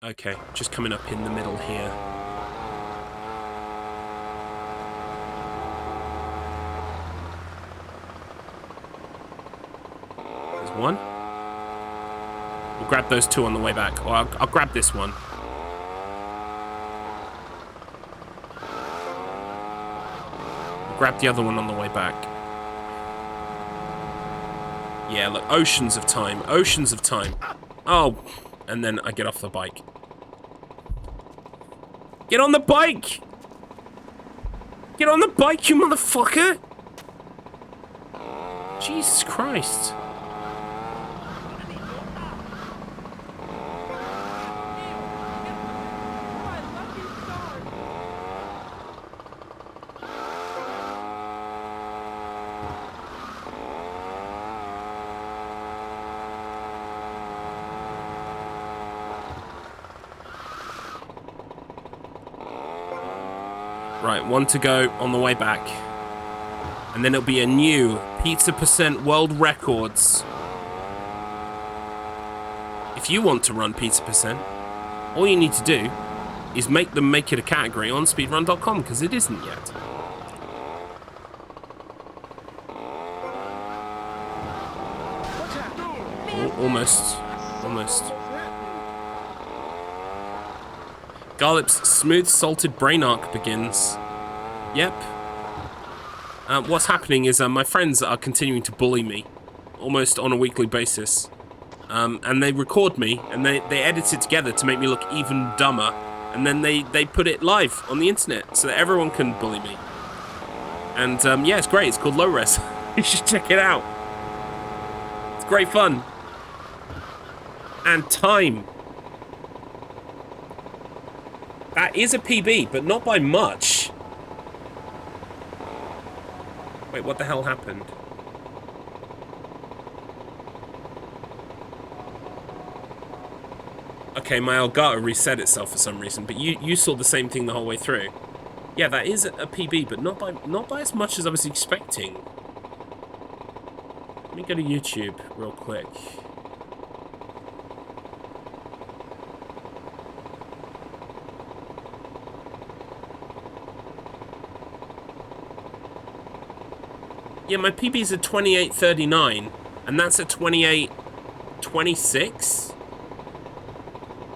Okay, just coming up in the middle here. There's one. We'll grab those two on the way back. Or I'll grab this one. We'll grab the other one on the way back. Yeah, look, oceans of time. Oceans of time. Oh, and then I get off the bike. Get on the bike! Get on the bike, you motherfucker! Jesus Christ. Right, one to go on the way back. And then it'll be a new pizza percent world records. If you want to run pizza percent, all you need to do is make it a category on speedrun.com, because it isn't yet. Almost. Garlips' smooth salted brain arc begins. Yep. What's happening is my friends are continuing to bully me almost on a weekly basis. And they record me and they edit it together to make me look even dumber. And then they put it live on the internet so that everyone can bully me. And yeah, it's great. It's called Low Res. You should check it out. It's great fun. And time. That is a PB, but not by much. Wait, what the hell happened? Okay, my Elgato reset itself for some reason, but you saw the same thing the whole way through. Yeah, that is a PB, but not by as much as I was expecting. Let me go to YouTube real quick. Yeah, my PB's at 28:39, and that's at 28:26.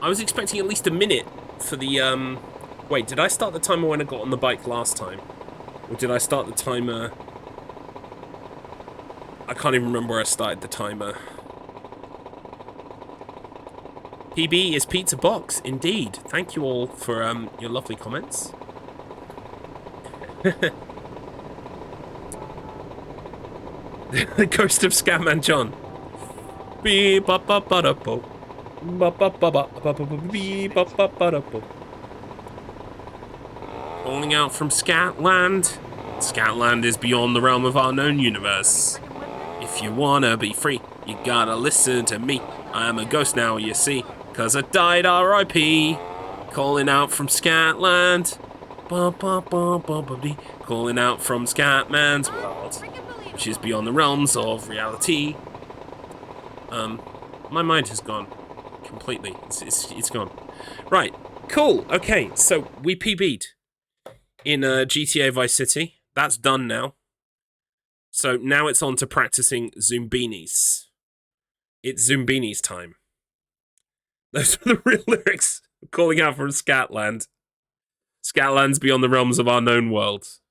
I was expecting at least a minute for the, Wait, did I start the timer when I got on the bike last time? Or did I start the timer... I can't even remember where I started the timer. PB is Pizza Box, indeed. Thank you all for your lovely comments. The ghost of Scatman John. Beep ba ba ba da bo. Ba ba ba ba ba ba beep ba ba ba da bo. Calling out from Scatland. Scatland is beyond the realm of our known universe. If you wanna be free, you gotta listen to me. I am a ghost now, you see, 'cause I died R.I.P. Calling out from Scatland. Ba ba ba ba ba dee. Calling out from Scatman's world, which is beyond the realms of reality. My mind has gone completely. It's gone. Right, cool. Okay, so we PB'd in GTA Vice City. That's done now. So now it's on to practicing Zoombinis. It's Zoombinis time. Those are the real lyrics. Calling out from Scatland. Scatland's beyond the realms of our known world.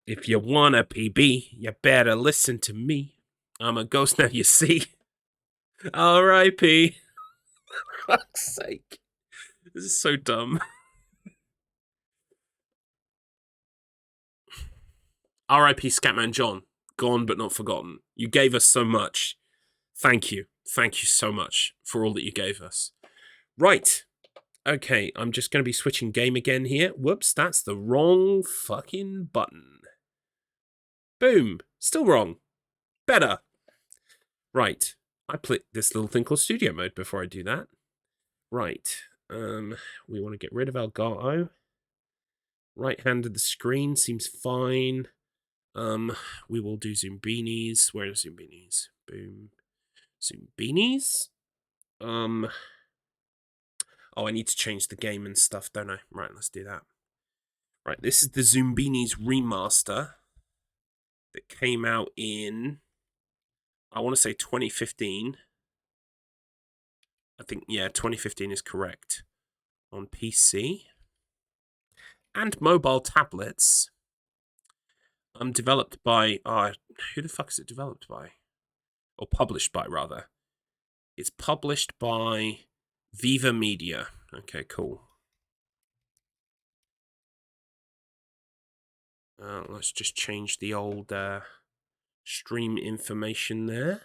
If you wanna PB, you better listen to me. I'm a ghost now, you see. R.I.P. For fuck's sake. This is so dumb. R.I.P. Scatman John. Gone but not forgotten. You gave us so much. Thank you. Thank you so much for all that you gave us. Right. Okay, I'm just going to be switching game again here. Whoops, that's the wrong fucking button. Boom. Still wrong. Better. Right. I put this little thing called studio mode before I do that. Right. We want to get rid of Elgato. Right hand of the screen seems fine. We will do Zoombinis. Where are Zoombinis? Boom. Zoombinis? Oh, I need to change the game and stuff, don't I? Right, let's do that. Right, this is the Zoombinis remaster that came out in, I want to say 2015. I think, yeah, 2015 is correct. On PC and mobile tablets. Developed by, who the fuck is it developed by? Or published by, rather. It's published by Viva Media. Okay, cool. Let's just change the old stream information there.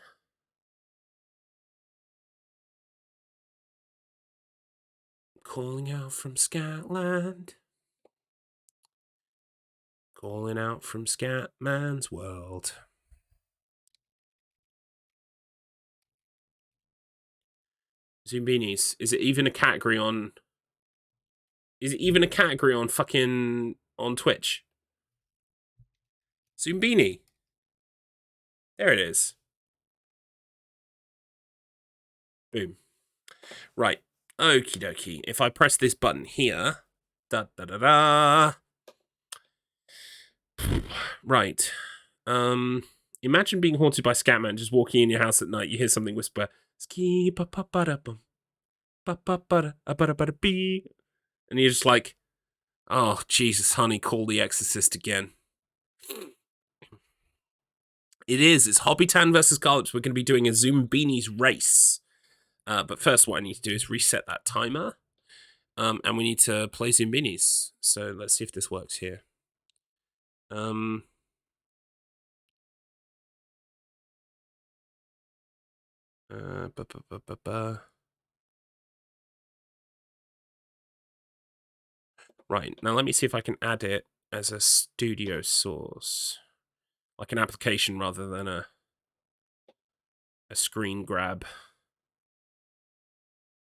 Calling out from Scatland. Calling out from Scatman's world. Zoombinis. Is it even a category on... Is it even a category on fucking... on Twitch? Zoombini. There it is. Boom. Right. Okie dokie. If I press this button here... Da da da da... Right. Imagine being haunted by Scatman, just walking in your house at night. You hear something whisper, ski ba ba ba da bum, ba ba ba da ba da bee, and you're just like, oh Jesus, honey, call the Exorcist again. It is. It's Hobbitan versus Garlips. We're going to be doing a Zoombinis race. But first, what I need to do is reset that timer, and we need to play Zoombinis. So let's see if this works here. Right, now let me see if I can add it as a studio source. Like an application rather than a screen grab.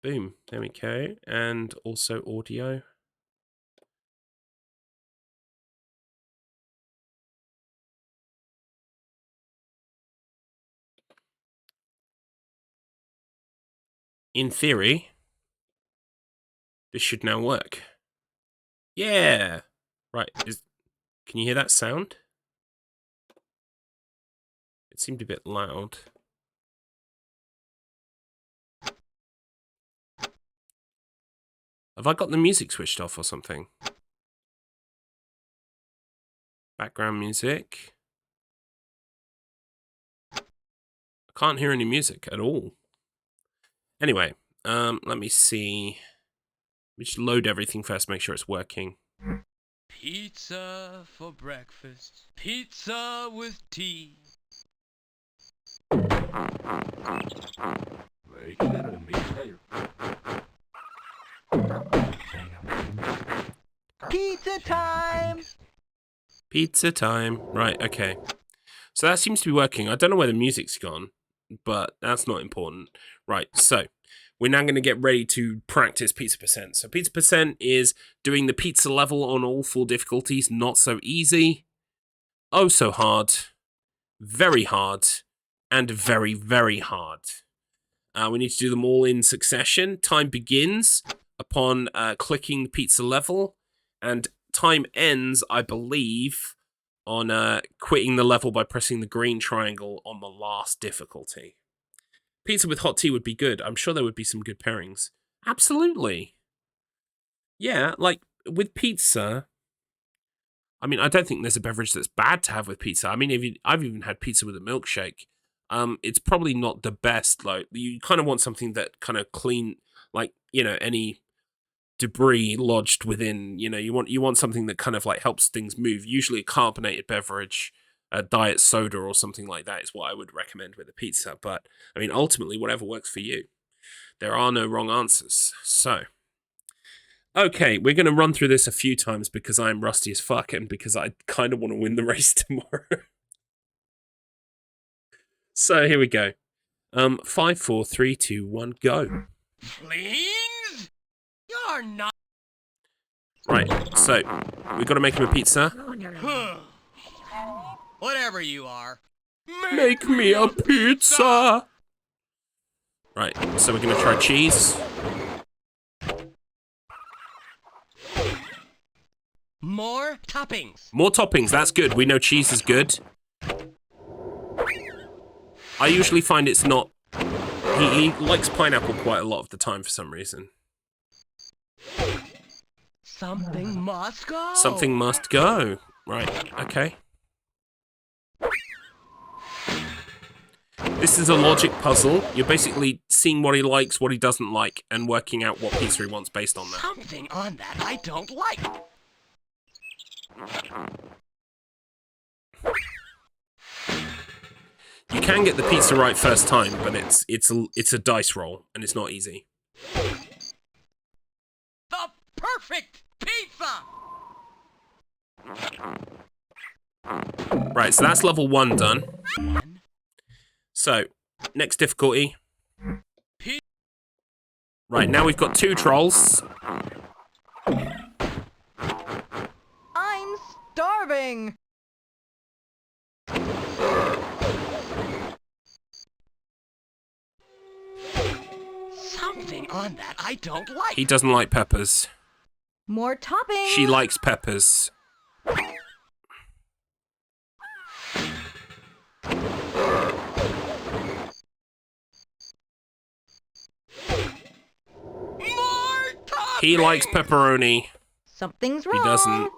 Boom, there we go. And also audio. In theory, this should now work. Yeah! Right, can you hear that sound? It seemed a bit loud. Have I got the music switched off or something? Background music. I can't hear any music at all. Anyway, let me see. Let me just load everything first, make sure it's working. Pizza for breakfast. Pizza with tea. Pizza time! Pizza time. Right, okay. So that seems to be working. I don't know where the music's gone, but that's not important. Right, so we're now going to get ready to practice Pizza Percent. So Pizza Percent is doing the pizza level on all 4 difficulties. Not so easy. Oh, so hard. Very hard. And very, very hard. We need to do them all in succession. Time begins upon clicking the pizza level. And time ends, I believe, on quitting the level by pressing the green triangle on the last difficulty. Pizza with hot tea would be good. I'm sure there would be some good pairings. Absolutely. Yeah, like, with pizza... I mean, I don't think there's a beverage that's bad to have with pizza. I mean, I've even had pizza with a milkshake. It's probably not the best. Like, you kind of want something that kind of clean, like, you know, any debris lodged within, you know, you want something that kind of like helps things move. Usually a carbonated beverage, a diet soda or something like that is what I would recommend with a pizza. But I mean, ultimately, whatever works for you. There are no wrong answers. So, okay, we're going to run through this a few times because I'm rusty as fuck and because I kind of want to win the race tomorrow. So here we go. 5, 4, 3, 2, 1, go. Please? You're not. Right, so we've got to make him a pizza. Whatever you are. Make me a pizza! Right, so we're going to try cheese. More toppings. More toppings, that's good. We know cheese is good. I usually find it's not... He likes pineapple quite a lot of the time for some reason. Something must go. Something must go. Right, okay. This is a logic puzzle. You're basically seeing what he likes, what he doesn't like, and working out what pizza he wants based on that. Something on that I don't like. You can get the pizza right first time, but it's a dice roll, and it's not easy. The perfect pizza! Right, so that's level 1 done. So, next difficulty. Right, now we've got 2 trolls. I'm starving! Something on that I don't like. He doesn't like peppers. More toppings! She likes peppers. More toppings! He likes pepperoni. Something's wrong. He doesn't.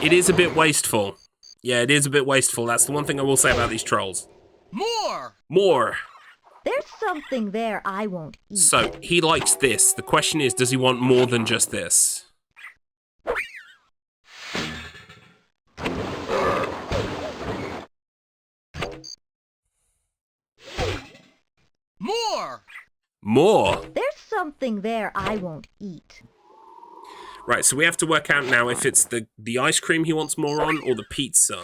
It is a bit wasteful. Yeah, it is a bit wasteful. That's the one thing I will say about these trolls. More! More. There's something there I won't eat. So, he likes this. The question is, does he want more than just this? More! More. There's something there I won't eat. Right, so we have to work out now if it's the ice cream he wants more on or the pizza.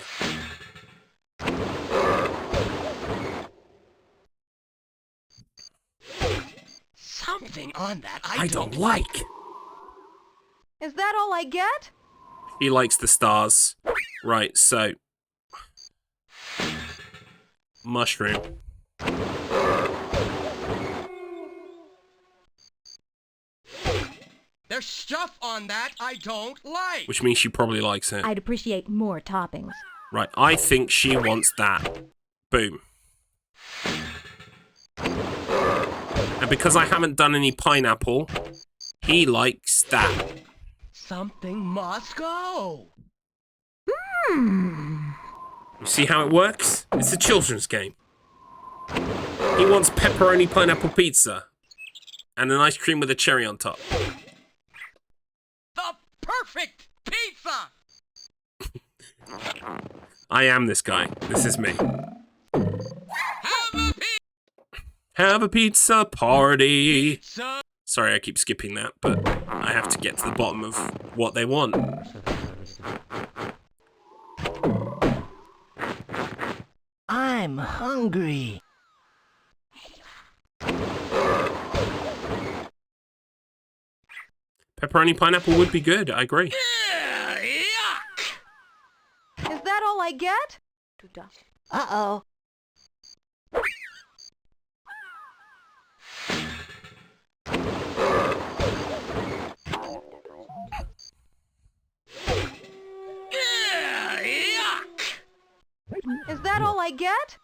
Something on that I don't like. Is that all I get? He likes the stars. Right, so... mushroom. There's stuff on that I don't like. Which means she probably likes it. I'd appreciate more toppings. Right, I think she wants that. Boom. And because I haven't done any pineapple, he likes that. Something must go. You see how it works? It's a children's game. He wants pepperoni pineapple pizza. And an ice cream with a cherry on top. The perfect pizza! I am this guy. This is me. Have a pizza party. Pizza. Sorry, I keep skipping that, but I have to get to the bottom of what they want. I'm hungry. Pepperoni pineapple would be good, I agree. Is that all I get? Uh-oh. Is that all I get?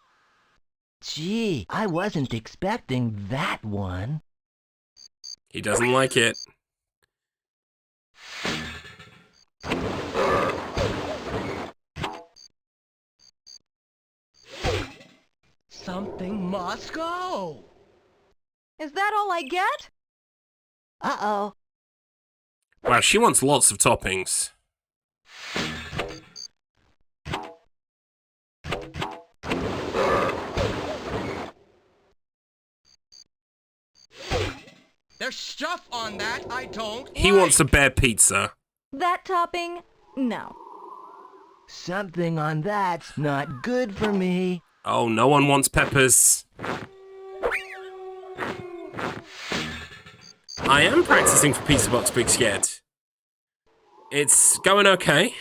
Gee, I wasn't expecting that one. He doesn't like it. Something must go. Is that all I get? Uh-oh. Wow, she wants lots of toppings. There's stuff on that I don't He wants a bear pizza. That topping? No. Something on that's not good for me. Oh, no one wants peppers. I am practicing for Pizza Box Big Scared. It's going okay.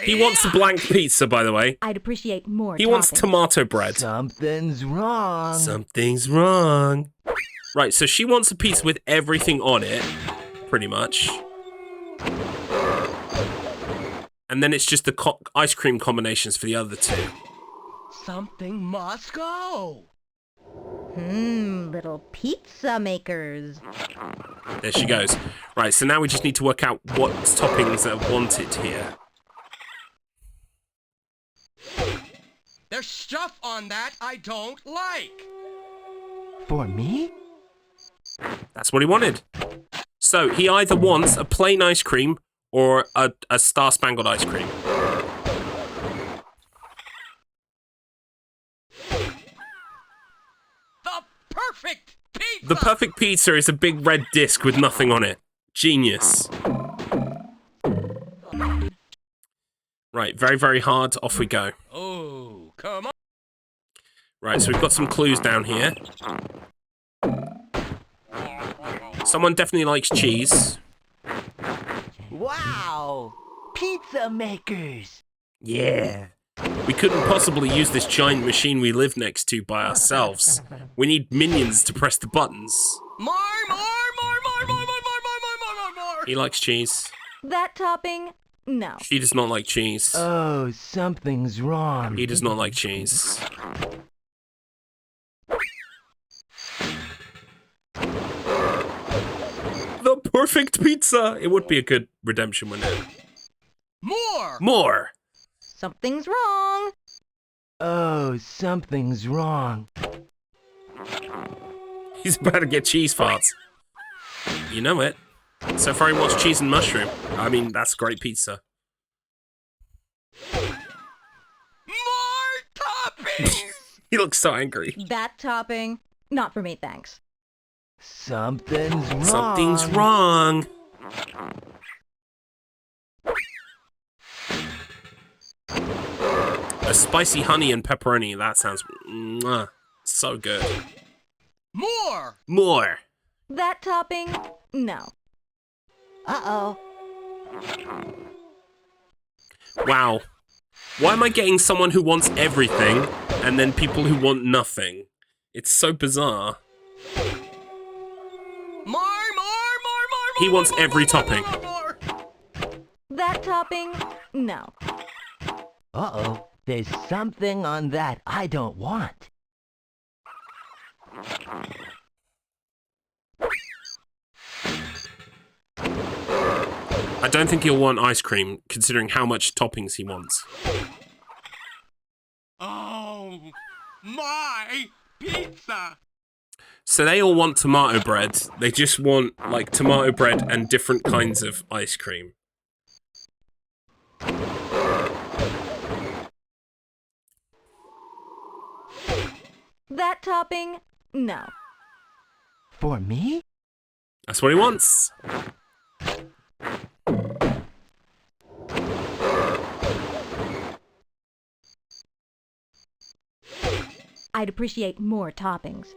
He wants a blank pizza, by the way. I'd appreciate more He wants toppings. tomato bread. Something's wrong. Something's wrong. Right, so she wants a pizza with everything on it, pretty much. And then it's just the ice cream combinations for the other two. Something must go. Little pizza makers. There she goes. Right, so now we just need to work out what toppings are wanted here. There's stuff on that I don't like. For me? That's what he wanted. So he either wants a plain ice cream or a star-spangled ice cream. The perfect pizza. The perfect pizza is a big red disc with nothing on it. Genius. Right, very, very hard. Off we go. Oh, come on. Right, so we've got some clues down here. Someone definitely likes cheese. Wow! Pizza makers! Yeah. We couldn't possibly use this giant machine we live next to by ourselves. We need minions to press the buttons. More. He likes cheese. That topping? No. She does not like cheese. Oh, something's wrong. He does not like cheese. The perfect pizza! It would be a good redemption, wouldn't it? More! Something's wrong. Oh, something's wrong. He's about to get cheese farts. You know it. So far he wants cheese and mushroom. I mean, that's great pizza. More toppings! He looks so angry. That topping? Not for me, thanks. Something's wrong. Something's wrong. A spicy honey and pepperoni. That sounds so good. More. That topping? No. Uh-oh. Wow. Why am I getting someone who wants everything and then people who want nothing? It's so bizarre. More. He wants every topping. That topping? No. Uh-oh. There's something on that I don't want. I don't think he'll want ice cream, considering how much toppings he wants. Oh, my pizza! So they all want tomato bread. They just want, like, tomato bread and different kinds of ice cream. That topping? No. For me? That's what he wants. I'd appreciate more toppings.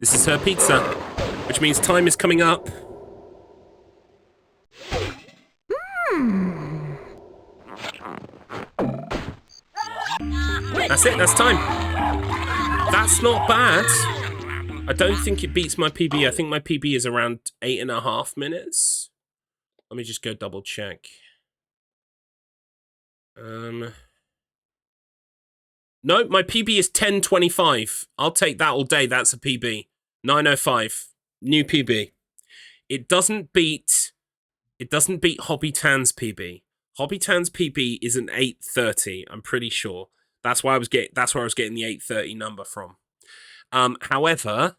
This is her pizza, which means time is coming up. That's it, that's time. That's not bad. I don't think it beats my PB. I think my PB is around 8.5 minutes. Let me just go double check. No, my PB is 10:25. I'll take that all day. That's a PB. 9:05. New PB. It doesn't beat Hobby Tan's PB. Hobby Tan's PB is an 8:30, I'm pretty sure. That's where I was getting the 8:30 number from. However,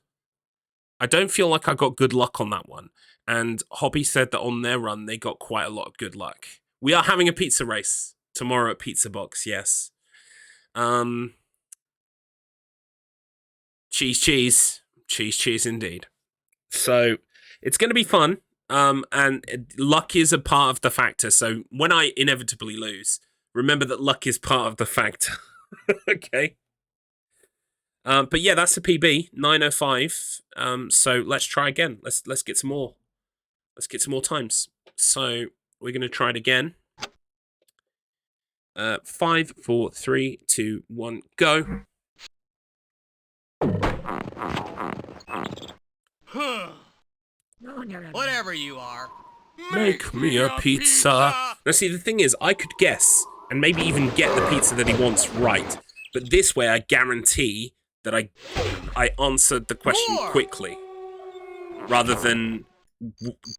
I don't feel like I got good luck on that one. And Hobby said that on their run they got quite a lot of good luck. We are having a pizza race tomorrow at Pizza Box, yes. Cheese indeed. So it's going to be fun. And luck is a part of the factor. So when I inevitably lose, remember that luck is part of the factor. Okay. But yeah, that's a PB, 9:05. So let's try again. Let's get some more. Let's get some more times. So we're going to try it again. 5, 4, 3, 2, 1, go. Whatever you are. Make me a pizza. Now see, the thing is, I could guess and maybe even get the pizza that he wants right. But this way, I guarantee that I answered the question quickly, rather than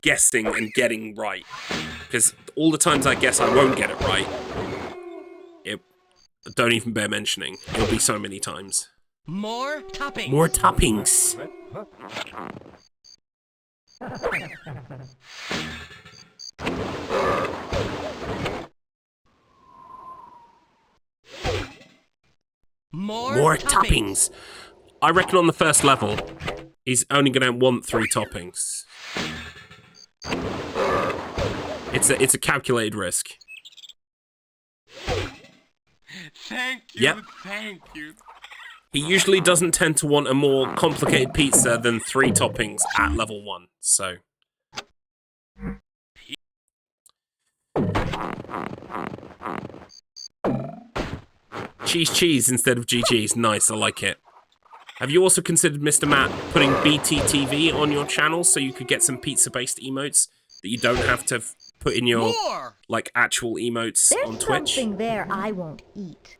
guessing and getting right. Because all the times I guess I won't get it right, don't even bear mentioning. It'll be so many times. More toppings. More toppings. More toppings. I reckon on the first level, he's only going to want 3 toppings. It's a calculated risk. Thank you, yep. Thank you. He usually doesn't tend to want a more complicated pizza than 3 toppings at level 1, so... Cheese instead of GG's. Nice, I like it. Have you also considered, Mr. Matt, putting BTTV on your channel so you could get some pizza-based emotes that you don't have to put in your, like, actual emotes on Twitch? There's something there I won't eat.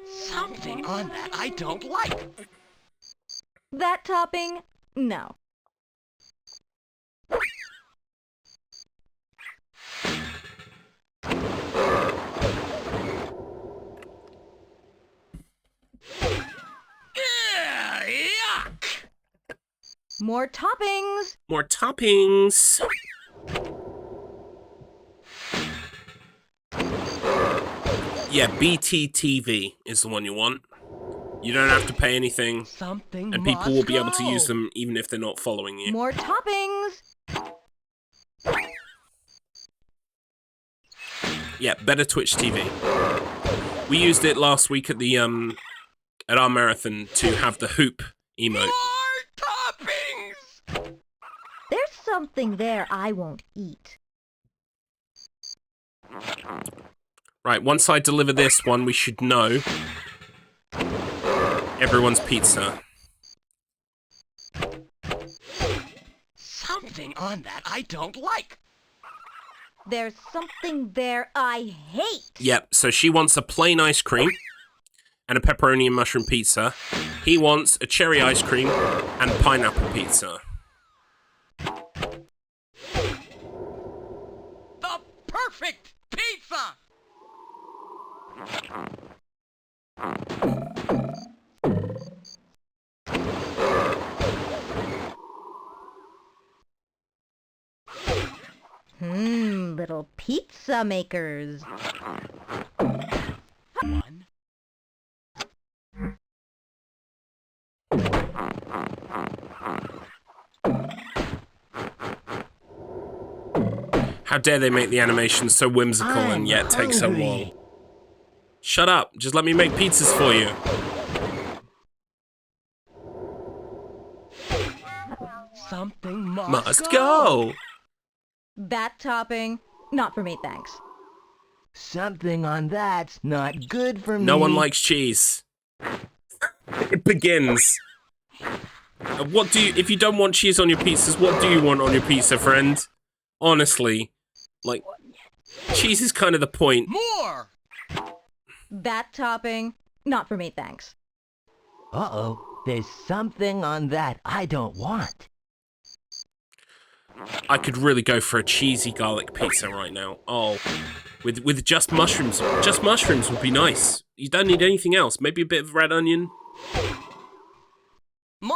Something on that I don't like. That topping? No. Yuck! More toppings. More toppings. Yeah, BTTV is the one you want. You don't have to pay anything, and people will be able to use them even if they're not following you. More toppings. Yeah, better Twitch TV. We used it last week at the at our marathon to have the hoop emote. More toppings. There's something there I won't eat. Right, once I deliver this one, we should know everyone's pizza. Something on that I don't like. There's something there I hate. Yep, so she wants a plain ice cream and a pepperoni and mushroom pizza. He wants a cherry ice cream and pineapple pizza. The perfect pizza! Little pizza makers. One. How dare they make the animation so whimsical and yet take so long? Shut up, just let me make pizzas for you. Something Must go! That topping, not for me, thanks. Something on that's not good for me. No one likes cheese. It begins. What do you, if you don't want cheese on your pizzas, what do you want on your pizza, friend? Honestly. Like, cheese is kind of the point. More! That topping, not for me, thanks. Uh-oh, there's something on that I don't want. I could really go for a cheesy garlic pizza right now. Oh, with just mushrooms. Just mushrooms would be nice. You don't need anything else. Maybe a bit of red onion. More!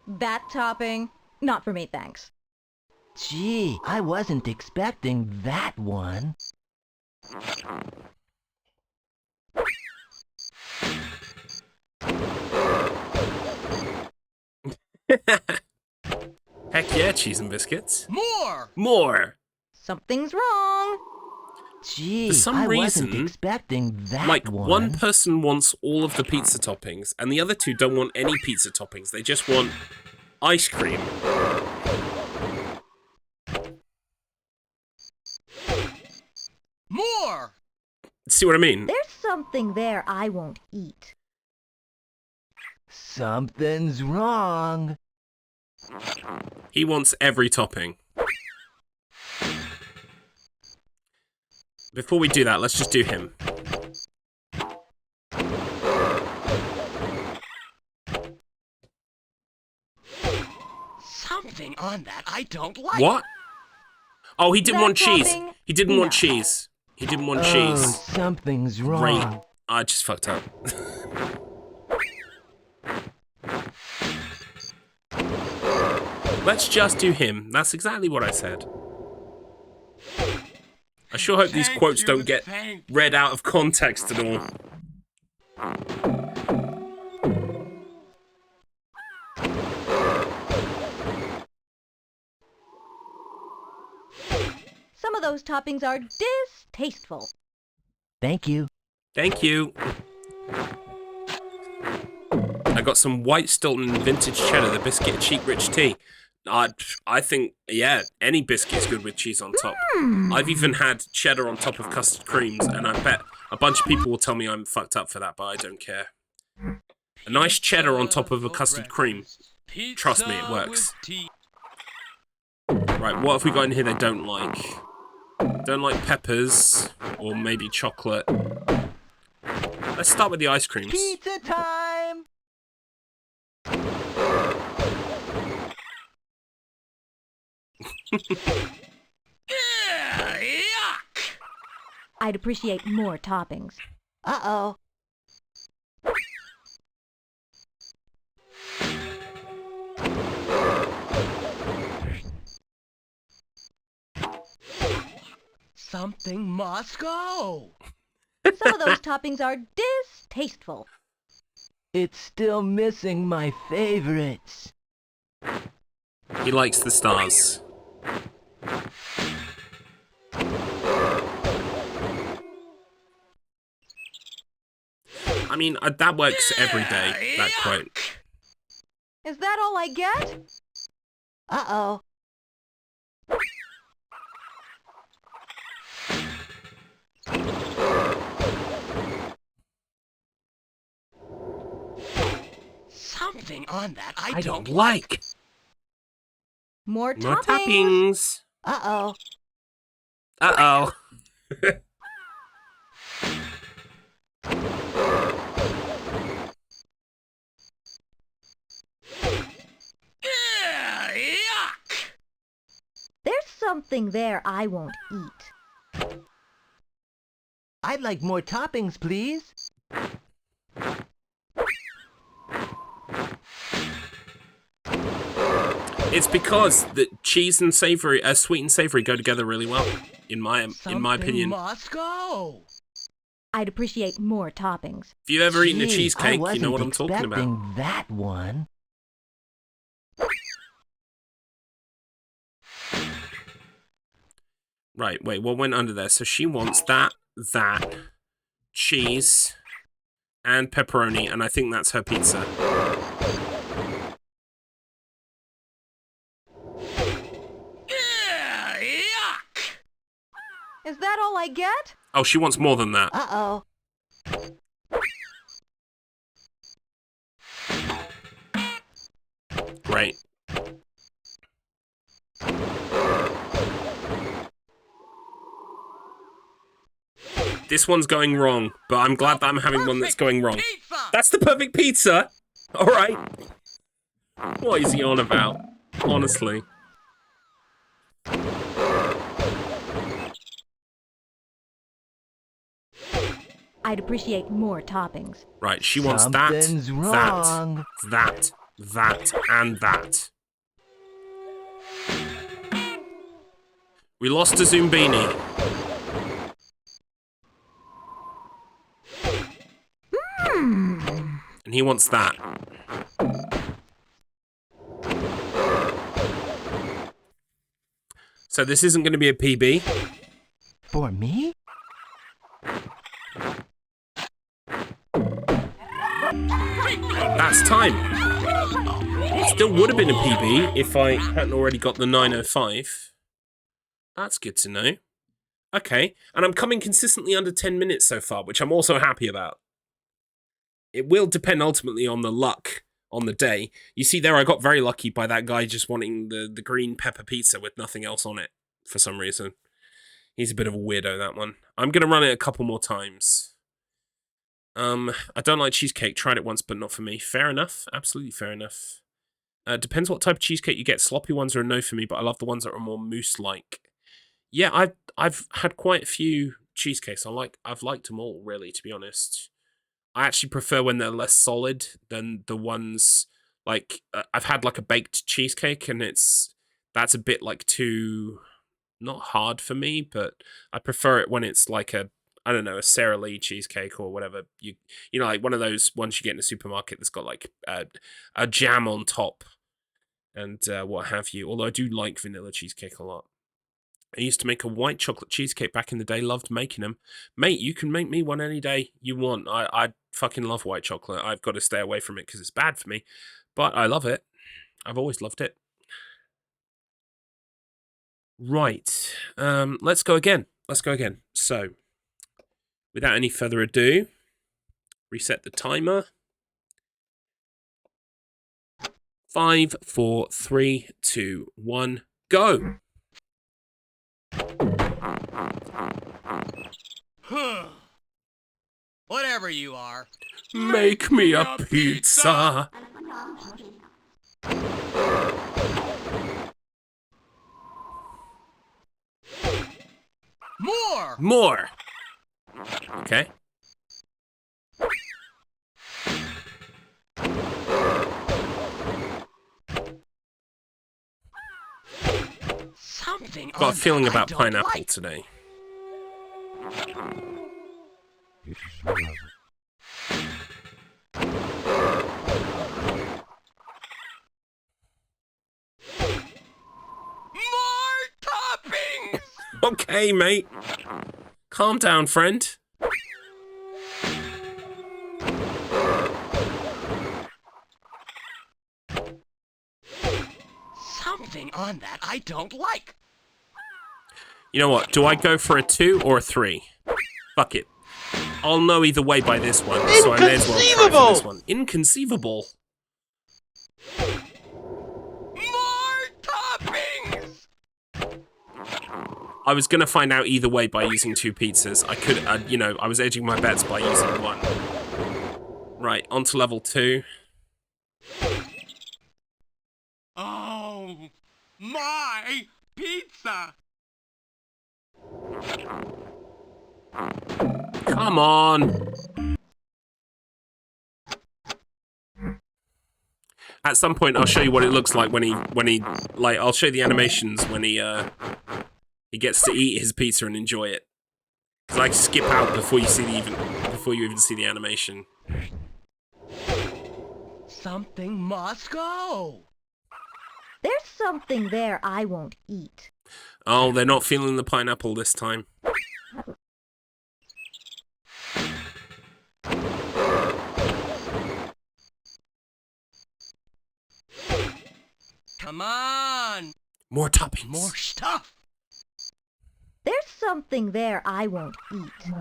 That topping, not for me, thanks. Gee, I wasn't expecting that one. Heck yeah, cheese and biscuits. More! More! Something's wrong. Gee, For some I reason, wasn't expecting that like, one person wants all of the pizza toppings, and the other two don't want any pizza toppings. They just want ice cream. More! See what I mean? There's something there I won't eat. Something's wrong. He wants every topping. Before we do that, let's just do him. Something on that I don't like. What? Oh, he didn't That want cheese. topping? He didn't want No. cheese. He didn't want Oh, cheese. something's wrong. Great. I just fucked up. Let's just do him. That's exactly what I said. I sure hope these quotes don't get read out of context at all. Some of those toppings are distasteful. Thank you. Thank you. I got some white Stilton vintage cheddar, the biscuit cheap rich tea. I think, yeah, any biscuit's good with cheese on top. I've even had cheddar on top of custard creams, and I bet a bunch of people will tell me I'm fucked up for that, but I don't care. A nice cheddar on top of a custard cream. Trust me, it works. Right, what have we got in here they don't like? Don't like peppers, or maybe chocolate. Let's start with the ice creams. Pizza time! Yuck! I'd appreciate more toppings. Uh-oh. Something must go. Some of those toppings are distasteful. It's still missing my favorites. He likes the stars. I mean, that works every day, that quote. Is that all I get? Uh-oh. Something on that I don't like. More More toppings. toppings. Uh-oh. Uh-oh. Yuck! There's something there I won't eat. I'd like more toppings, please. It's because the cheese and savory, sweet and savory go together really well, in my opinion. Must go. I'd appreciate more toppings. If you've ever eaten a Gee, cheesecake, I you know what I'm wasn't talking about. expecting that one. Right, wait, what went under there? So she wants that, cheese, and pepperoni, and I think that's her pizza. Yuck! Is that all I get? Oh, she wants more than that. Uh-oh. Great. This one's going wrong, but I'm glad that I'm having one that's going wrong. That's the perfect pizza! Alright. What is he on about? Honestly. I'd appreciate more toppings. Right, she wants Something's wrong. that, and that. We lost a Zumbini. And he wants that. So this isn't going to be a PB. For me? That's time. Still would have been a PB if I hadn't already got the 905. That's good to know. Okay, and I'm coming consistently under 10 minutes so far, which I'm also happy about. It will depend ultimately on the luck on the day. You see there, I got very lucky by that guy just wanting the green pepper pizza with nothing else on it for some reason. He's a bit of a weirdo, that one. I'm going to run it a couple more times. I don't like cheesecake. Tried it once, but not for me. Fair enough. Absolutely fair enough. Depends what type of cheesecake you get. Sloppy ones are a no for me, but I love the ones that are more mousse-like. Yeah, I've had quite a few cheesecakes. I've liked them all, really, to be honest. I actually prefer when they're less solid than the ones like I've had like a baked cheesecake, and that's a bit like too not hard for me, but I prefer it when it's like a Sara Lee cheesecake or whatever. You know, like one of those ones you get in a supermarket that's got like a jam on top and what have you. Although I do like vanilla cheesecake a lot. I used to make a white chocolate cheesecake back in the day. Loved making them. Mate, you can make me one any day you want. I fucking love white chocolate. I've got to stay away from it because it's bad for me. But I love it. I've always loved it. Right. Let's go again. So, without any further ado, reset the timer. 5, 4, 3, 2, 1, go! Whatever you are. Make me a pizza! More! Okay. Something. Got a feeling about pineapple today. More toppings! Okay, mate. Calm down, friend. on that I don't like. You know what? Do I go for a 2 or a 3? Fuck it. I'll know either way by this one, so I may as well try for this one. Inconceivable! More toppings! I was gonna find out either way by using 2 pizzas. I could, you know, I was edging my bets by using 1. Right, on to level 2. Oh, my pizza! Come on! At some point, I'll show you what it looks like when he, like, I'll show you the animations when he gets to eat his pizza and enjoy it. Because I skip out before you see before you even see the animation. Something must go. There's something there I won't eat. Oh, they're not feeling the pineapple this time. Come on! More toppings. More stuff! There's something there I won't eat.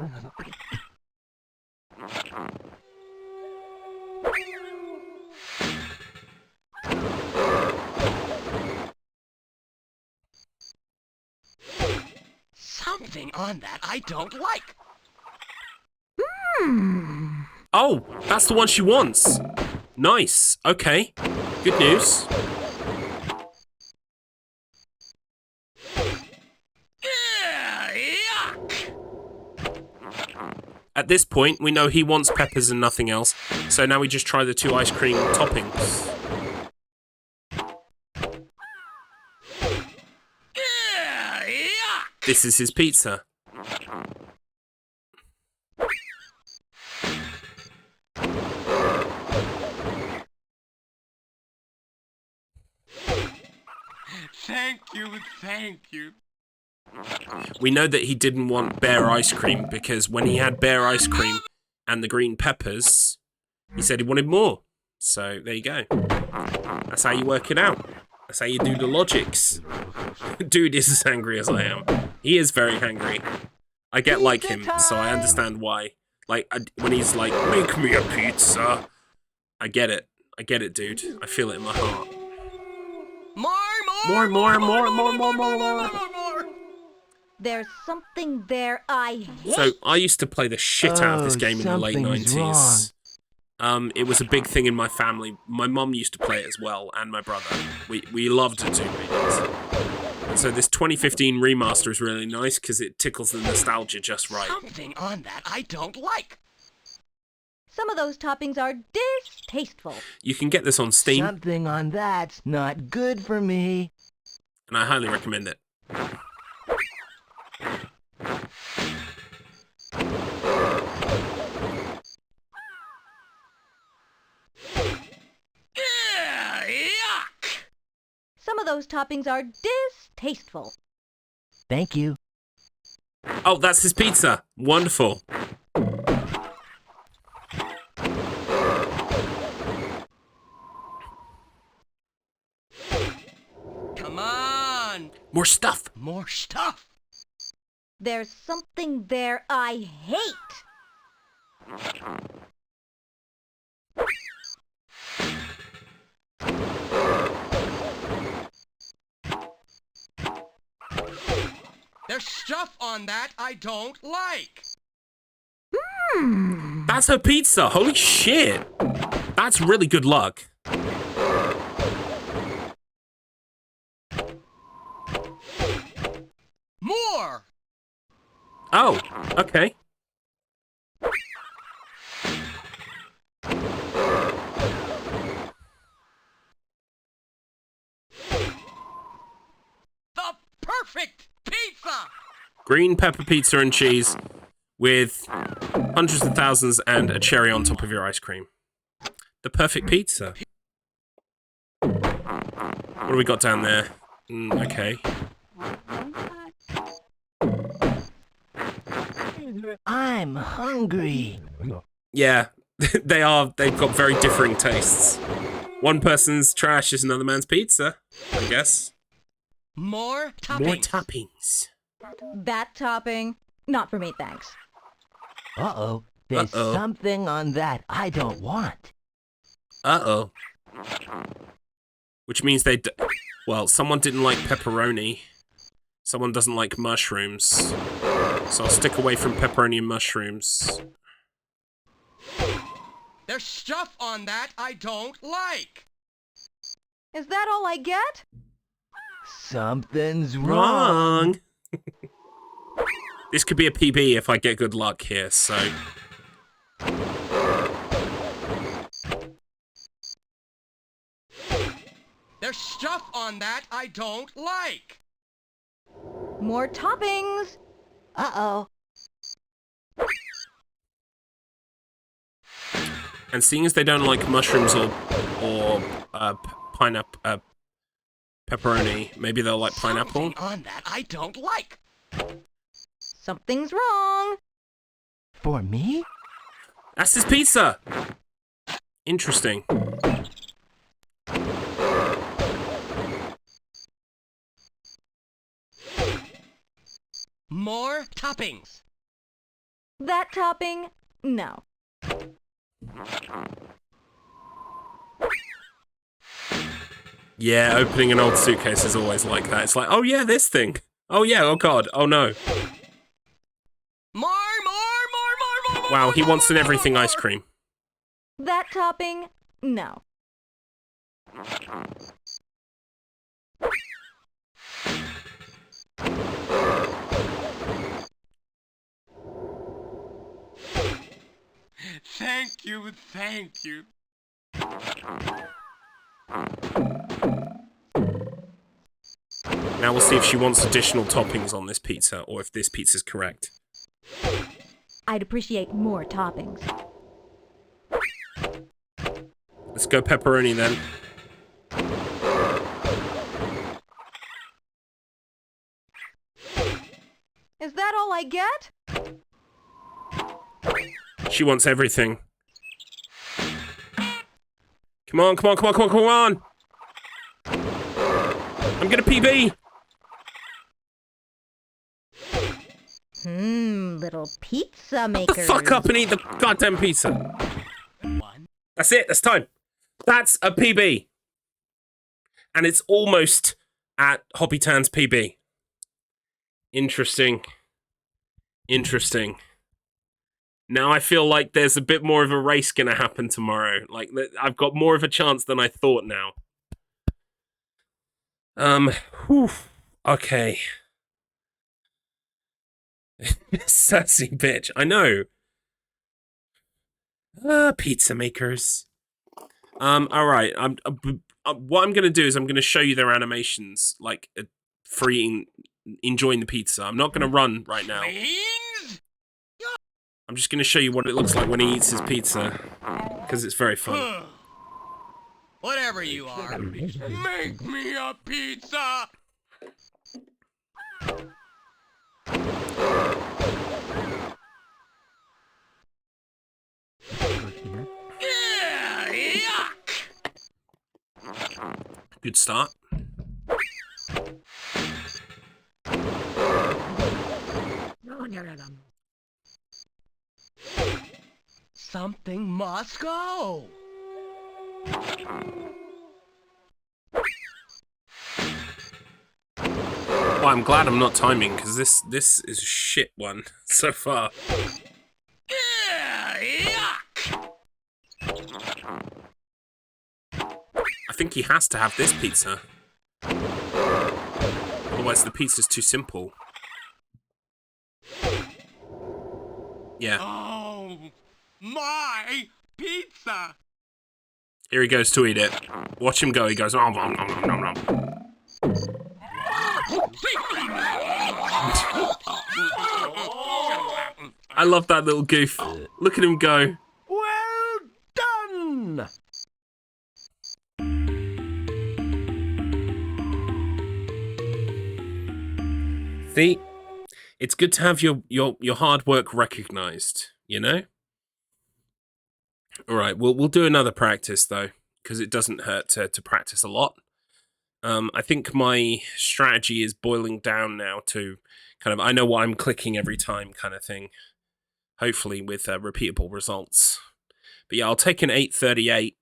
Something on that I don't like. Oh, that's the one she wants. Nice. Okay. Good news. At this point, we know he wants peppers and nothing else, so now we just try the 2 ice cream toppings. This is his pizza. Thank you, thank you. We know that he didn't want bear ice cream because when he had bear ice cream and the green peppers, he said he wanted more. So there you go. That's how you work it out. That's how you do the logics. Dude is as angry as I am. He is very angry. I get like him, so I understand why. Like, when he's like, make me a pizza. I get it. I get it, dude. I feel it in my heart. More. There's something there I hate. So, I used to play the shit out of this game in the late 90s. It was a big thing in my family. My mum used to play it as well, and my brother. We loved it too, and so this 2015 remaster is really nice because it tickles the nostalgia just right. Something on that I don't like. Some of those toppings are distasteful. You can get this on Steam. Something on that's not good for me. And I highly recommend it. Some of those toppings are distasteful. Thank you. Oh, that's his pizza. Wonderful. Come on! More stuff. More stuff! There's something there I hate. There's stuff on that I don't like. That's her pizza. Holy shit. That's really good luck. More! Oh, okay. The perfect pizza! Green pepper pizza and cheese with hundreds of thousands and a cherry on top of your ice cream. The perfect pizza. What do we got down there? Okay. I'm hungry. Yeah, they've got very differing tastes. One person's trash is another man's pizza, I guess. More toppings. More toppings. That topping? Not for me, thanks. Uh-oh. There's something on that I don't want. Uh-oh. Which means well, someone didn't like pepperoni. Someone doesn't like mushrooms. So I'll stick away from pepperoni and mushrooms. There's stuff on that I don't like. Is that all I get? Something's wrong. This could be a PB if I get good luck here, so... There's stuff on that I don't like. More toppings. Uh-oh. And seeing as they don't like mushrooms or pineapple, pepperoni, maybe they'll like pineapple. Something on that I don't like. Something's wrong. For me? That's his pizza. Interesting. More toppings. That topping? No. Yeah, opening an old suitcase is always like that. It's like, oh yeah, this thing. Oh yeah, oh god, oh no. More. Wow, he wants an everything ice cream. That topping? No. Thank you. Now we'll see if she wants additional toppings on this pizza, or if this pizza's correct. I'd appreciate more toppings. Let's go pepperoni then. Is that all I get? She wants everything. Come on, come on, come on, come on, come on! I'm gonna PB! Little pizza maker. Shut the fuck up and eat the goddamn pizza. That's it, that's time. That's a PB. And it's almost at Hoppy Tan's PB. Interesting. Interesting. Now I feel like there's a bit more of a race gonna happen tomorrow. Like, I've got more of a chance than I thought now. Whew. Okay. Sassy bitch. I know. Pizza makers. Alright. What I'm gonna do is I'm gonna show you their animations, like, for eating, enjoying the pizza. I'm not gonna run right now. I'm just gonna show you what it looks like when he eats his pizza, because it's very fun. Whatever you are, make me a pizza! Yeah, yuck! Good start. Something must go! Well, I'm glad I'm not timing, because this is a shit one so far. Yeah, yuck! I think he has to have this pizza. Otherwise the pizza's too simple. Yeah. Oh, my pizza! Here he goes to eat it. Watch him go, he goes, nom, nom, nom, nom, nom. I love that little goof. Look at him go. Well done! See? It's good to have your hard work recognized, you know? Alright, we'll do another practice though, because it doesn't hurt to practice a lot. I think my strategy is boiling down now to kind of, I know what I'm clicking every time kind of thing. Hopefully with repeatable results. But yeah, I'll take an 838.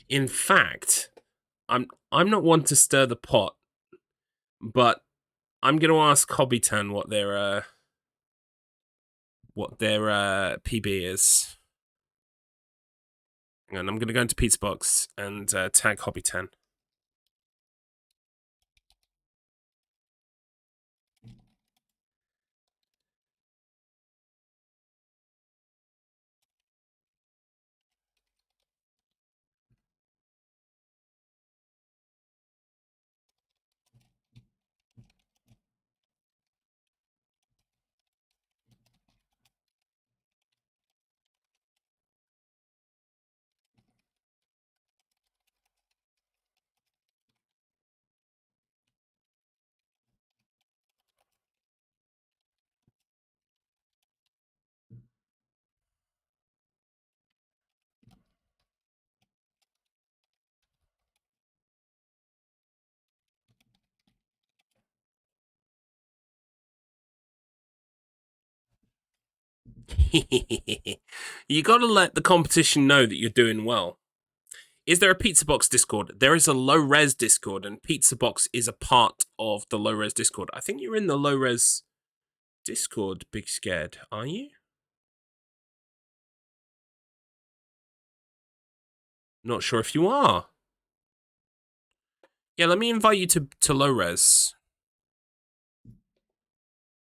In fact, I'm not one to stir the pot, but I'm going to ask Hobbiton what their PB is. And I'm going to go into Pizza Box and tag Hobbiton. You got to let the competition know that you're doing well. Is there a Pizza Box Discord? There is a low res Discord, and Pizza Box is a part of the low res Discord. I think you're in the low res Discord, Big Scared, are you? Not sure if you are. Yeah, let me invite you to low res.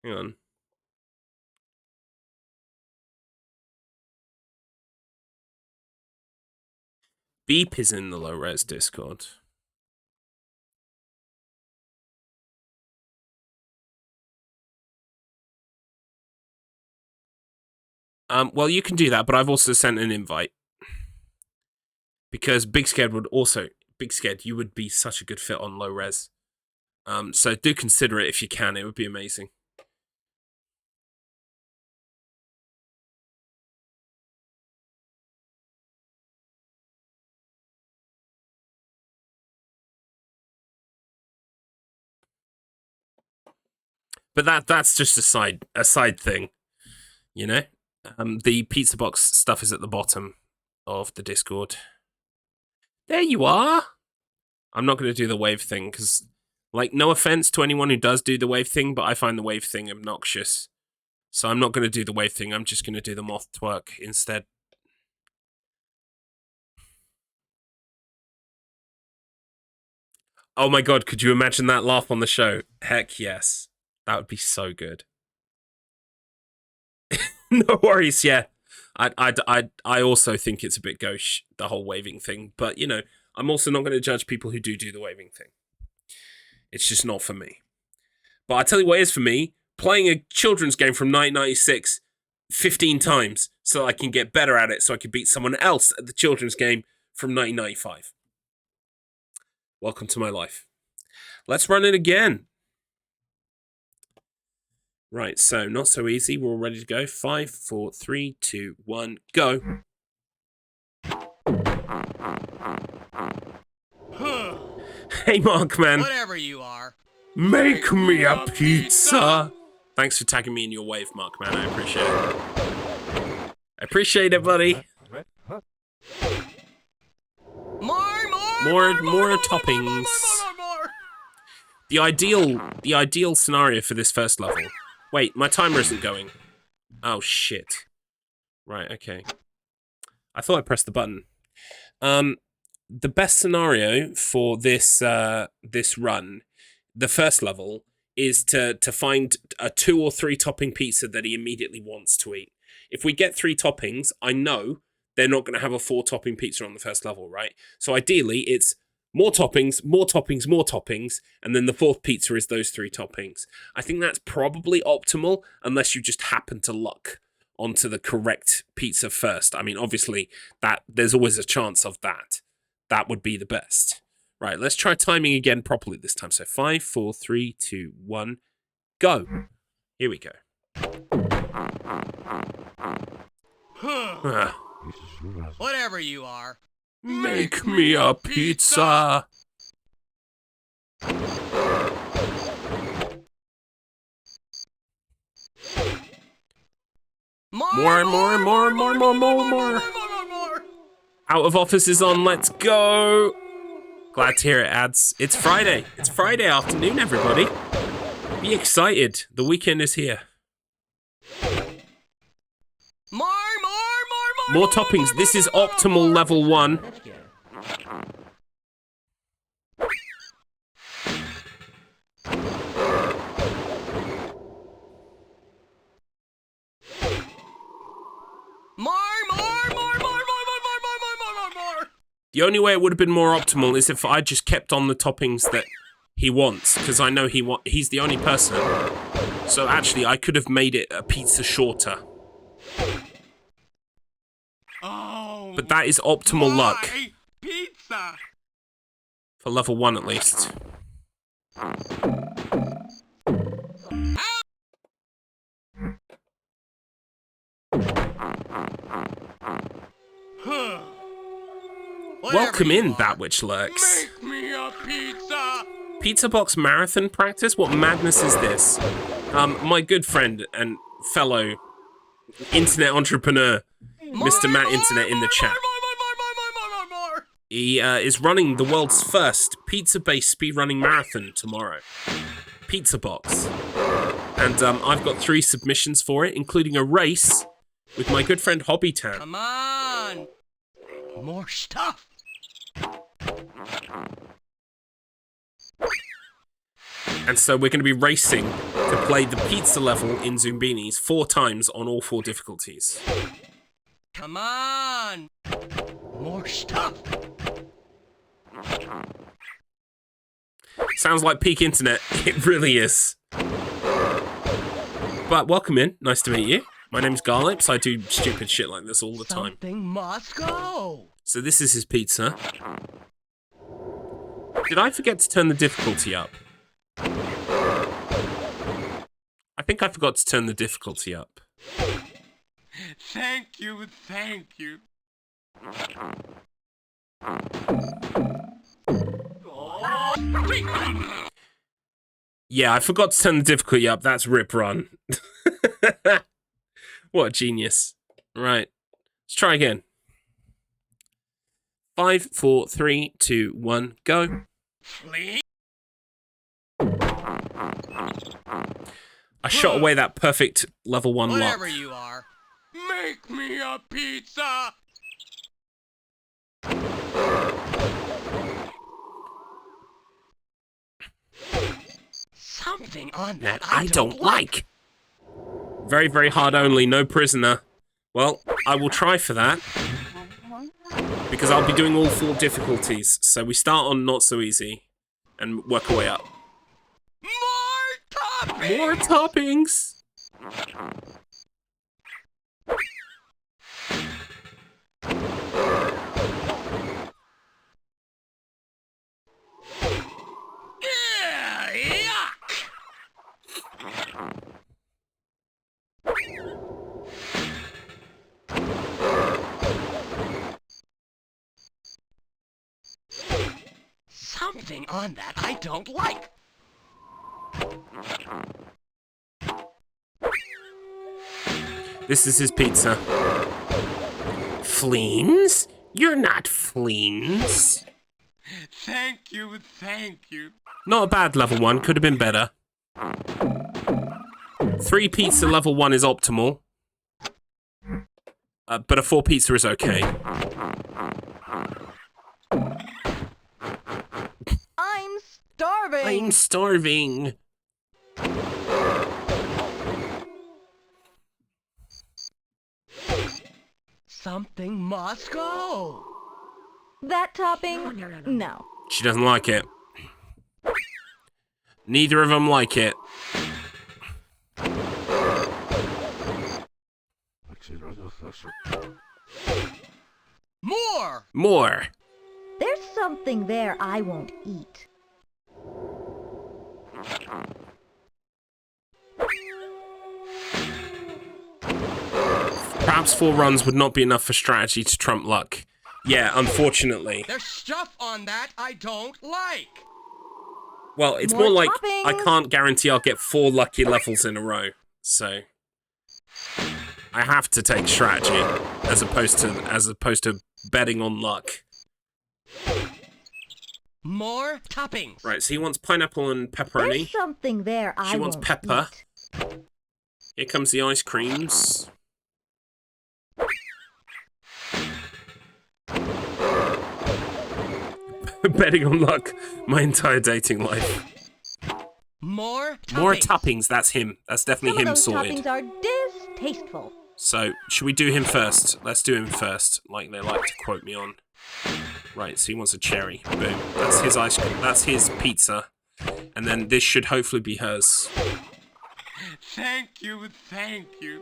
Hang on. Beep is in the low res Discord. Well, you can do that, but I've also sent an invite. Because Big Scared would also... Big Scared, you would be such a good fit on low res. So do consider it if you can. It would be amazing. But that's just a side thing, you know? The Pizza Box stuff is at the bottom of the Discord. There you are! I'm not going to do the wave thing, because, like, no offense to anyone who does do the wave thing, but I find the wave thing obnoxious. So I'm not going to do the wave thing, I'm just going to do the moth twerk instead. Oh my god, could you imagine that laugh on the show? Heck yes. That would be so good. No worries, yeah. I also think it's a bit gauche, the whole waving thing. But, you know, I'm also not going to judge people who do the waving thing. It's just not for me. But I tell you what is for me, playing a children's game from 1996 15 times so I can get better at it so I can beat someone else at the children's game from 1995. Welcome to my life. Let's run it again. Right, so not so easy. We're all ready to go. 5, 4, 3, 2, 1, go. Hey, Mark, man. Whatever you are. Make me a pizza. Thanks for tagging me in your wave, Mark, man. I appreciate it. I appreciate it, buddy. More toppings. The ideal scenario for this first level. Wait, my timer isn't going. Oh shit. Right, okay. I thought I pressed the button. The best scenario for this this run, the first level, is to find a 2 or 3 topping pizza that he immediately wants to eat. If we get 3 toppings, I know they're not going to have a 4 topping pizza on the first level, right? So ideally, it's more toppings, more toppings, more toppings, and then the 4th pizza is those 3 toppings. I think that's probably optimal, unless you just happen to luck onto the correct pizza first. I mean, obviously, there's always a chance of that. That would be the best. Right, let's try timing again properly this time. So 5, 4, 3, 2, 1, go. Here we go. Whatever you are. Make me a pizza. More. Out of Office is on, let's go. Glad to hear it, ads. It's Friday. It's Friday afternoon, everybody. Be excited. The weekend is here. More toppings. This is optimal level 1. The only way it would have been more optimal is if I just kept on the toppings that he wants, because I know he's the only person. So actually, I could have made it a pizza shorter. Oh, but that is optimal luck. Pizza. For level 1 at least. Welcome in, that which lurks. Make me a pizza. Pizza box marathon practice? What madness is this? My good friend and fellow internet entrepreneur, Mr. Matt Internet in the chat. He is running the world's first pizza-based speedrunning marathon tomorrow. Pizza box. And I've got 3 submissions for it, including a race with my good friend Hobbytown. Come on. More stuff. And so we're going to be racing to play the pizza level in Zoombinis 4 times on all 4 difficulties. Come on. More stuff. Sounds like peak internet. It really is. But welcome in. Nice to meet you. My name's Garlips. I do stupid shit like this all the time. Something must go. So this is his pizza. Did I forget to turn the difficulty up? I think I forgot to turn the difficulty up. Thank you, thank you. Yeah, I forgot to turn the difficulty up. That's Rip Run. What a genius. Right. Let's try again. 5, 4, 3, 2, 1, go. Please? I shot away that perfect level 1 lock. Whatever you are, make me a pizza. Something on that I don't like. Very, very hard only, no prisoner. Well, I will try for that. Because I'll be doing all 4 difficulties. So we start on not so easy and work our way up. More toppings! Something on that I don't like. This is his pizza. Fleens? You're not Fleens. Thank you, thank you. Not a bad level 1, could have been better. 3 pizza level 1 is optimal. But a 4 pizza is okay. I'm starving. I'm starving. Something must go. That topping? No. She doesn't like it. Neither of them like it. More! More! There's something there I won't eat. Perhaps 4 runs would not be enough for strategy to trump luck. Yeah, unfortunately. There's stuff on that I don't like. Well, it's More more like toppings. I can't guarantee I'll get 4 lucky levels in a row. So I have to take strategy as opposed to betting on luck. More toppings. Right, so he wants pineapple and pepperoni. There's something there I She wants won't pepper. eat. Here comes the ice creams. Betting on luck my entire dating life. More toppings. More toppings, that's him. That's definitely him Some of those sorted. toppings are distasteful. So, should we do him first? Let's do him first, like they like to quote me on. Right, so he wants a cherry. Boom. That's his ice cream. That's his pizza. And then this should hopefully be hers. Thank you, thank you.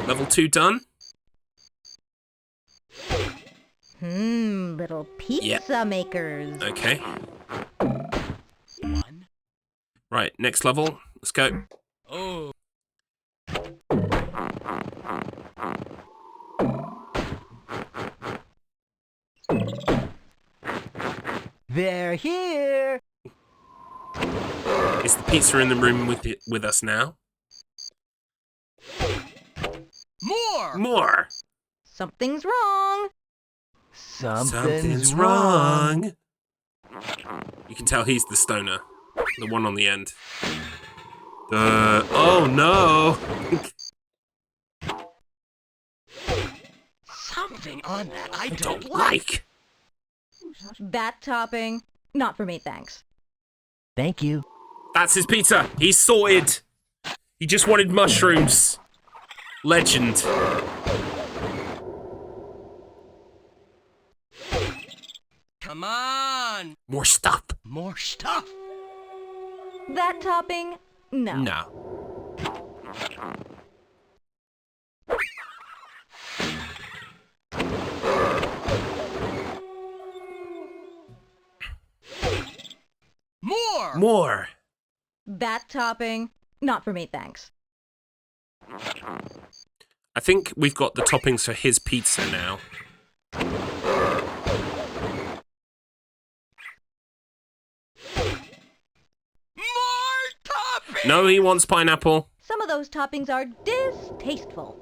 Level 2 done? Little pizza makers. Okay. 1. Right, next level. Let's go. Oh. They're here. Is the pizza in the room with us now? More! More! Something's wrong. Something's wrong. You can tell he's the stoner. The one on the end. Oh no! Something on that I Don't like! That topping, not for me, thanks. Thank you. That's his pizza! He's sorted! He just wanted mushrooms. Legend. Come on! More stuff. More stuff! That topping, no. No. More! More. That topping, not for me, thanks. I think we've got the toppings for his pizza now. More toppings! No, he wants pineapple. Some of those toppings are distasteful.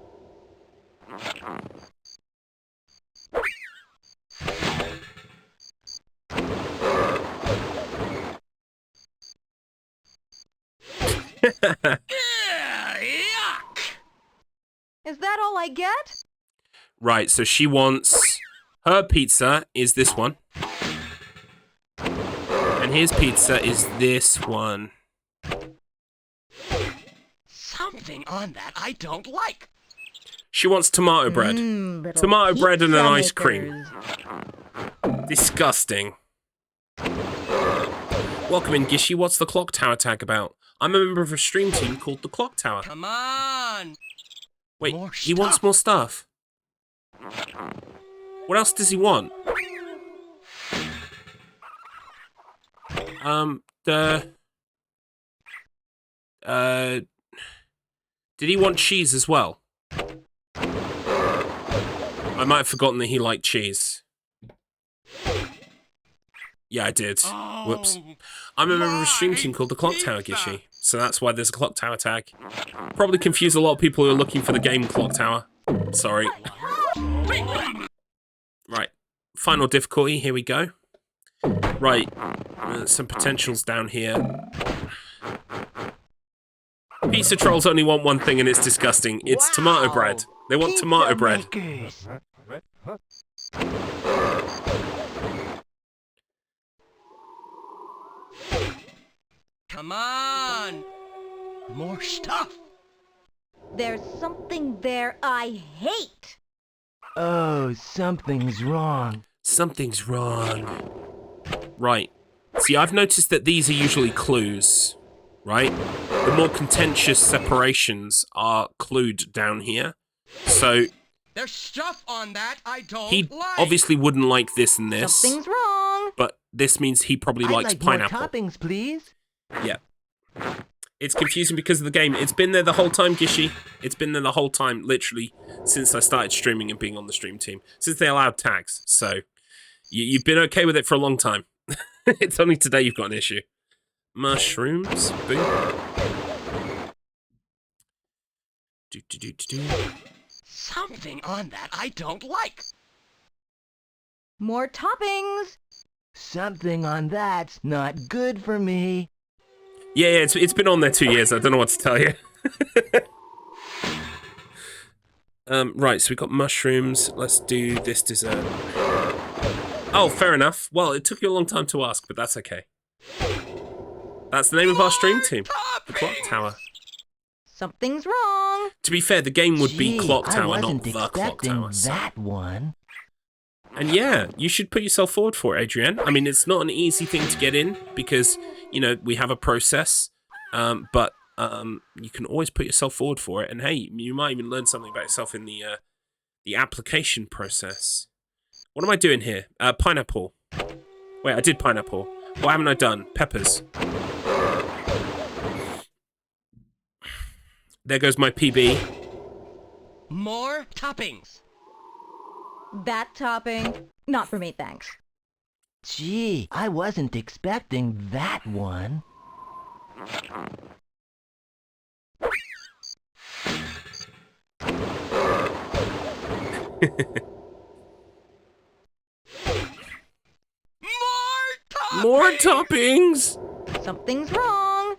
Yuck! Is that all I get? Right, so she wants... Her pizza is this one. And his pizza is this one. Something on that I don't like. She wants tomato bread. Tomato bread and an ice makers. cream. Disgusting. Welcome in, Gishy. What's the clock tower tag about? I'm a member of a stream team called the Clock Tower. Come on! Wait, More he wants stuff. more stuff. What else does he want? Did he want cheese as well? I might have forgotten that he liked cheese. Yeah, I did. Oh, Whoops. I'm a member of a stream my team called the Clock Tower, pizza. Gishy. So that's why there's a Clock Tower tag. Probably confuse a lot of people who are looking for the game Clock Tower. Sorry. Right. Final difficulty, here we go. Right. Some potentials down here. Pizza trolls only want one thing and it's disgusting. It's tomato bread. They want tomato bread. Makers. Come on! More stuff! There's something there I hate. Oh, something's wrong. Something's wrong. Right. See, I've noticed that these are usually clues, right? The more contentious separations are clued down here. So There's stuff on that I don't he like. obviously wouldn't like this and this. Something's wrong. But this means he probably I'd likes like pineapple. more toppings, please. Yeah. It's confusing because of the game. It's been there the whole time, Gishi. It's been there the whole time, literally, since I started streaming and being on the stream team. Since they allowed tags. So, you've been okay with it for a long time. It's only today you've got an issue. Mushrooms. Boom. Something on that I don't like. More toppings. Something on that's not good for me. Yeah, it's been on there 2 years. I don't know what to tell you. Right, so we got mushrooms. Let's do this dessert. Oh, fair enough. Well, it took you a long time to ask, but that's okay. That's the name of our stream team. The Clock Tower. Something's wrong. To be fair, the game would be Clock Tower, not the Clock Tower. That one. And yeah, you should put yourself forward for it, Adrienne. I mean, it's not an easy thing to get in because, you know, we have a process. But you can always put yourself forward for it. And hey, you might even learn something about yourself in the application process. What am I doing here? Pineapple. Wait, I did pineapple. What haven't I done? Peppers. There goes my PB. More toppings. That topping. Not for me, thanks. Gee, I wasn't expecting that one. More toppings! Something's wrong.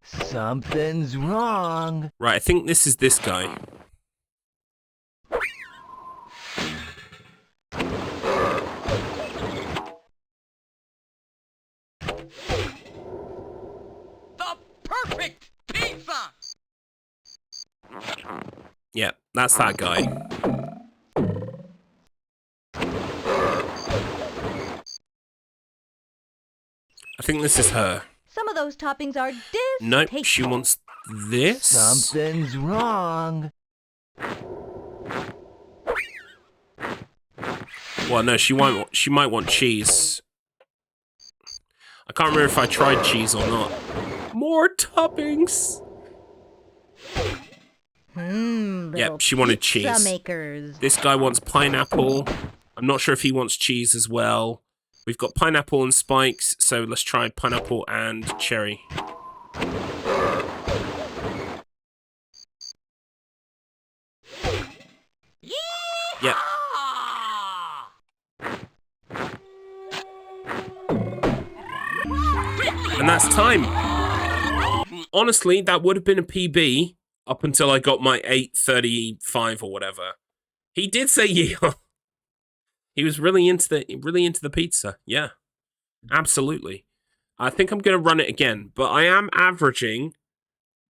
Something's wrong. Right, I think this is this guy. The perfect pizza! Yeah, that's that guy. I think this is her. Some of those toppings are Nope, she wants this. Something's wrong. Well, no, she might want cheese. I can't remember if I tried cheese or not. More toppings. Yep, she wanted cheese. Makers. This guy wants pineapple. I'm not sure if he wants cheese as well. We've got pineapple and spikes, so let's try pineapple and cherry. Yep. And that's time. Honestly, that would have been a PB up until I got my 8:35 or whatever. He did say yeah. He was really into the pizza. Yeah. Absolutely. I think I'm going to run it again, but I am averaging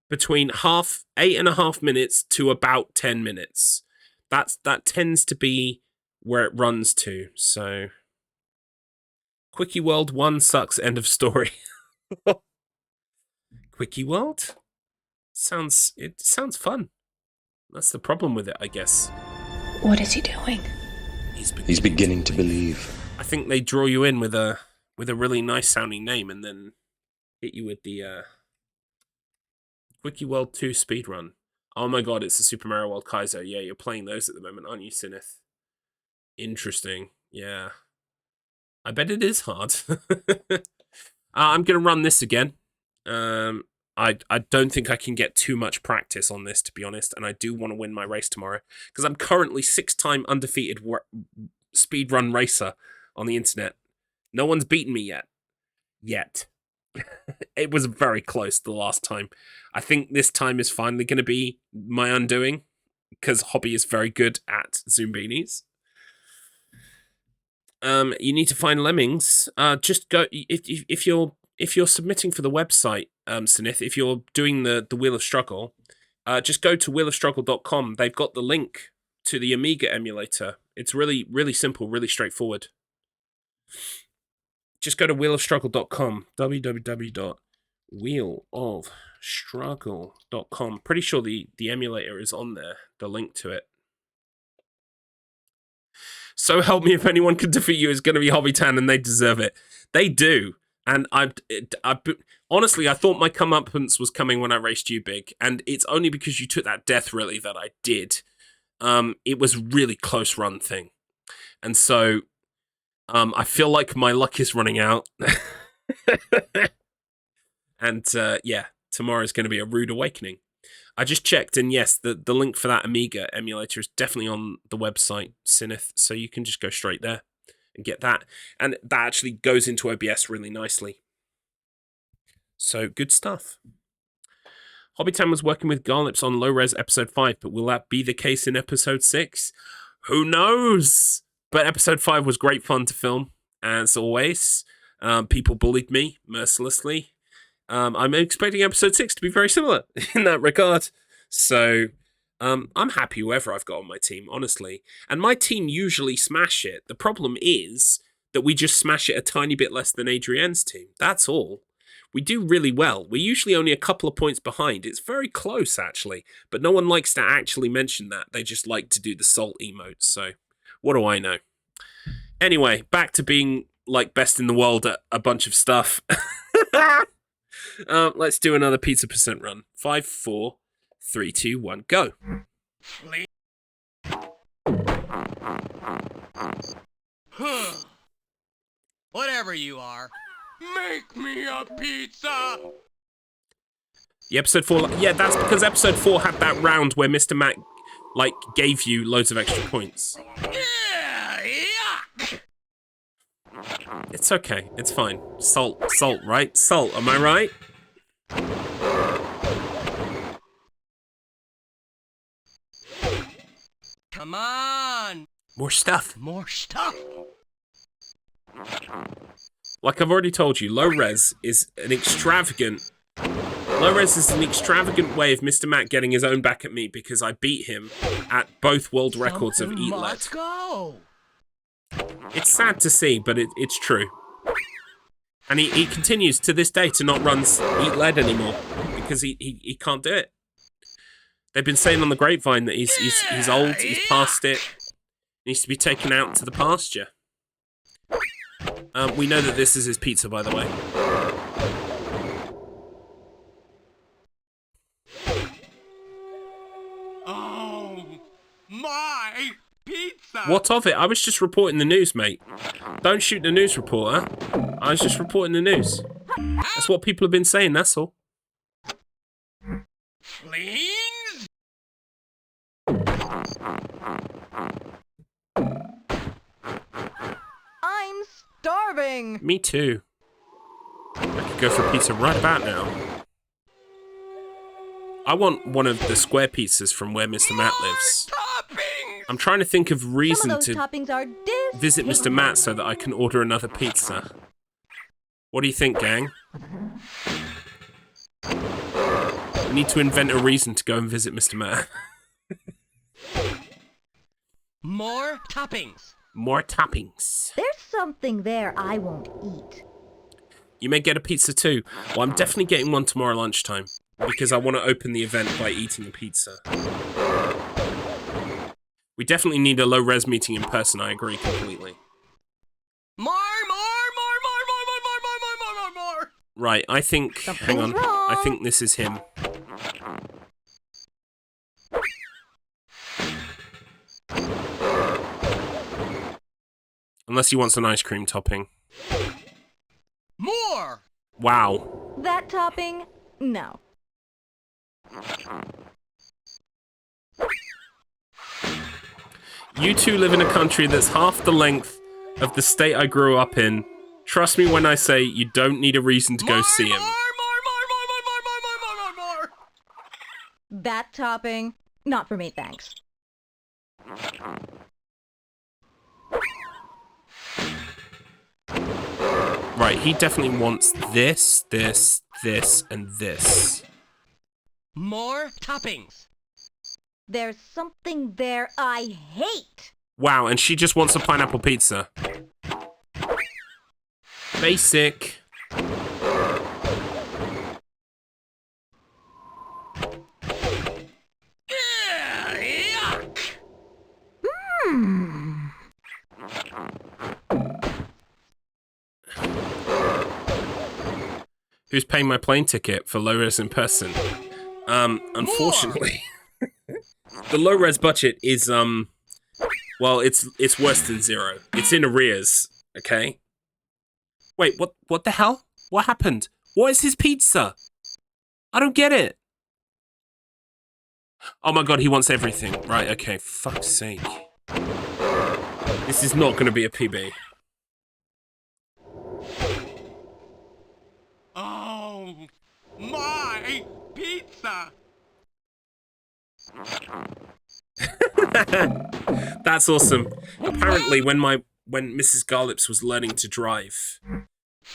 between 8.5 minutes to about 10 minutes. That tends to be where it runs to. So Quickie World 1 sucks, end of story. Quickie World? It sounds fun. That's the problem with it, I guess. What is he doing? He's beginning to believe. I think they draw you in with a really nice sounding name and then hit you with the Quickie World 2 speedrun. Oh my god, it's the Super Mario World Kaizo. Yeah, you're playing those at the moment, aren't you, Sinith? Interesting. Yeah. I bet it is hard. I'm going to run this again. I don't think I can get too much practice on this, to be honest, and I do want to win my race tomorrow, because I'm currently 6-time undefeated speedrun racer on the internet. No one's beaten me yet. It was very close the last time. I think this time is finally going to be my undoing, because Hobby is very good at Zoombinis. You need to find lemmings. Just go if you're submitting for the website, Sinith, if you're doing the Wheel of Struggle, just go to wheelofstruggle.com. They've got the link to the Amiga emulator. It's really, really simple, really straightforward. Just go to wheelofstruggle.com, www.wheelofstruggle.com. Pretty sure the emulator is on there, the link to it. So help me if anyone can defeat you, it's going to be Hobby Tan, and they deserve it. They do. And Honestly, I thought my comeuppance was coming when I raced you, Big, and it's only because you took that death really that I did. It was a really close run thing. And so, I feel like my luck is running out. And, yeah, tomorrow's going to be a rude awakening. I just checked, and yes, the link for that Amiga emulator is definitely on the website, Synth, so you can just go straight there and get that. And that actually goes into OBS really nicely. So, good stuff. Hobbytown was working with Garlips on low-res episode 5, but will that be the case in episode 6? Who knows? But episode 5 was great fun to film, as always. People bullied me mercilessly. I'm expecting episode 6 to be very similar in that regard. So, I'm happy whoever I've got on my team, honestly. And my team usually smash it. The problem is that we just smash it a tiny bit less than Adrienne's team. That's all. We do really well. We're usually only a couple of points behind. It's very close, actually. But no one likes to actually mention that. They just like to do the salt emotes. So, what do I know? Anyway, back to being, like, best in the world at a bunch of stuff. Let's do another pizza percent run. 5, 4, 3, 2, 1, go. Whatever you are, make me a pizza! The episode 4... Yeah, that's because episode 4 had that round where Mr. Matt, like, gave you loads of extra points. Yeah, yuck! It's okay. It's fine. Salt, right? Salt, am I right? Come on! More stuff. More stuff! Like I've already told you, low res is an extravagant way of Mr. Matt getting his own back at me because I beat him at both world records of Eat Lead. Go. It's sad to see, but it's true. And he continues to this day to not run Eat Lead anymore because he can't do it. They've been saying on the grapevine that he's old, he's past it, needs to be taken out to the pasture. We know that this is his pizza, by the way. Oh, my pizza! What of it? I was just reporting the news, mate. Don't shoot the news reporter. I was just reporting the news. That's what people have been saying, that's all. Please? I'm starving. Me too. I could go for pizza right about now. I want one of the square pizzas from where Mr. Matt lives. I'm trying to think of reason to visit Mr. Matt so that I can order another pizza. What do you think, gang? We need to invent a reason to go and visit Mr. Matt. More toppings. More toppings. There's something there I won't eat. You may get a pizza too. Well, I'm definitely getting one tomorrow lunchtime because I want to open the event by eating a pizza. We definitely need a low-res meeting in person, I agree completely. More! Right, I think... Hang on. I think this is him. Unless he wants an ice cream topping. More! Wow. That topping? No. You two live in a country that's half the length of the state I grew up in. Trust me when I say you don't need a reason to go see him. More! That topping? Not for me, thanks. Right, he definitely wants this, this, this, and this. More toppings. There's something there I hate. Wow, and she just wants a pineapple pizza. Basic. Yuck! Who's paying my plane ticket for low-res in person? Unfortunately, the low-res budget is, well, it's worse than zero. It's in arrears, okay? Wait, what the hell? What happened? What is his pizza? I don't get it. Oh my god, he wants everything. Right, okay, fuck's sake. This is not gonna be a PB. Oh, my pizza! That's awesome. Apparently, when Mrs. Garlips was learning to drive,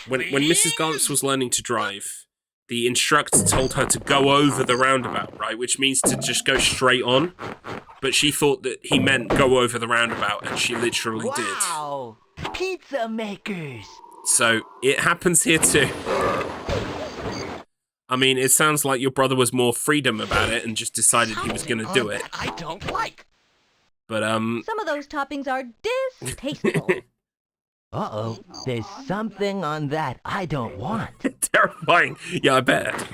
when Mrs. Garlips was learning to drive, the instructor told her to go over the roundabout, right? Which means to just go straight on. But she thought that he meant go over the roundabout, and she literally did. Wow! Pizza makers! So, it happens here too. I mean, it sounds like your brother was more freedom about it and just decided he was gonna do it. I don't like. But, Some of those toppings are distasteful. Uh-oh, there's something on that I don't want. Terrifying. Yeah, I bet.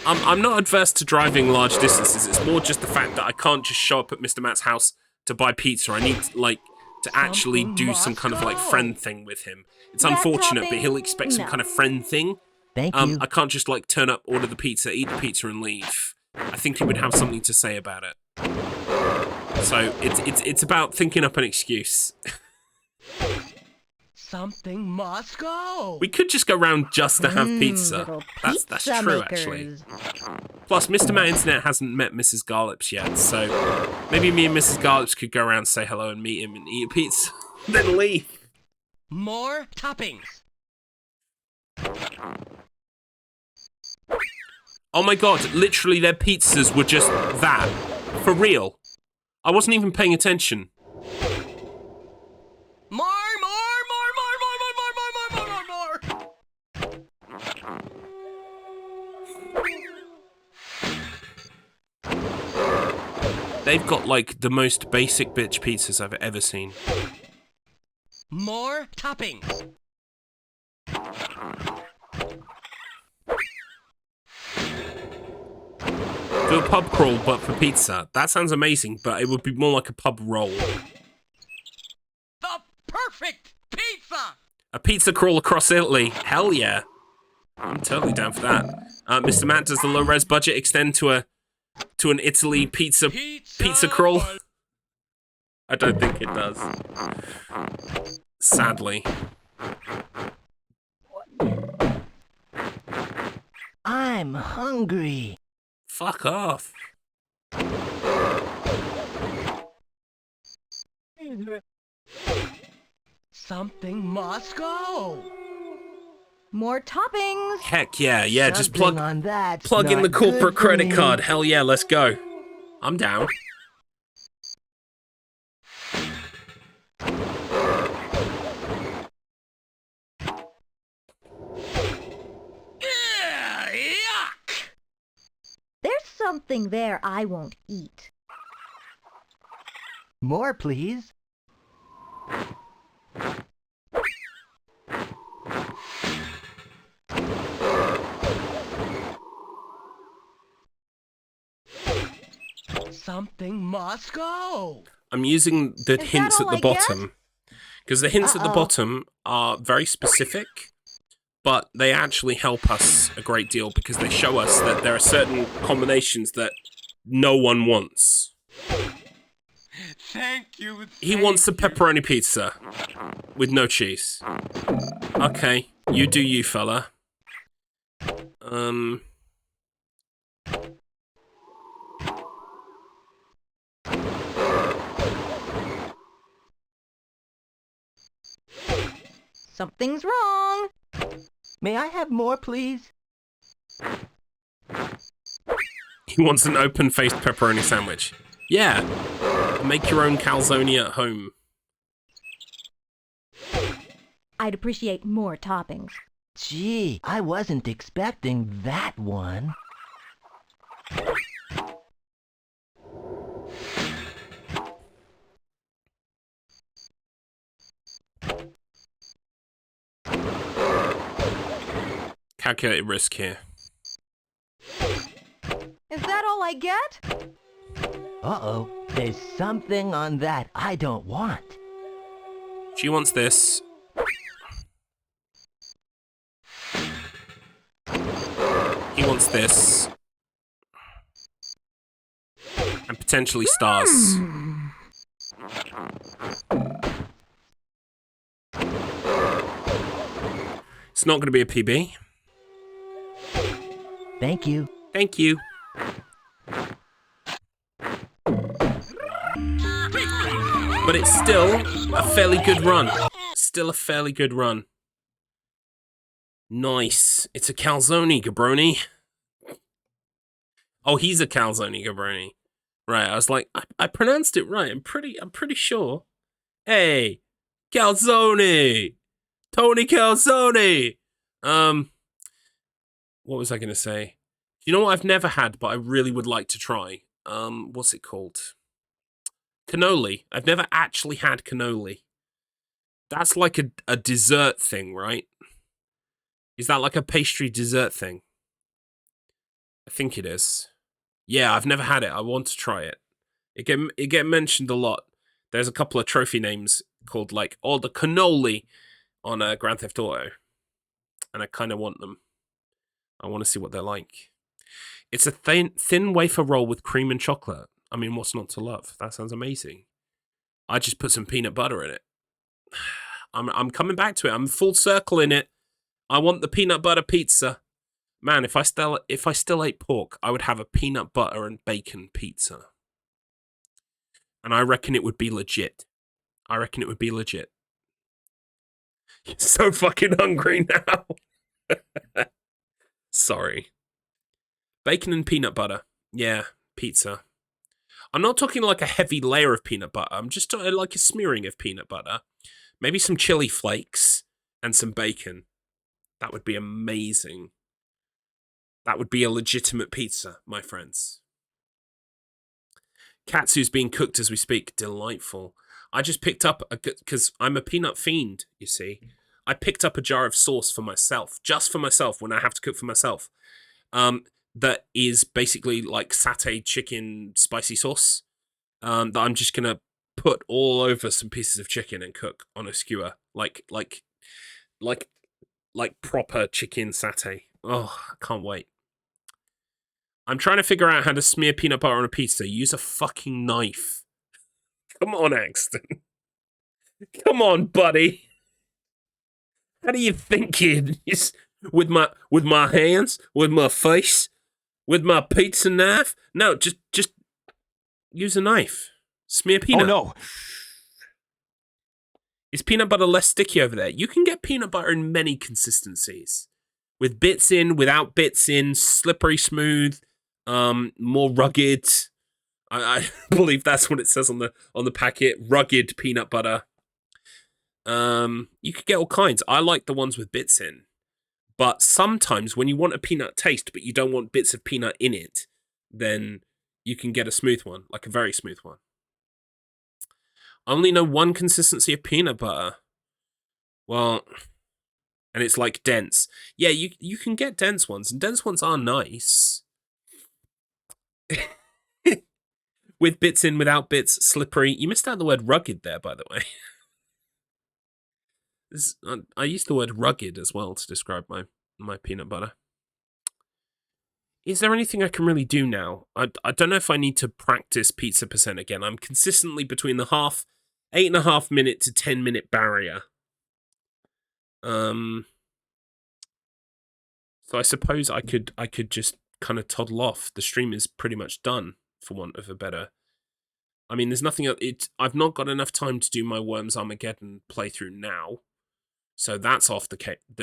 I'm not adverse to driving large distances. It's more just the fact that I can't just show up at Mr. Matt's house to buy pizza. I need, like, to actually do some kind of, like, friend thing with him. It's unfortunate, but he'll expect some kind of friend thing. Thank you. I can't just, like, turn up, order the pizza, eat the pizza, and leave. I think he would have something to say about it. So, it's about thinking up an excuse. Something must go. We could just go round just to have pizza. That's true, actually. Plus, Mr. Matt Internet hasn't met Mrs. Garlips yet, so maybe me and Mrs. Garlips could go around, say hello, and meet him and eat a pizza, then leave. More toppings. Oh my god, literally their pizzas were just that. For real. I wasn't even paying attention. More. They've got, like, the most basic bitch pizzas I've ever seen. More toppings. Do a pub crawl, but for pizza. That sounds amazing, but it would be more like a pub roll. The perfect pizza! A pizza crawl across Italy. Hell yeah. I'm totally down for that. Mr. Matt, does the low-res budget extend to an Italy pizza crawl? I don't think it does. Sadly. I'm hungry. Fuck off. Something must go. More toppings. Heck yeah, just Something on that. plug in the corporate credit card. Hell yeah, let's go. I'm down. Yuck! There's something there I won't eat. More, please. Something must go. I'm using the hints at the bottom. Because the hints at the bottom are very specific, but they actually help us a great deal because they show us that there are certain combinations that no one wants. Thank you. He wants a pepperoni pizza with no cheese. Okay, you do you, fella. Something's wrong. May I have more, please? He wants an open-faced pepperoni sandwich. Yeah, make your own calzone at home. I'd appreciate more toppings. Gee, I wasn't expecting that one. calculated risk here. Is that all I get? Uh-oh, there's something on that I don't want. She wants this. He wants this. And potentially stars. It's not going to be a PB. Thank you. Thank you. But it's still a fairly good run. Still a fairly good run. Nice. It's a calzone, Gabroni. Oh, he's a calzone, Gabroni. Right, I was like, I pronounced it right. I'm pretty sure. Hey, calzone. Tony Calzone. What was I going to say? You know what I've never had, but I really would like to try? What's it called? Cannoli. I've never actually had cannoli. That's like a dessert thing, right? Is that like a pastry dessert thing? I think it is. Yeah, I've never had it. I want to try it. It get mentioned a lot. There's a couple of trophy names called like, oh, the cannoli on Grand Theft Auto. And I kind of want them. I want to see what they're like. It's a thin wafer roll with cream and chocolate. I mean, what's not to love? That sounds amazing. I just put some peanut butter in it. I'm coming back to it. I'm full circle in it. I want the peanut butter pizza. Man, if I still ate pork, I would have a peanut butter and bacon pizza. And I reckon it would be legit. You're so fucking hungry now. Sorry. Bacon and peanut butter. Yeah, pizza. I'm not talking like a heavy layer of peanut butter. I'm just talking like a smearing of peanut butter. Maybe some chili flakes and some bacon. That would be amazing. That would be a legitimate pizza, my friends. Katsu's being cooked as we speak. Delightful. I just picked up, because I'm a peanut fiend, you see. I picked up a jar of sauce for myself, just for myself, when I have to cook for myself. That is basically like satay chicken spicy sauce. That I'm just going to put all over some pieces of chicken and cook on a skewer. Like proper chicken satay. Oh, I can't wait. I'm trying to figure out how to smear peanut butter on a pizza. Use a fucking knife. Come on, Axton. Come on, buddy. How do you think it is? With my hands? With my face? With my pizza knife? No, just use a knife. Smear peanut. Oh, no. Is peanut butter less sticky over there? You can get peanut butter in many consistencies. With bits in, without bits in, slippery smooth, more rugged. I believe that's what it says on the packet. Rugged peanut butter. You could get all kinds. I like the ones with bits in. But sometimes when you want a peanut taste, but you don't want bits of peanut in it, then you can get a smooth one, like a very smooth one. I only know one consistency of peanut butter. Well, and it's like dense. Yeah, you can get dense ones, and dense ones are nice. With bits in, without bits, slippery. You missed out the word rugged there, by the way. I used the word rugged as well to describe my peanut butter. Is there anything I can really do now? I don't know if I need to practice pizza percent again. I'm consistently between the 8.5 minute to 10 minute barrier. So I suppose I could just kind of toddle off. The stream is pretty much done, for want of a better. I mean, there's nothing. I've not got enough time to do my Worms Armageddon playthrough now, so that's off the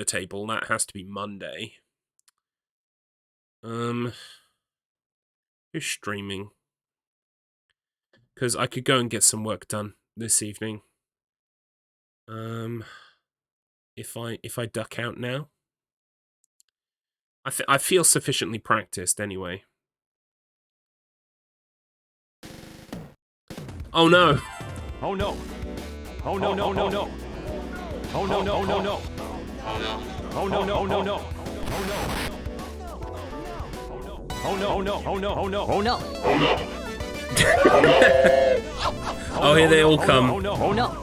table. That has to be Monday. Who's streaming? Because I could go and get some work done this evening. If I duck out now, I feel sufficiently practiced anyway. Oh no! Oh no! Oh no! No! No! No! Oh no! No! No! No! Oh no! Oh no! No! No! No! Oh no, oh no, oh no, oh no, oh no. Oh, here they all come. Oh no, oh no.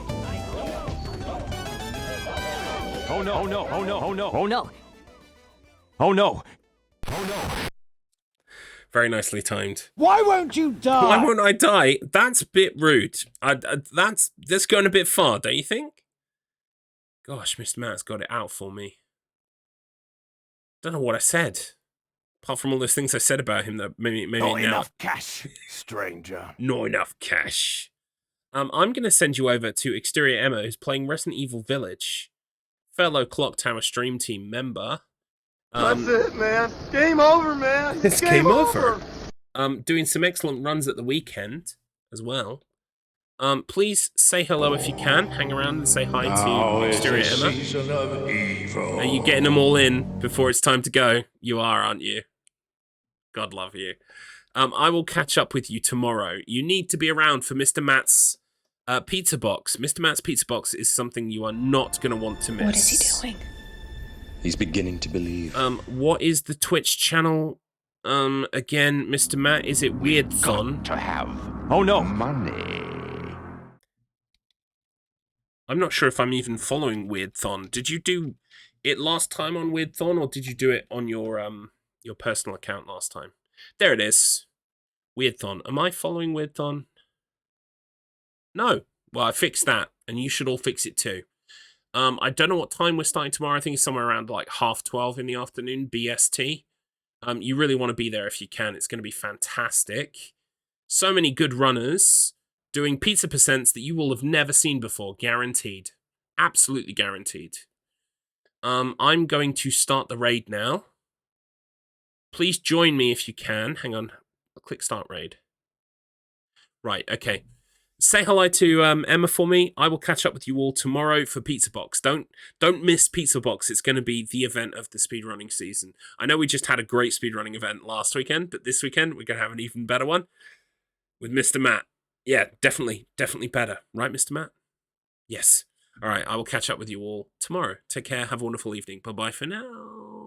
Oh no, oh no, oh no, oh no, oh no. Oh no. Oh no. Very nicely timed. Why won't you die? Why won't I die? That's a bit rude. That's going a bit far, don't you think? Gosh, Mr. Matt's got it out for me. Don't know what I said. Apart from all those things I said about him that maybe Not now. enough cash, stranger. Not enough cash. I'm going to send you over to Exterior Emma, who's playing Resident Evil Village. Fellow Clock Tower Stream Team member. That's it, man. Game over, man. It's game over. Doing some excellent runs at the weekend as well. Please say hello if you can. Hang around and say hi to Exterior Emma. Season of evil. Are you getting them all in before it's time to go? You are, aren't you? God love you. I will catch up with you tomorrow. You need to be around for Mr. Matt's pizza box. Mr. Matt's pizza box is something you are not going to want to miss. What is he doing? He's beginning to believe. What is the Twitch channel? Again, Mr. Matt, is it Weird Thon? To have. Oh no. Money. I'm not sure if I'm even following Weird Thon. Did you do it last time on Weird Thon, or did you do it on your personal account last time? There it is. Weird Thon. Am I following Weird Thon? No. Well, I fixed that, and you should all fix it too. I don't know what time we're starting tomorrow. I think it's somewhere around like 12:30 in the afternoon, BST. You really want to be there if you can. It's going to be fantastic. So many good runners doing pizza percents that you will have never seen before. Guaranteed. Absolutely guaranteed. I'm going to start the raid now. Please join me if you can. Hang on. I'll click start raid. Right, okay. Say hello to Emma for me. I will catch up with you all tomorrow for Pizza Box. Don't miss Pizza Box. It's going to be the event of the speedrunning season. I know we just had a great speedrunning event last weekend, but this weekend we're going to have an even better one with Mr. Matt. Yeah, definitely better. Right, Mr. Matt? Yes. All right, I will catch up with you all tomorrow. Take care. Have a wonderful evening. Bye-bye for now.